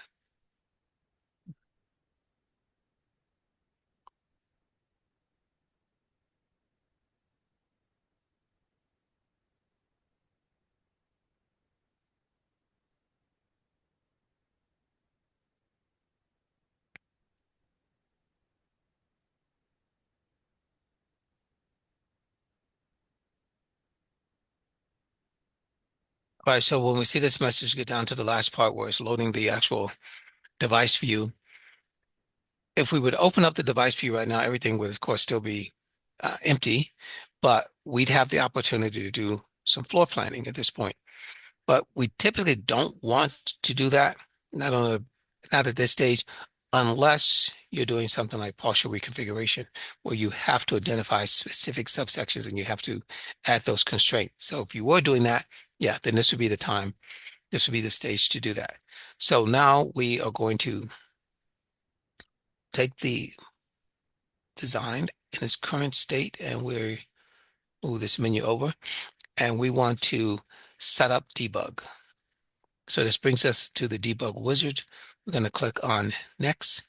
All right, so when we see this message get down to the last part where it's loading the actual device view, if we would open up the device view right now, everything would, of course, still be empty, but we'd have the opportunity to do some floor planning at this point. But we typically don't want to do that, not on a, not at this stage, unless you're doing something like partial reconfiguration, where you have to identify specific subsections and you have to add those constraints. So if you were doing that, yeah, then this would be the time, this would be the stage to do that. So now we are going to take the design in its current state and we move this menu over and we want to set up debug. So this brings us to the debug wizard. We're going to click on next.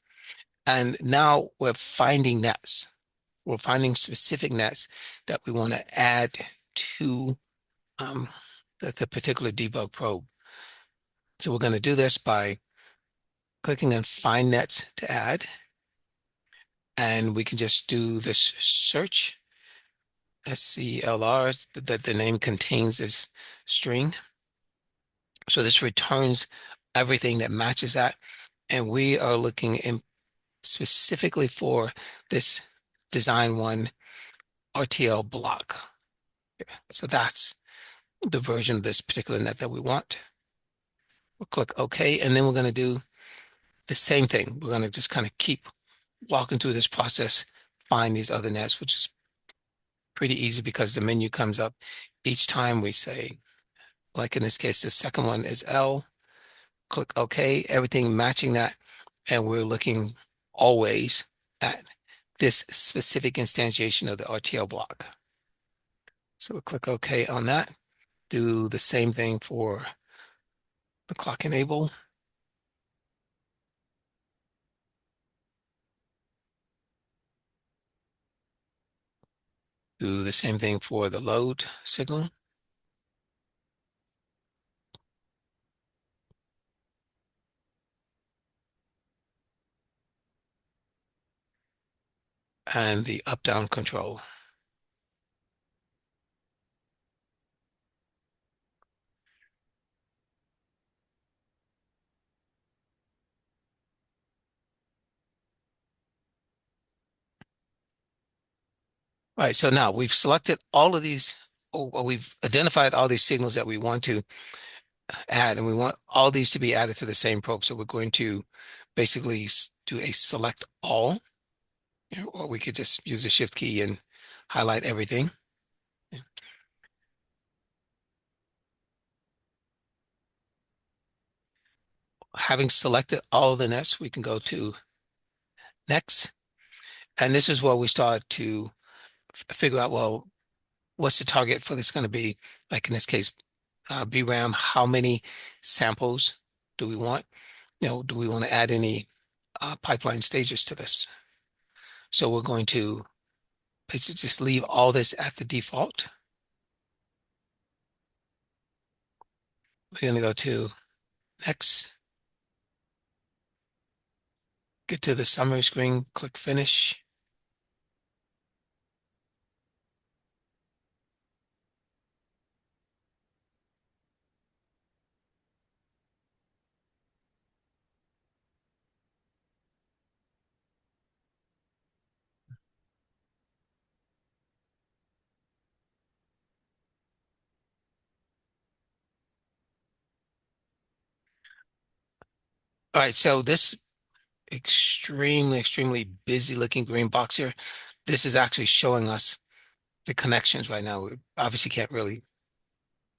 And now we're finding nets. We're finding specific nets that we want to add to um, the particular debug probe. So we're going to do this by clicking on find nets to add. And we can just do this search, SCLR, that the name contains this string. So this returns everything that matches that. And we are looking in specifically for this design one RTL block. So that's the version of this particular net that we want. We'll click OK, and then we're going to do the same thing. We're going to just kind of keep walking through this process, find these other nets, which is pretty easy because the menu comes up each time we say, like in this case, the second one is L, click OK, everything matching that. And we're looking always at this specific instantiation of the RTL block. So we'll click OK on that. Do the same thing for the clock enable. Do the same thing for the load signal. And the up-down control. All right, so now we've selected all of these, or we've identified all these signals that we want to add, and we want all these to be added to the same probe. So we're going to basically do a select all, or we could just use the shift key and highlight everything. Having selected all the nets, we can go to next. And this is where we start to figure out, well, what's the target for this going to be? Like in this case, BRAM, how many samples do we want? Do we want to add any pipeline stages to this? So we're going to basically just leave all this at the default. We're going to go to next, get to the summary screen, click finish. All right, so this extremely busy looking green box here, this is actually showing us the connections right now. We obviously can't really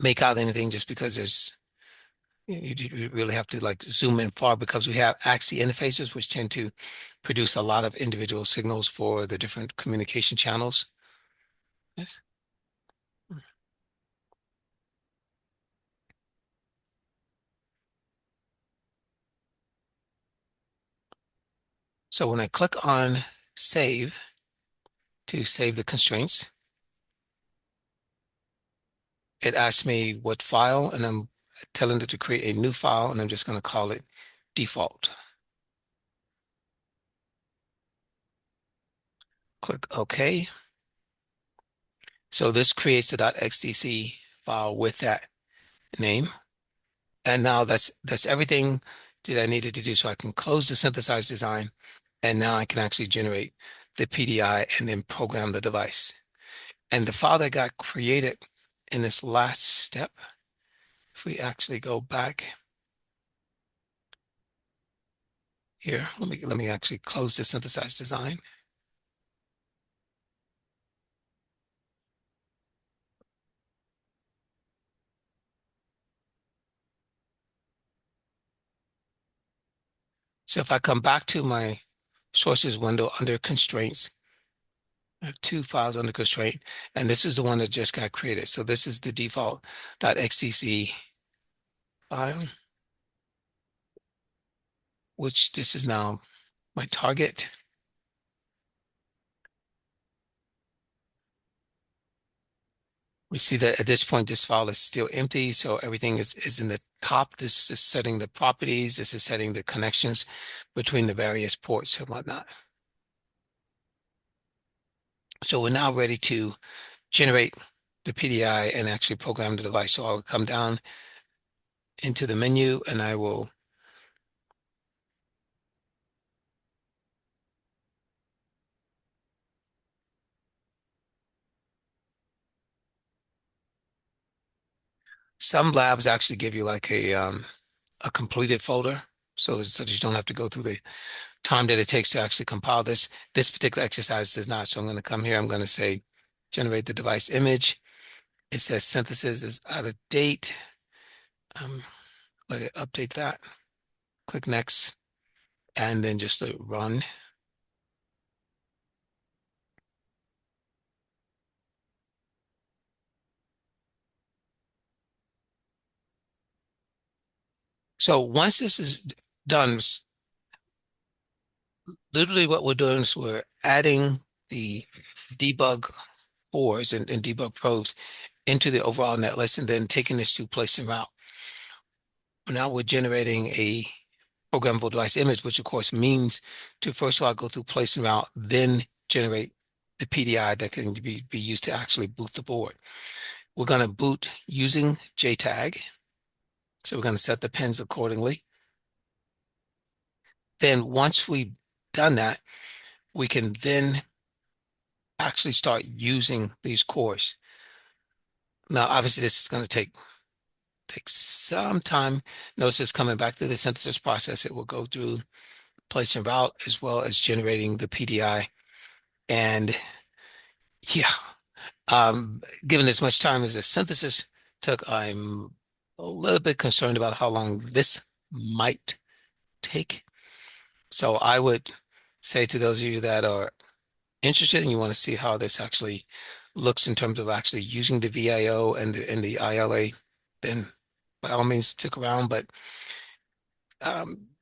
make out anything just because you really have to like zoom in far because we have AXI interfaces which tend to produce a lot of individual signals for the different communication channels. Yes. So when I click on save to save the constraints, it asks me what file, and I'm telling it to create a new file, and I'm just going to call it default. Click OK. So this creates the .xtc file with that name. And now that's everything that I needed to do. So I can close the synthesized design, and now I can actually generate the PDI and then program the device. And the file that got created in this last step, if we actually go back here, let me actually close the synthesized design. So if I come back to my sources window under constraints, I have two files under constraint, and this is the one that just got created. So this is the default .xtc file, which this is now my target. We see that at this point, this file is still empty. So everything is in the top. This is setting the properties. This is setting the connections between the various ports and whatnot. So we're now ready to generate the PDI and actually program the device. So I'll come down into the menu and I will some labs actually give you like a completed folder so that you don't have to go through the time that it takes to actually compile this. This particular exercise does not. So I'm going to come here. I'm going to say generate the device image. It says synthesis is out of date. Let it update that. Click next and then just run. So once this is done, literally what we're doing is we're adding the debug cores and debug probes into the overall netlist and then taking this to place and route. Now we're generating a programmable device image, which of course means to first of all go through place and route, then generate the PDI that can be used to actually boot the board. We're going to boot using JTAG. So we're going to set the pins accordingly. Then once we've done that, we can then actually start using these cores. Now, obviously, this is going to take some time. Notice it's coming back through the synthesis process. It will go through place and route as well as generating the PDI. And yeah, given as much time as the synthesis took, I'm a little bit concerned about how long this might take. So I would say to those of you that are interested and you want to see how this actually looks in terms of actually using the VIO and the ILA, then by all means stick around. But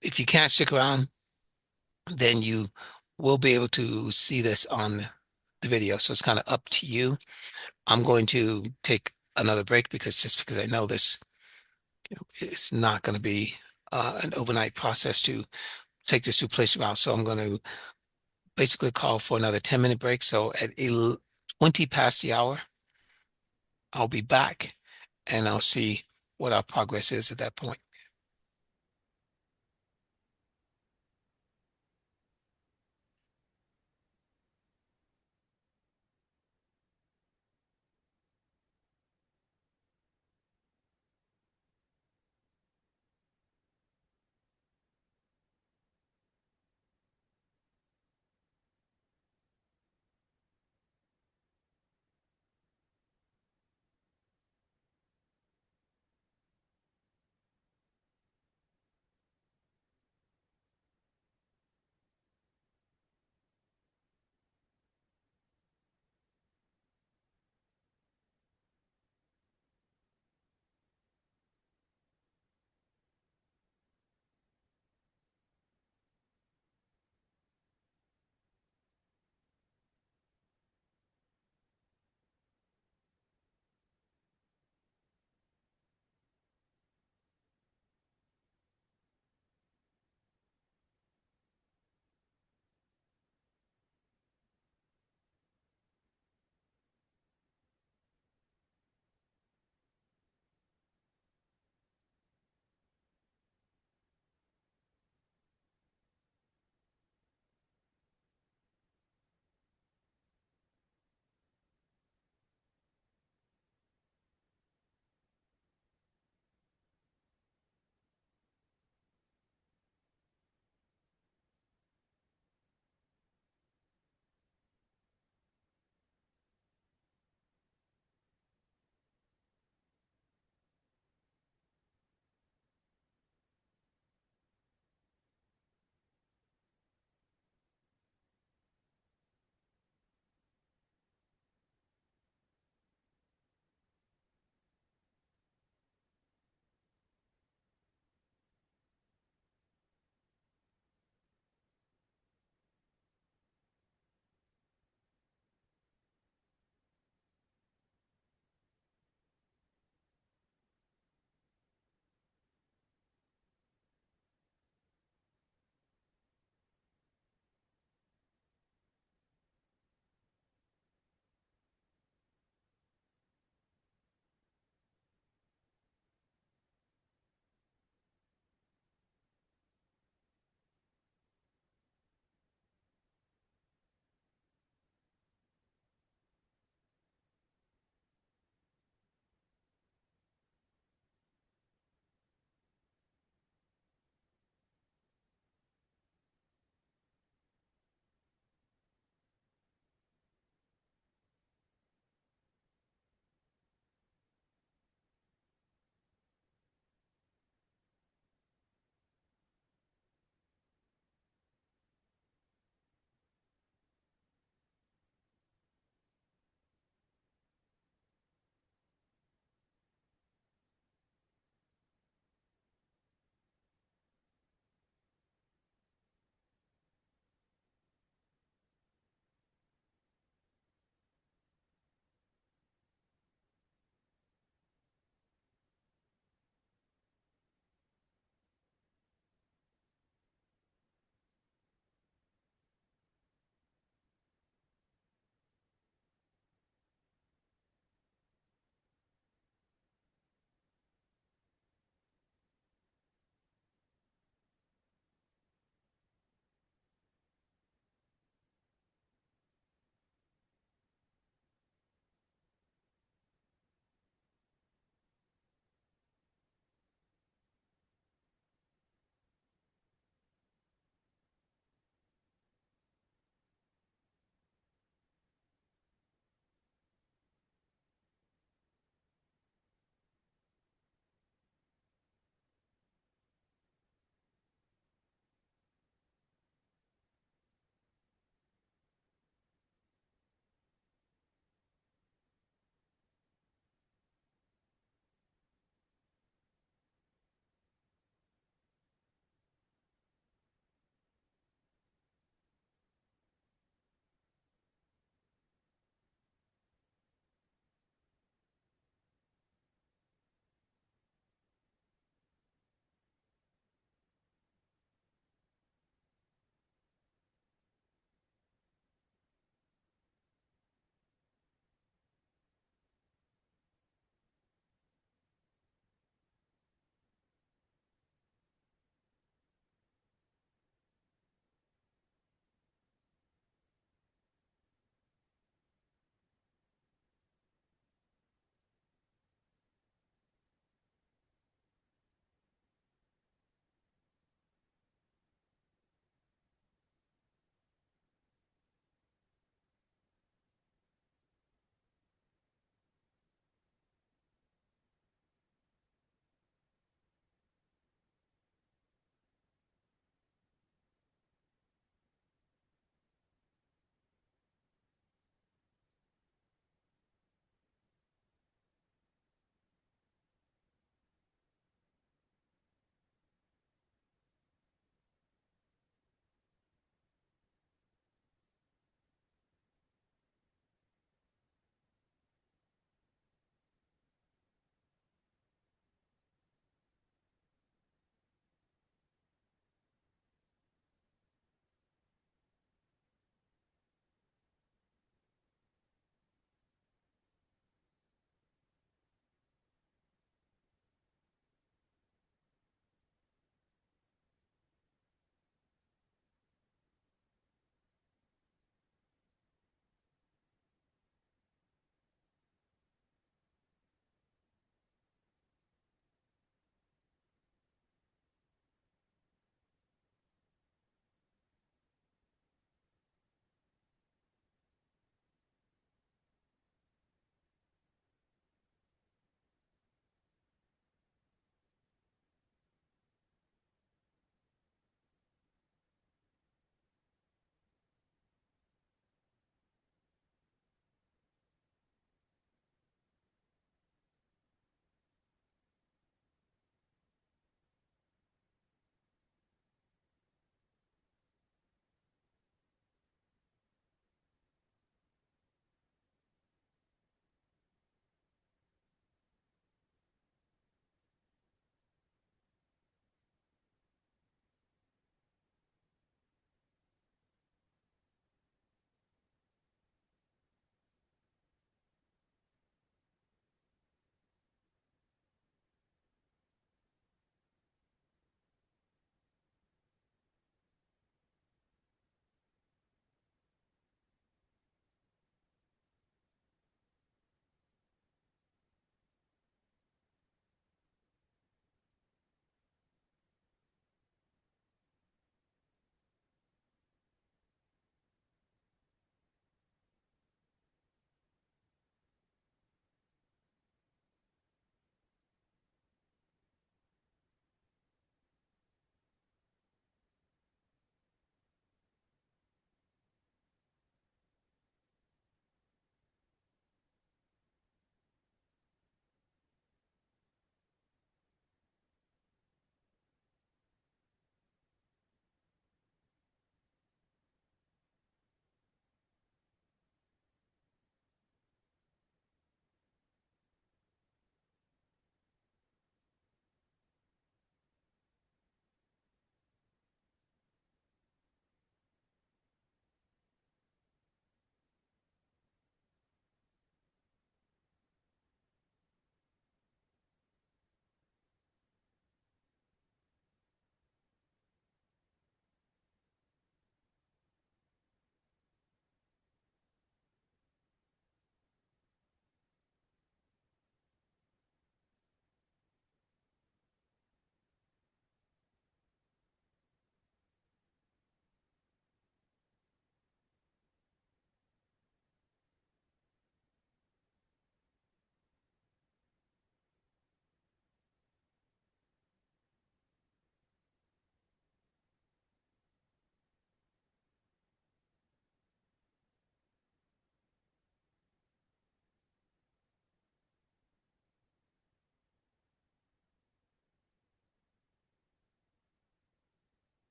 if you can't stick around, then you will be able to see this on the video. So it's kind of up to you. I'm going to take another break because just because I know this, it's not going to be an overnight process to take this to place route. So I'm going to basically call for another 10-minute break. So at 20 past the hour, I'll be back and I'll see what our progress is at that point.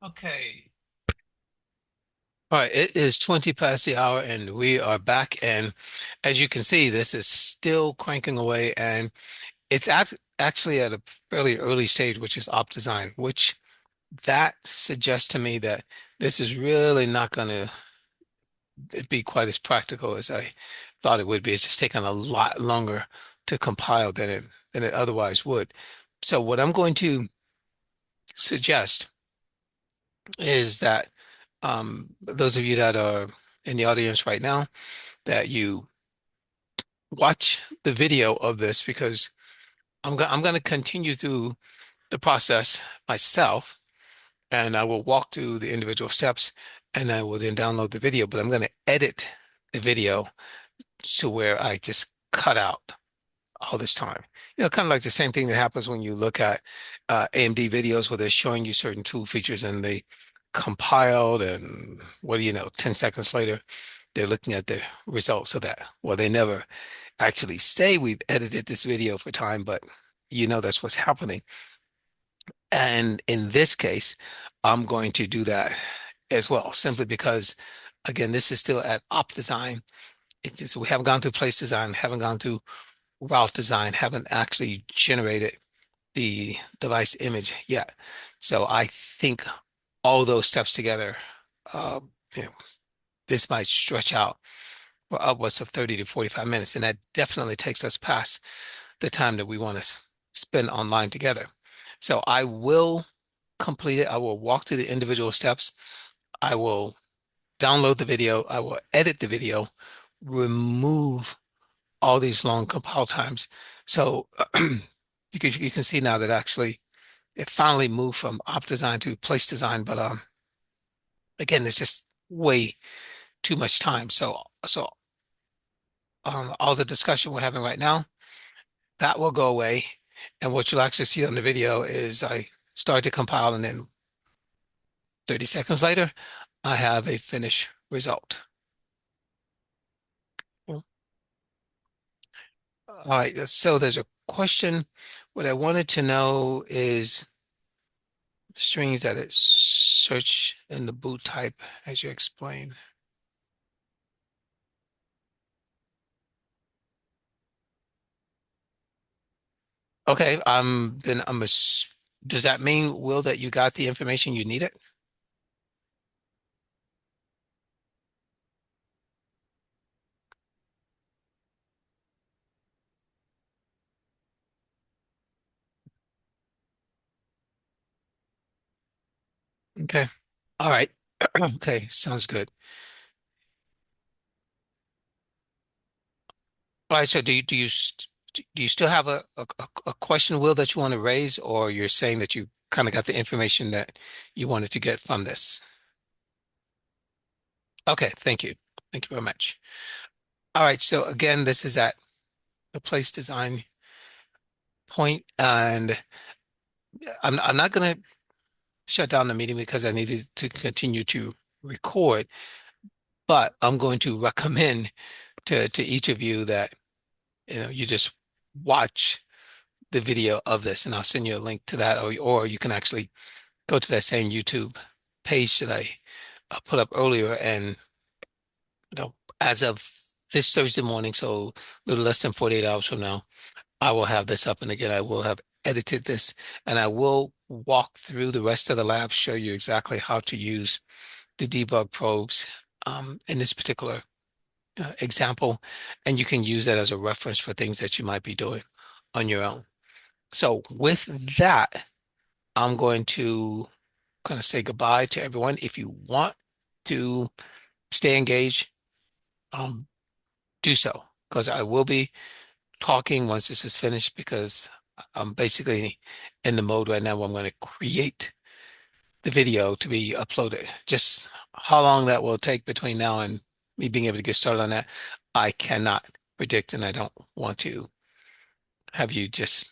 Okay. All right, it is 20 past the hour and we are back. And as you can see, this is still cranking away and actually at a fairly early stage, which is op design, which that suggests to me that this is really not going to be quite as practical as I thought it would be. It's just taking a lot longer to compile than it otherwise would. So what I'm going to suggest is that those of you that are in the audience right now, that you watch the video of this because I'm going to continue through the process myself, and I will walk through the individual steps, and I will then download the video. But I'm going to edit the video to where I just cut out all this time. Kind of like the same thing that happens when you look at AMD videos where they're showing you certain tool features and they compiled, and what do you know, 10 seconds later, they're looking at the results of that. Well, they never actually say we've edited this video for time, but that's what's happening. And in this case, I'm going to do that as well, simply because, again, this is still at op design. We haven't gone through place design, haven't gone through route design, haven't actually generated the device image yet. So I think all those steps together, uh, you know, this might stretch out for upwards of 30 to 45 minutes. And that definitely takes us past the time that we want to spend online together. So I will complete it. I will walk through the individual steps. I will download the video. I will edit the video, remove all these long compile times. So you can see now that actually it finally moved from op design to place design. But again, it's just way too much time. So all the discussion we're having right now, that will go away. And what you'll actually see on the video is I start to compile, and then 30 seconds later, I have a finished result. All right, so there's a question. What I wanted to know is strings that it search in the boot type, as you explained. Okay, then does that mean, Will, that you got the information you needed? Okay. All right. Okay, sounds good. All right, so do you still have a question, Will, that you want to raise, or you're saying that you kind of got the information that you wanted to get from this? Okay, thank you. Thank you very much. All right, so again, this is at the place design point, and I'm not going to shut down the meeting because I needed to continue to record, but I'm going to recommend to each of you that you just watch the video of this, and I'll send you a link to that, or you can actually go to that same YouTube page that I put up earlier, and as of this Thursday morning, so a little less than 48 hours from now, I will have this up, and again, I will have edited this, and I will walk through the rest of the lab, show you exactly how to use the debug probes in this particular example, and you can use that as a reference for things that you might be doing on your own. So with that, I'm going to kind of say goodbye to everyone. If you want to stay engaged, um, do so, because I will be talking once this is finished, because I'm basically in the mode right now where I'm going to create the video to be uploaded. Just how long that will take between now and me being able to get started on that, I cannot predict, and I don't want to have you just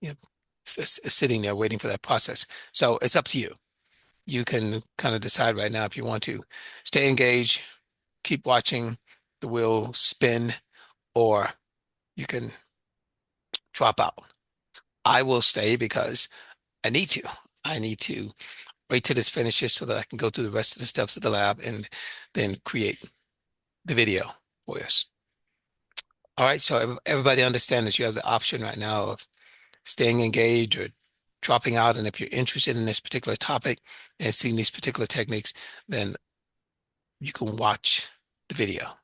you know, sitting there waiting for that process. So it's up to you. You can kind of decide right now if you want to stay engaged, keep watching the wheel spin, or you can drop out. I will stay because I need to. I need to wait till this finishes so that I can go through the rest of the steps of the lab and then create the video for us. All right, so everybody understands you have the option right now of staying engaged or dropping out. And if you're interested in this particular topic and seeing these particular techniques, then you can watch the video.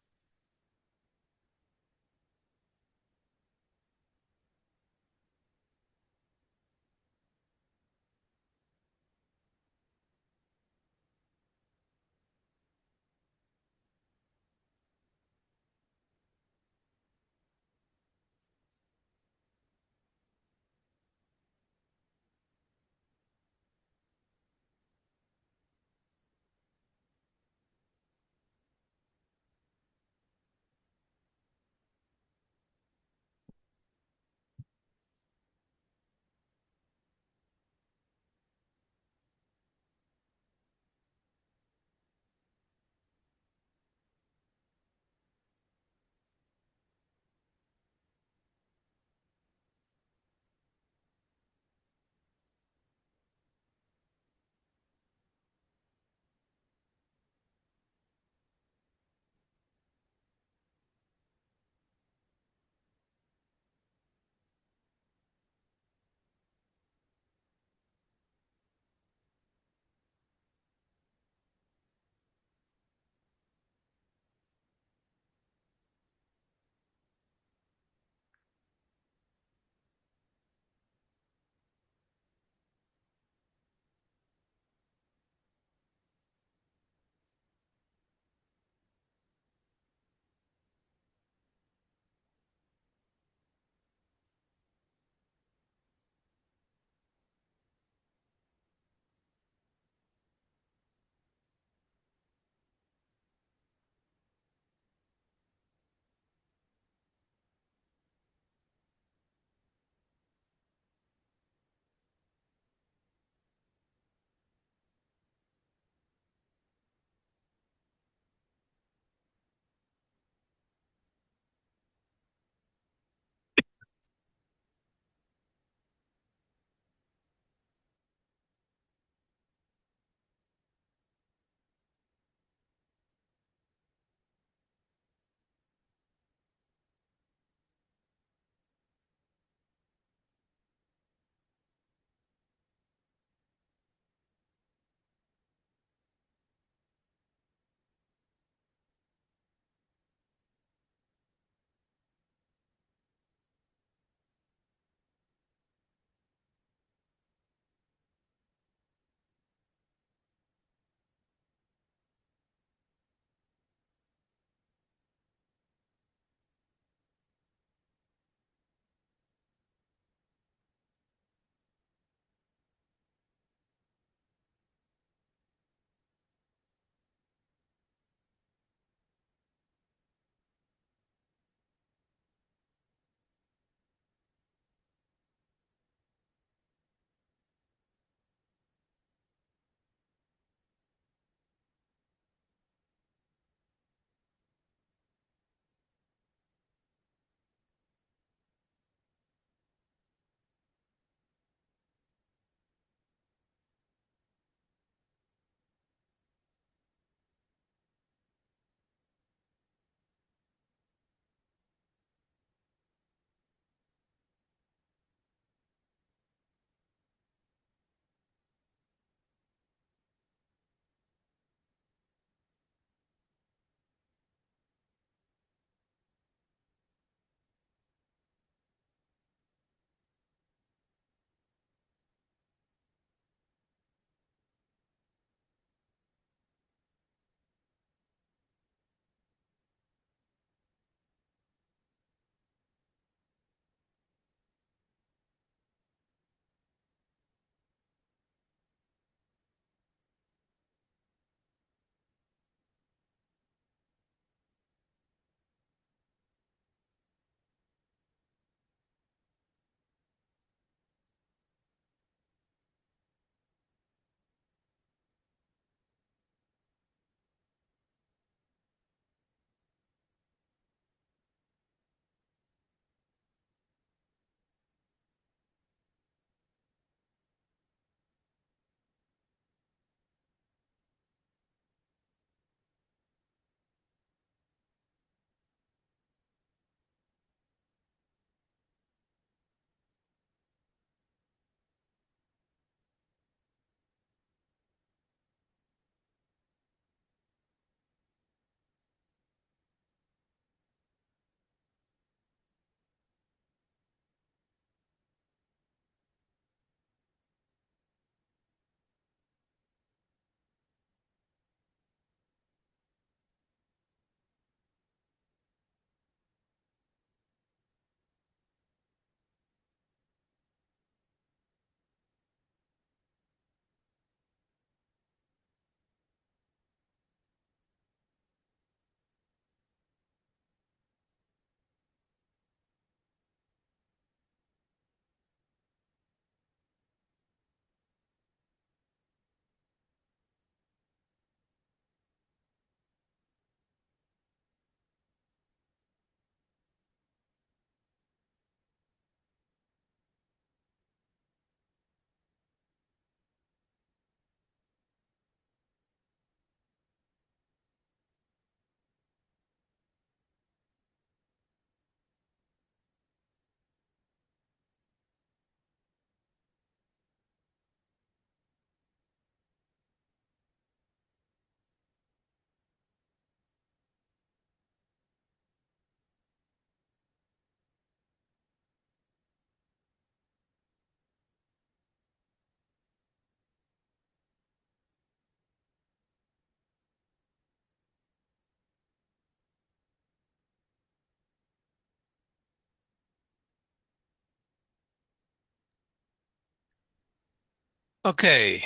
Okay,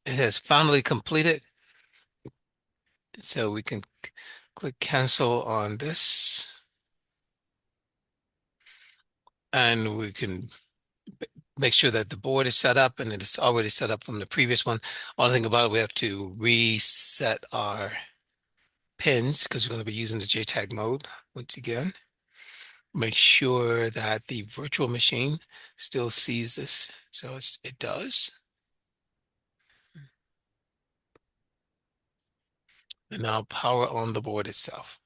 it has finally completed. So we can click cancel on this and we can make sure that the board is set up and it is already set up from the previous one. Only thing about it, we have to reset our pins because we're going to be using the JTAG mode once again. Make sure that the virtual machine still sees this. So it does. And now power on the board itself.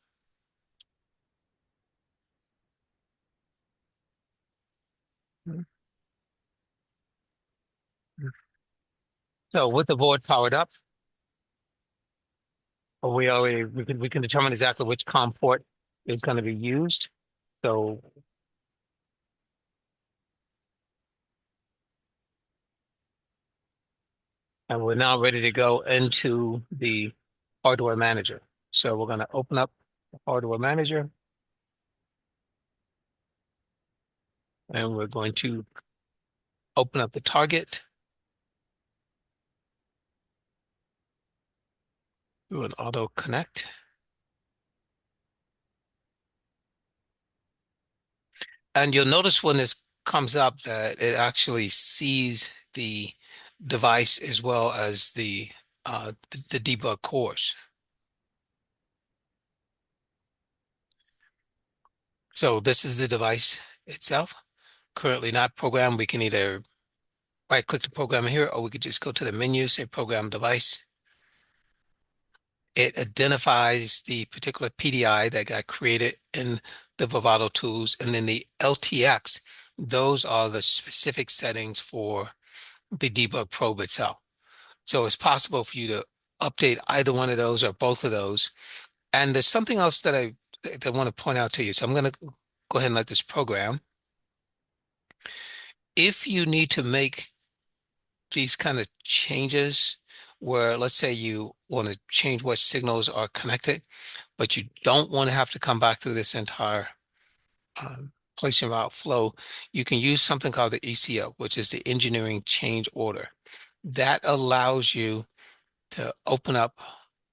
So with the board powered up, we can determine exactly which COM port is going to be used. So and we're now ready to go into the hardware manager. So we're going to open up the hardware manager and we're going to open up the target, do an auto connect. And you'll notice when this comes up that it actually sees the device as well as the debug cores. So this is the device itself. Currently not programmed. We can either right click the program here, or we could just go to the menu, say program device. It identifies the particular PDI that got created in the Vivado tools, and then the LTX. Those are the specific settings for the debug probe itself. So it's possible for you to update either one of those or both of those. And there's something else that I want to point out to you. So I'm going to go ahead and let this program. If you need to make these kind of changes where let's say you want to change what signals are connected, but you don't want to have to come back through this entire place and route flow, you can use something called the ECO, which is the engineering change order. That allows you to open up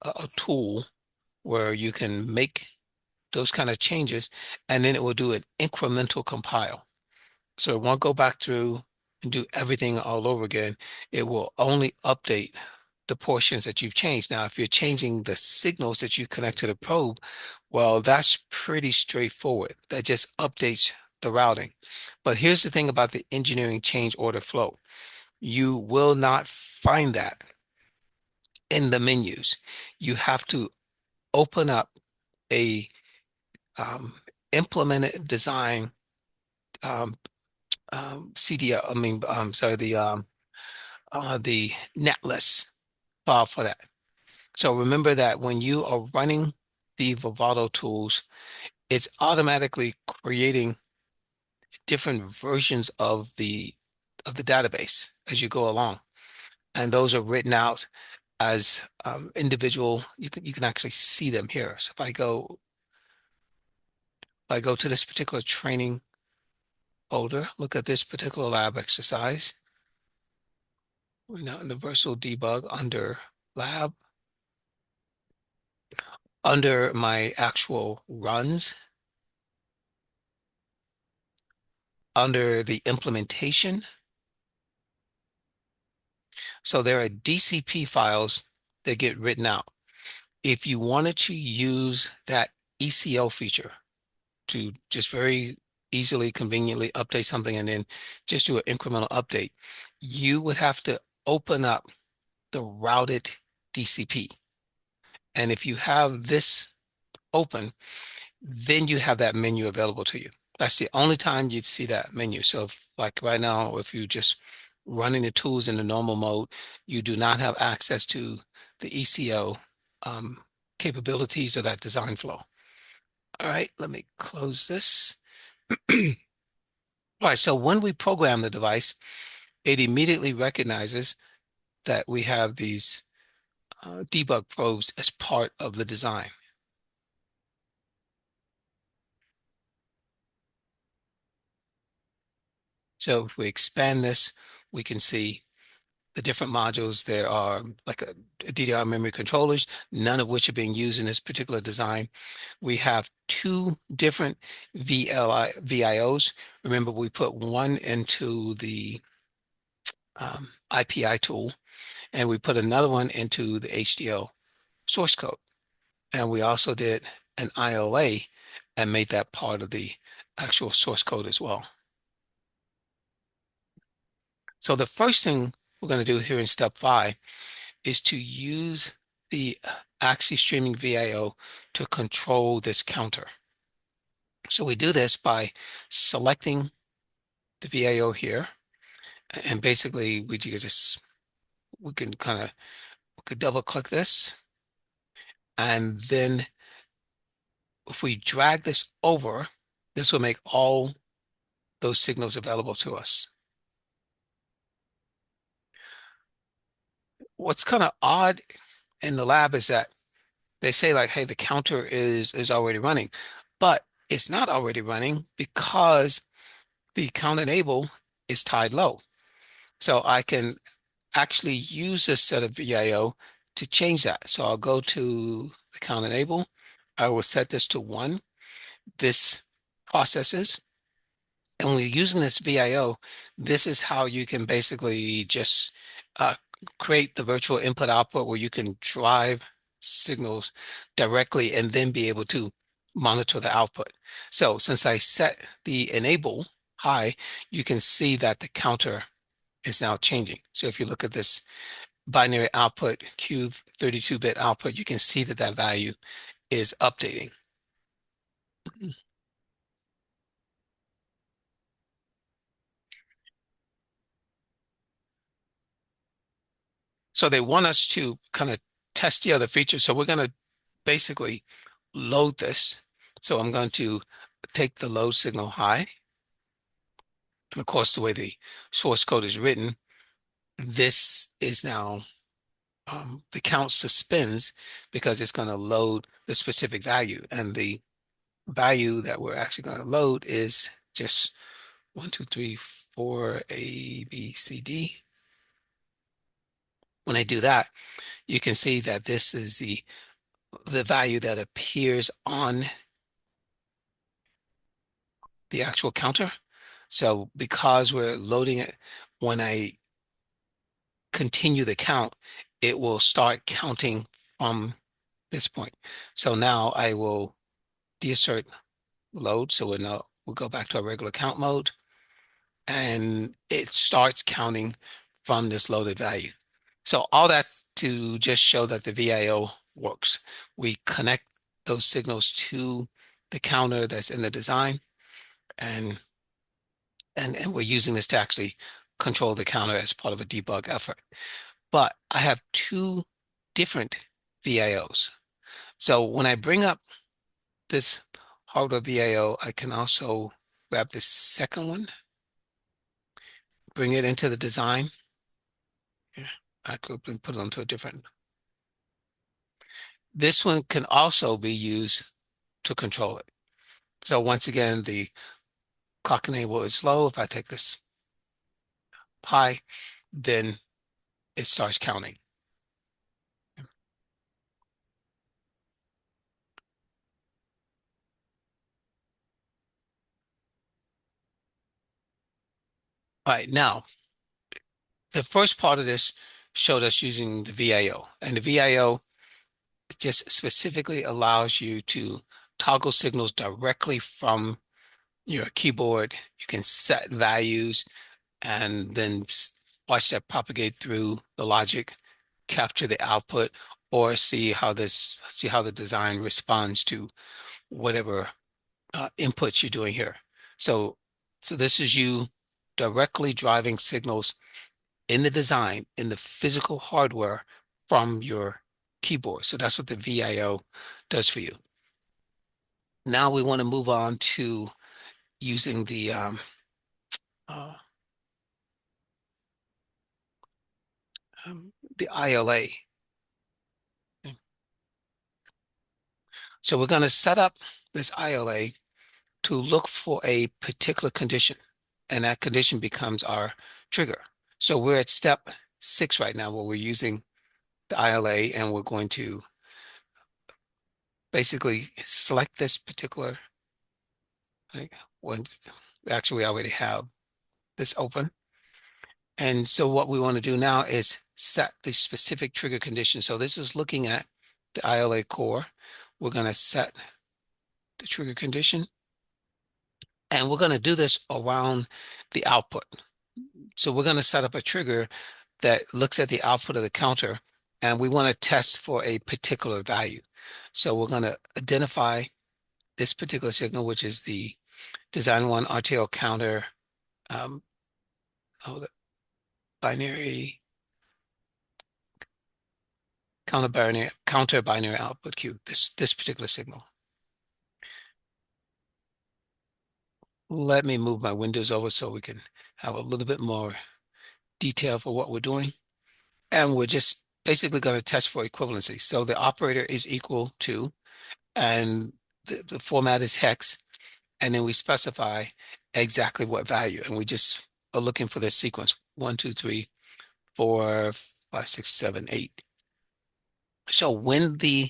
a tool where you can make those kind of changes, and then it will do an incremental compile. So it won't go back through and do everything all over again. It will only update the portions that you've changed. Now, if you're changing the signals that you connect to the probe, well, that's pretty straightforward. That just updates the routing. But here's the thing about the engineering change order flow. You will not find that in the menus. You have to open up a um, implemented design CDL. I mean, sorry, the netlist file for that. So remember that when you are running the Vivado tools, it's automatically creating different versions of the database as you go along, and those are written out as individual. You can actually see them here. So if I go to this particular training folder, look at this particular lab exercise. We're now in the Versal debug under lab, under my actual runs, under the implementation. So there are DCP files that get written out. If you wanted to use that ECO feature to just very easily, conveniently update something and then just do an incremental update, you would have to open up the routed DCP. And if you have this open, then you have that menu available to you. That's the only time you'd see that menu. So if, like right now, if you just running the tools in the normal mode, you do not have access to the ECO um, capabilities or that design flow. All right, let me close this. All right, so when we program the device, it immediately recognizes that we have these debug probes as part of the design. So if we expand this, we can see the different modules. There are like a DDR memory controllers, none of which are being used in this particular design. We have two different VIOs. Remember, we put one into the IPI tool, and we put another one into the HDL source code. And we also did an ILA and made that part of the actual source code as well. So the first thing we're going to do here in step 5 is to use the Axis Streaming VIO to control this counter. So we do this by selecting the VIO here, and basically we can kind of we could double click this, and then if we drag this over, this will make all those signals available to us. What's kind of odd in the lab is that they say like, hey, the counter is already running, but it's not already running because the count enable is tied low. So I can actually use this set of VIO to change that. So I'll go to the count enable. I will set this to 1. This processes. And when you're using this VIO, this is how you can basically just uh, create the virtual input output where you can drive signals directly and then be able to monitor the output. So since I set the enable high, you can see that the counter is now changing. So if you look at this binary output, Q32-bit output, you can see that that value is updating. So they want us to kind of test the other features. So we're going to basically load this. So I'm going to take the load signal high. And of course, the way the source code is written, this is now the count suspends because it's going to load the specific value. And the value that we're actually going to load is just 1, 2, 3, 4, A, B, C, D. When I do that, you can see that this is the value that appears on the actual counter. So because we're loading it, when I continue the count, it will start counting from this point. So now I will deassert load. So we'll go back to our regular count mode, and it starts counting from this loaded value. So all that to just show that the VIO works. We connect those signals to the counter that's in the design, and and we're using this to actually control the counter as part of a debug effort. But I have two different VIOs. So when I bring up this hardware VIO, I can also grab this second one, bring it into the design. Yeah, I could put it onto a different. This one can also be used to control it. So once again, the clock enable is low. If I take this high, then it starts counting. All right, now the first part of this showed us using the VIO, and the VIO just specifically allows you to toggle signals directly from your keyboard. You can set values and then watch that propagate through the logic, capture the output, or see how the design responds to whatever inputs you're doing here. So, so this is you directly driving signals in the design, in the physical hardware from your keyboard. So that's what the VIO does for you. Now we want to move on to using uh, the ILA. So we're going to set up this ILA to look for a particular condition, and that condition becomes our trigger. So we're at step 6 right now where we're using the ILA and we're going to basically select this particular, like, once, actually we already have this open. And so what we want to do now is set the specific trigger condition. So this is looking at the ILA core. We're going to set the trigger condition, and we're going to do this around the output. So we're going to set up a trigger that looks at the output of the counter, and we want to test for a particular value. So we're going to identify this particular signal, which is the design one RTL counter, um, oh, the binary counter binary output Q, this particular signal. Let me move my windows over so we can have a little bit more detail for what we're doing. And we're just basically going to test for equivalency. So the operator is equal to, and the format is hex, and then we specify exactly what value. And we just are looking for this sequence: 1, 2, 3, 4, 5, 6, 7, 8. So when the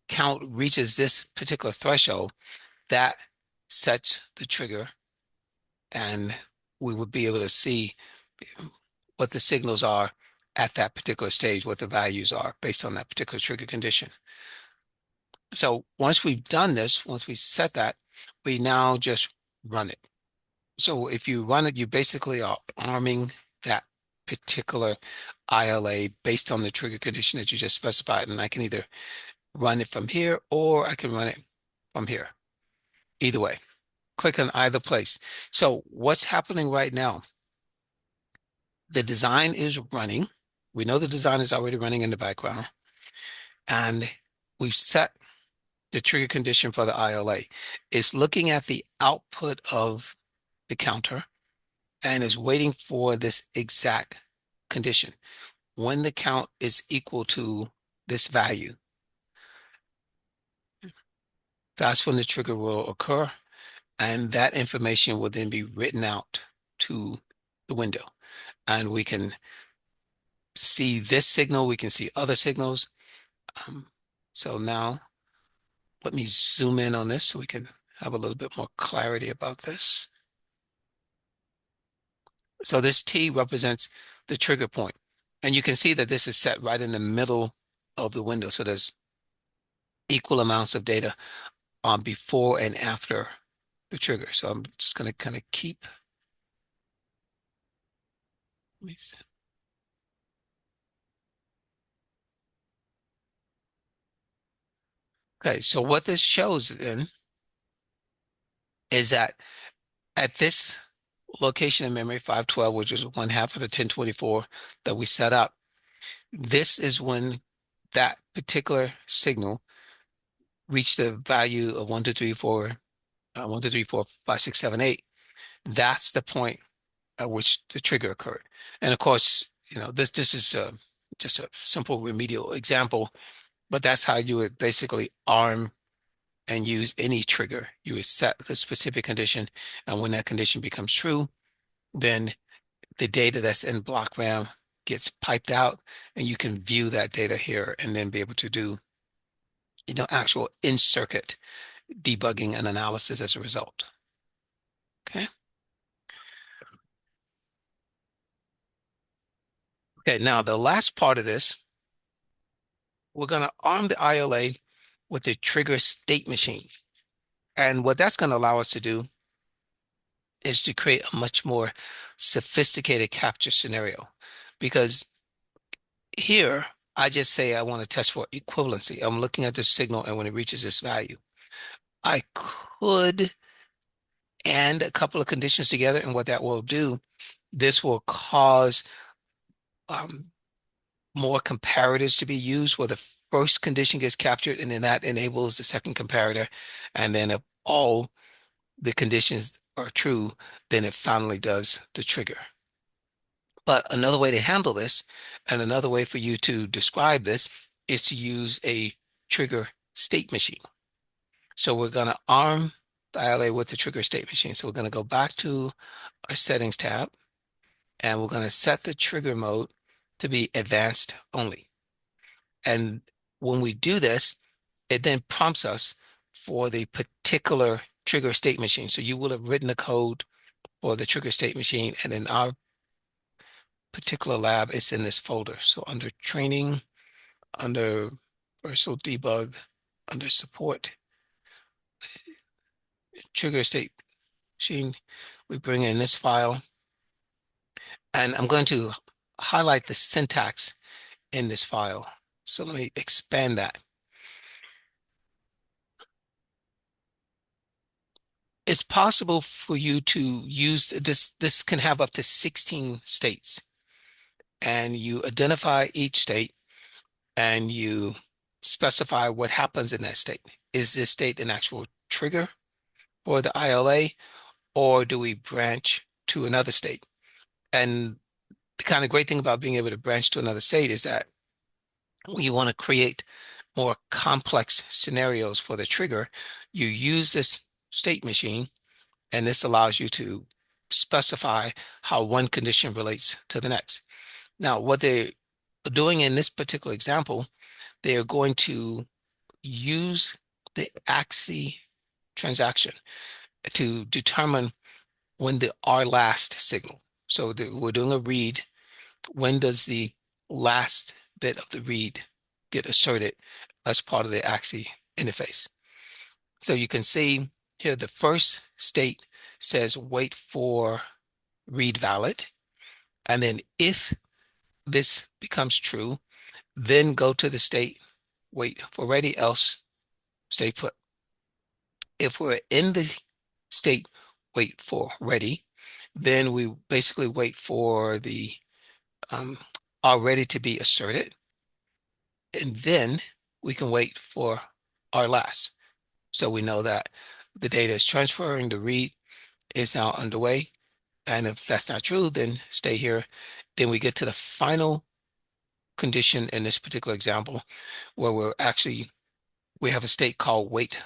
count reaches this particular threshold, that sets the trigger, and we would be able to see what the signals are at that particular stage, what the values are based on that particular trigger condition. So once we've done this, once we set that, we now just run it. So if you run it, you basically are arming that particular ILA based on the trigger condition that you just specified. And I can either run it from here or I can run it from here. Either way, click on either place. So what's happening right now? The design is running. We know the design is already running in the background, and we've set the trigger condition for the ILA. It's looking at the output of the counter and is waiting for this exact condition. When the count is equal to this value, that's when the trigger will occur, and that information will then be written out to the window. And we can see this signal, we can see other signals. Um, so now let me zoom in on this so we can have a little bit more clarity about this. So this T represents the trigger point. And you can see that this is set right in the middle of the window. So there's equal amounts of data on before and after the trigger. So I'm just going to kind of keep. Okay, so what this shows then is that at this location in memory, 512, which is 1/2 of the 1024 that we set up, this is when that particular signal reached the value of 1, 2, 3, 4, 1, 2, 3, 4, 5, 6, 7, 8. That's the point at which the trigger occurred. And of course, this is just a simple remedial example, but that's how you would basically arm and use any trigger. You would set the specific condition, and when that condition becomes true, then the data that's in block RAM gets piped out, and you can view that data here and then be able to do, actual in-circuit debugging and analysis as a result. Okay. Okay, now the last part of this, we're going to arm the ILA with the trigger state machine. And what that's going to allow us to do is to create a much more sophisticated capture scenario. Because here, I just say I want to test for equivalency. I'm looking at the signal, and when it reaches this value, I could add a couple of conditions together, and what that will do, this will cause um, more comparators to be used where the first condition gets captured, and then that enables the second comparator. And then if all the conditions are true, then it finally does the trigger. But another way to handle this, and another way for you to describe this, is to use a trigger state machine. So we're going to arm the ILA with the trigger state machine. So we're going to go back to our settings tab. and we're going to set the trigger mode to be advanced only. And when we do this, it then prompts us for the particular trigger state machine. So you will have written the code for the trigger state machine, and in our particular lab, it's in this folder. So under training, under Versal debug, under support, trigger state machine, we bring in this file, and I'm going to highlight the syntax in this file. So let me expand that. It's possible for you to use this. This can have up to 16 states, and you identify each state and you specify what happens in that state. Is this state an actual trigger for the ILA, or do we branch to another state? And the kind of great thing about being able to branch to another state is that when you want to create more complex scenarios for the trigger, you use this state machine, and this allows you to specify how one condition relates to the next. Now, what they're doing in this particular example, they are going to use the AXI transaction to determine when the R last signal. So we're doing a read. When does the last bit of the read get asserted as part of the AXI interface? So you can see here the first state says wait for read valid. And then if this becomes true, then go to the state wait for ready, else stay put. If we're in the state wait for ready, then we basically wait for the um, are ready to be asserted, and then we can wait for our last. So we know that the data is transferring, the read is now underway, and if that's not true, then stay here. Then we get to the final condition in this particular example, where we have a state called wait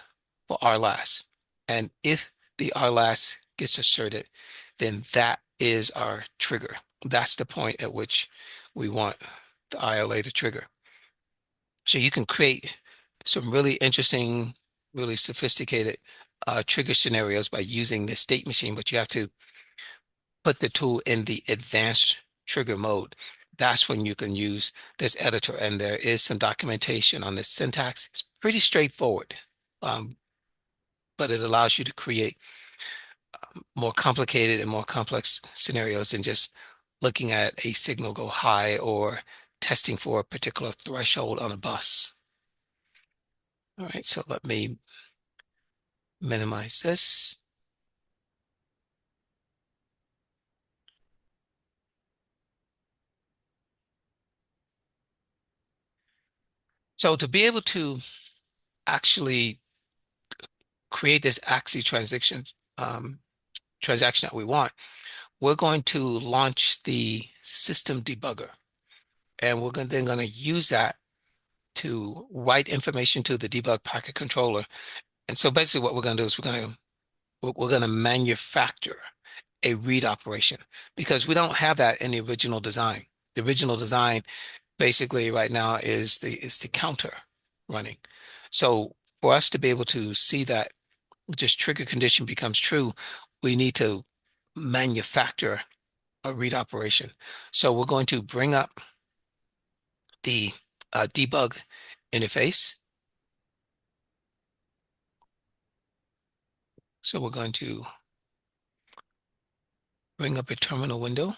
for our last. And if the our last gets asserted, then that is our trigger. That's the point at which we want the ILA to trigger. So you can create some really interesting, really sophisticated trigger scenarios by using this state machine, but you have to put the tool in the advanced trigger mode. That's when you can use this editor, and there is some documentation on this syntax. It's pretty straightforward, um, but it allows you to create more complicated and more complex scenarios than just looking at a signal go high or testing for a particular threshold on a bus. All right, so let me minimize this. So to be able to actually create this AXI um, transaction that we want, we're going to launch the system debugger, and then going to use that to write information to the debug packet controller. And so basically what we're going to do is we're going to manufacture a read operation, because we don't have that in the original design. The original design basically right now is the counter running. So for us to be able to see that this trigger condition becomes true, we need to manufacture a read operation. So we're going to bring up the debug interface. So we're going to bring up a terminal window.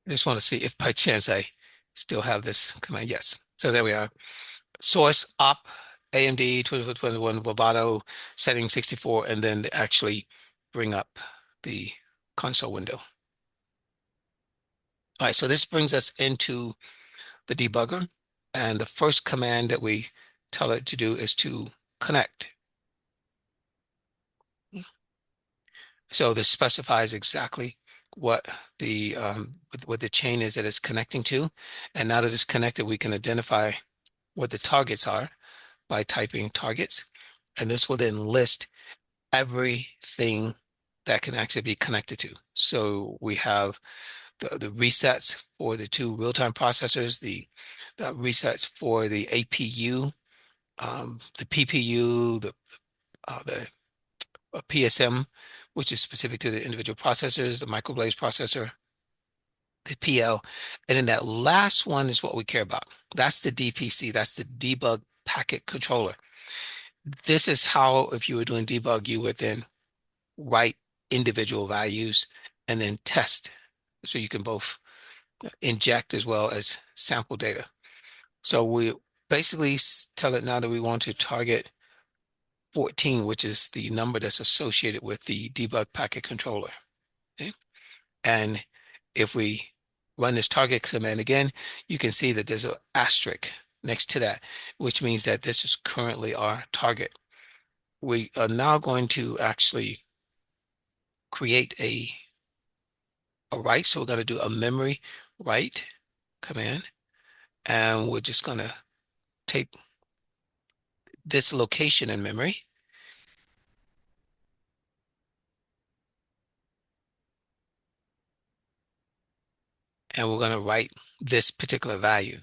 I just want to see if by chance I still have this command. Yes. So there we are. Source op AMD 2421 Vibrato setting 64, and then actually bring up the console window. All right, so this brings us into the debugger, and the first command that we tell it to do is to connect. So this specifies exactly what the what the chain is that it's connecting to. And now that it's connected, we can identify what the targets are by typing targets. And this will then list everything that can actually be connected to. So we have the resets for the two real-time processors, the resets for the APU, the PPU, the PSM, which is specific to the individual processors, the microblaze processor, the PL. And then that last one is what we care about. That's the DPC, that's the debug packet controller. This is how, if you were doing debug, you would then write individual values and then test. So you can both inject as well as sample data. So we basically tell it now that we want to target 14, which is the number that's associated with the debug packet controller. Okay? And if we run this target command again, you can see that there's an asterisk next to that, which means that this is currently our target. We are now going to actually create a write. So we're going to do a memory write command, and we're just going to take this location in memory, and we're going to write this particular value.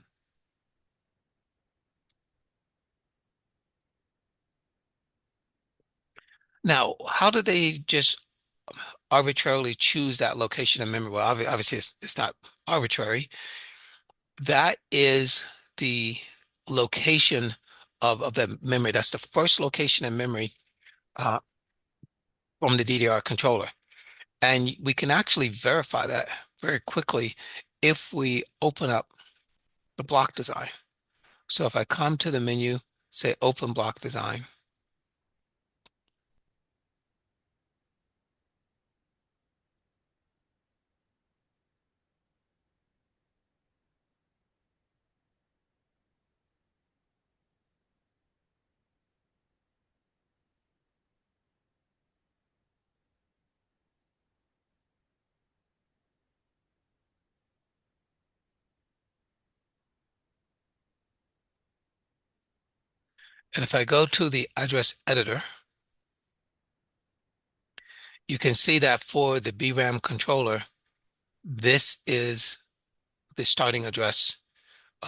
Now, how do they just arbitrarily choose that location in memory? Well, obviously, it's not arbitrary. That is the location of the memory. That's the first location in memory uh, from the DDR controller. And we can actually verify that very quickly if we open up the block design. So if I come to the menu, say open block design, and if I go to the address editor, you can see that for the BRAM controller, this is the starting address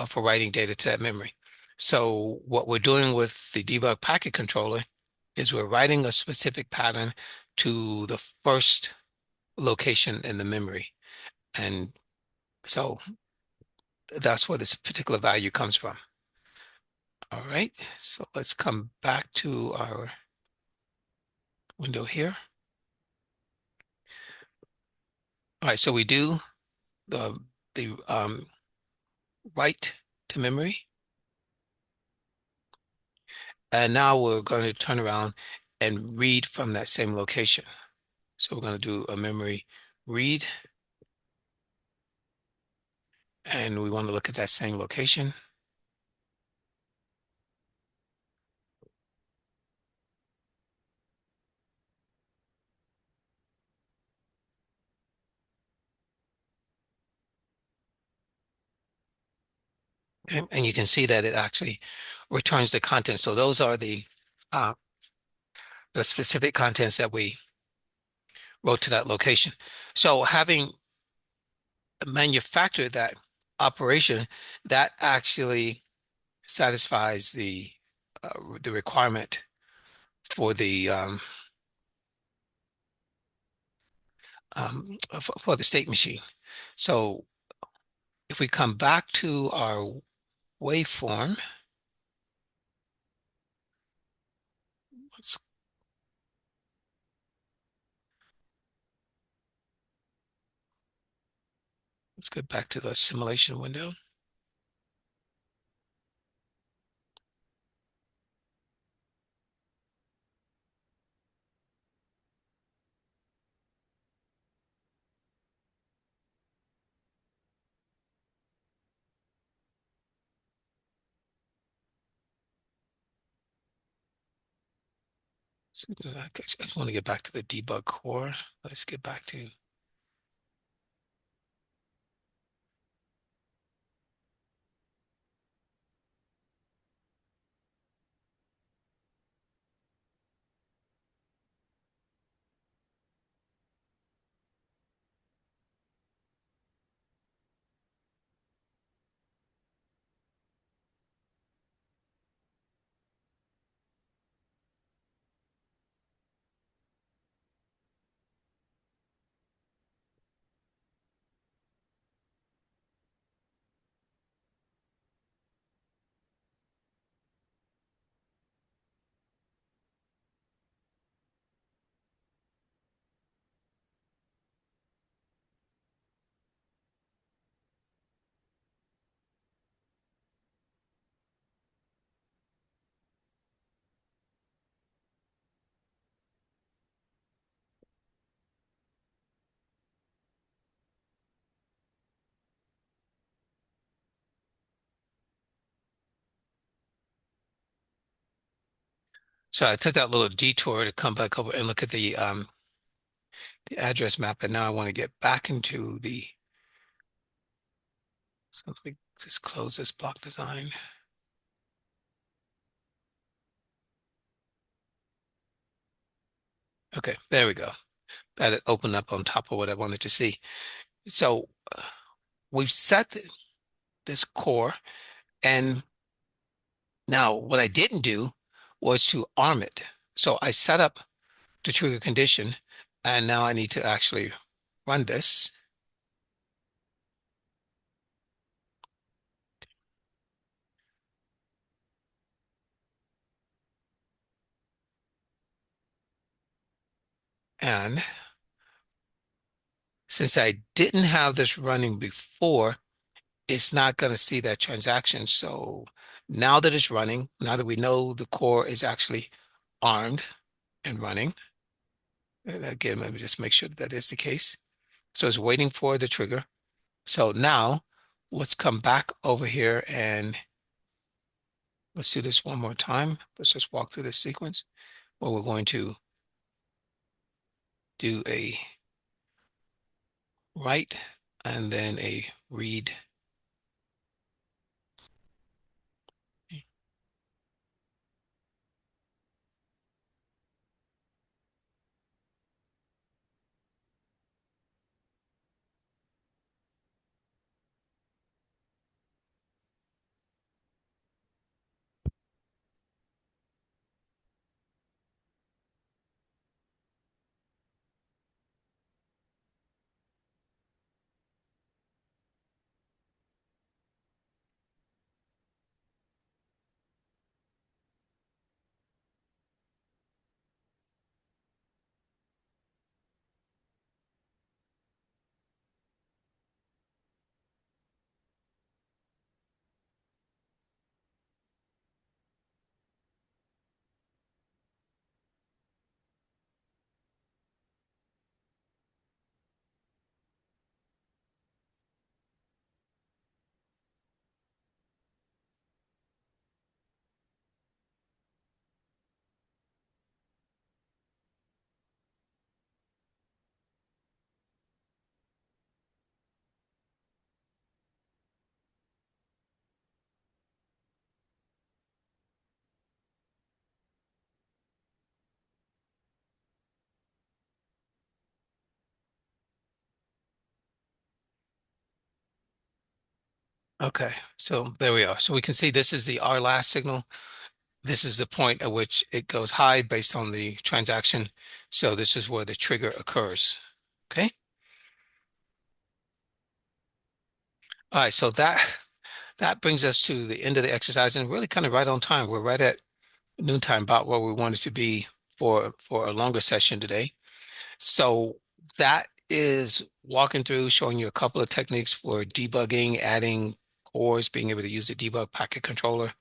for writing data to that memory. So what we're doing with the debug packet controller is we're writing a specific pattern to the first location in the memory. And so that's where this particular value comes from. All right, so let's come back to our window here. All right, so we do the write to memory, and now we're going to turn around and read from that same location. So we're going to do a memory read, and we want to look at that same location. And you can see that it actually returns the content. So those are the specific contents that we wrote to that location. So having manufactured that operation, that actually satisfies the requirement for for the state machine. So if we come back to our waveform, let's let's get back to the simulation window. So I just want to get back to the debug core. Let's get back to So I took that little detour to come back over and look at the address map, and now I want to get back into the. So let me just close this block design. Okay, there we go. That it opened up on top of what I wanted to see. So we've set this core, and now what I didn't do was to arm it. So I set up the trigger condition, and now I need to actually run this. And since I didn't have this running before, it's not going to see that transaction. So now that it's running, now that we know the core is actually armed and running, and again, let me just make sure that that is the case. So it's waiting for the trigger. So now let's come back over here and let's do this one more time. Let's just walk through this sequence where we're going to do a write and then a read. Okay, so there we are. So we can see this is the R last signal. This is the point at which it goes high based on the transaction. So this is where the trigger occurs. Okay. All right. So that brings us to the end of the exercise and really kind of right on time. We're right at noontime, about where we wanted to be for a longer session today. So that is walking through, showing you a couple of techniques for debugging, adding cores, being able to use the debug packet controller.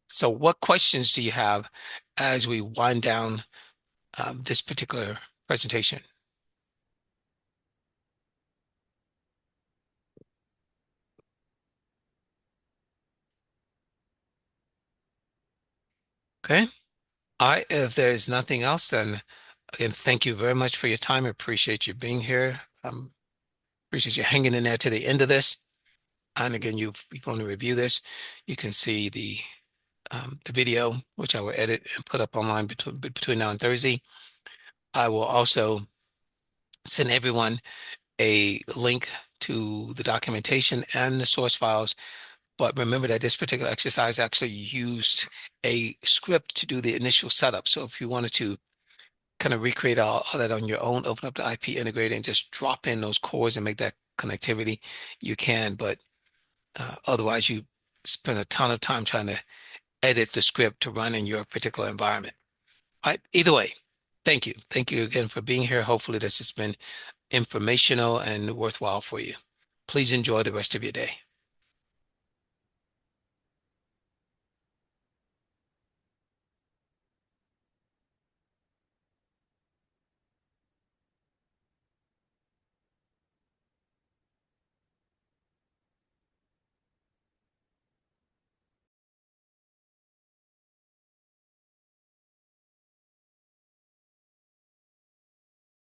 So what questions do you have as we wind down this particular presentation? Okay. All right. If there's nothing else, then again, thank you very much for your time. I appreciate you being here. Appreciate you hanging in there to the end of this. And again, if you want to review this, you can see the video, which I will edit and put up online between now and Thursday. I will also send everyone a link to the documentation and the source files. But remember that this particular exercise actually used a script to do the initial setup. So if you wanted to kind of recreate all that on your own, open up the IP integrator and just drop in those cores and make that connectivity, you can. But otherwise, you spend a ton of time trying to edit the script to run in your particular environment. All right. Either way, thank you. Thank you again for being here. Hopefully, this has been informational and worthwhile for you. Please enjoy the rest of your day.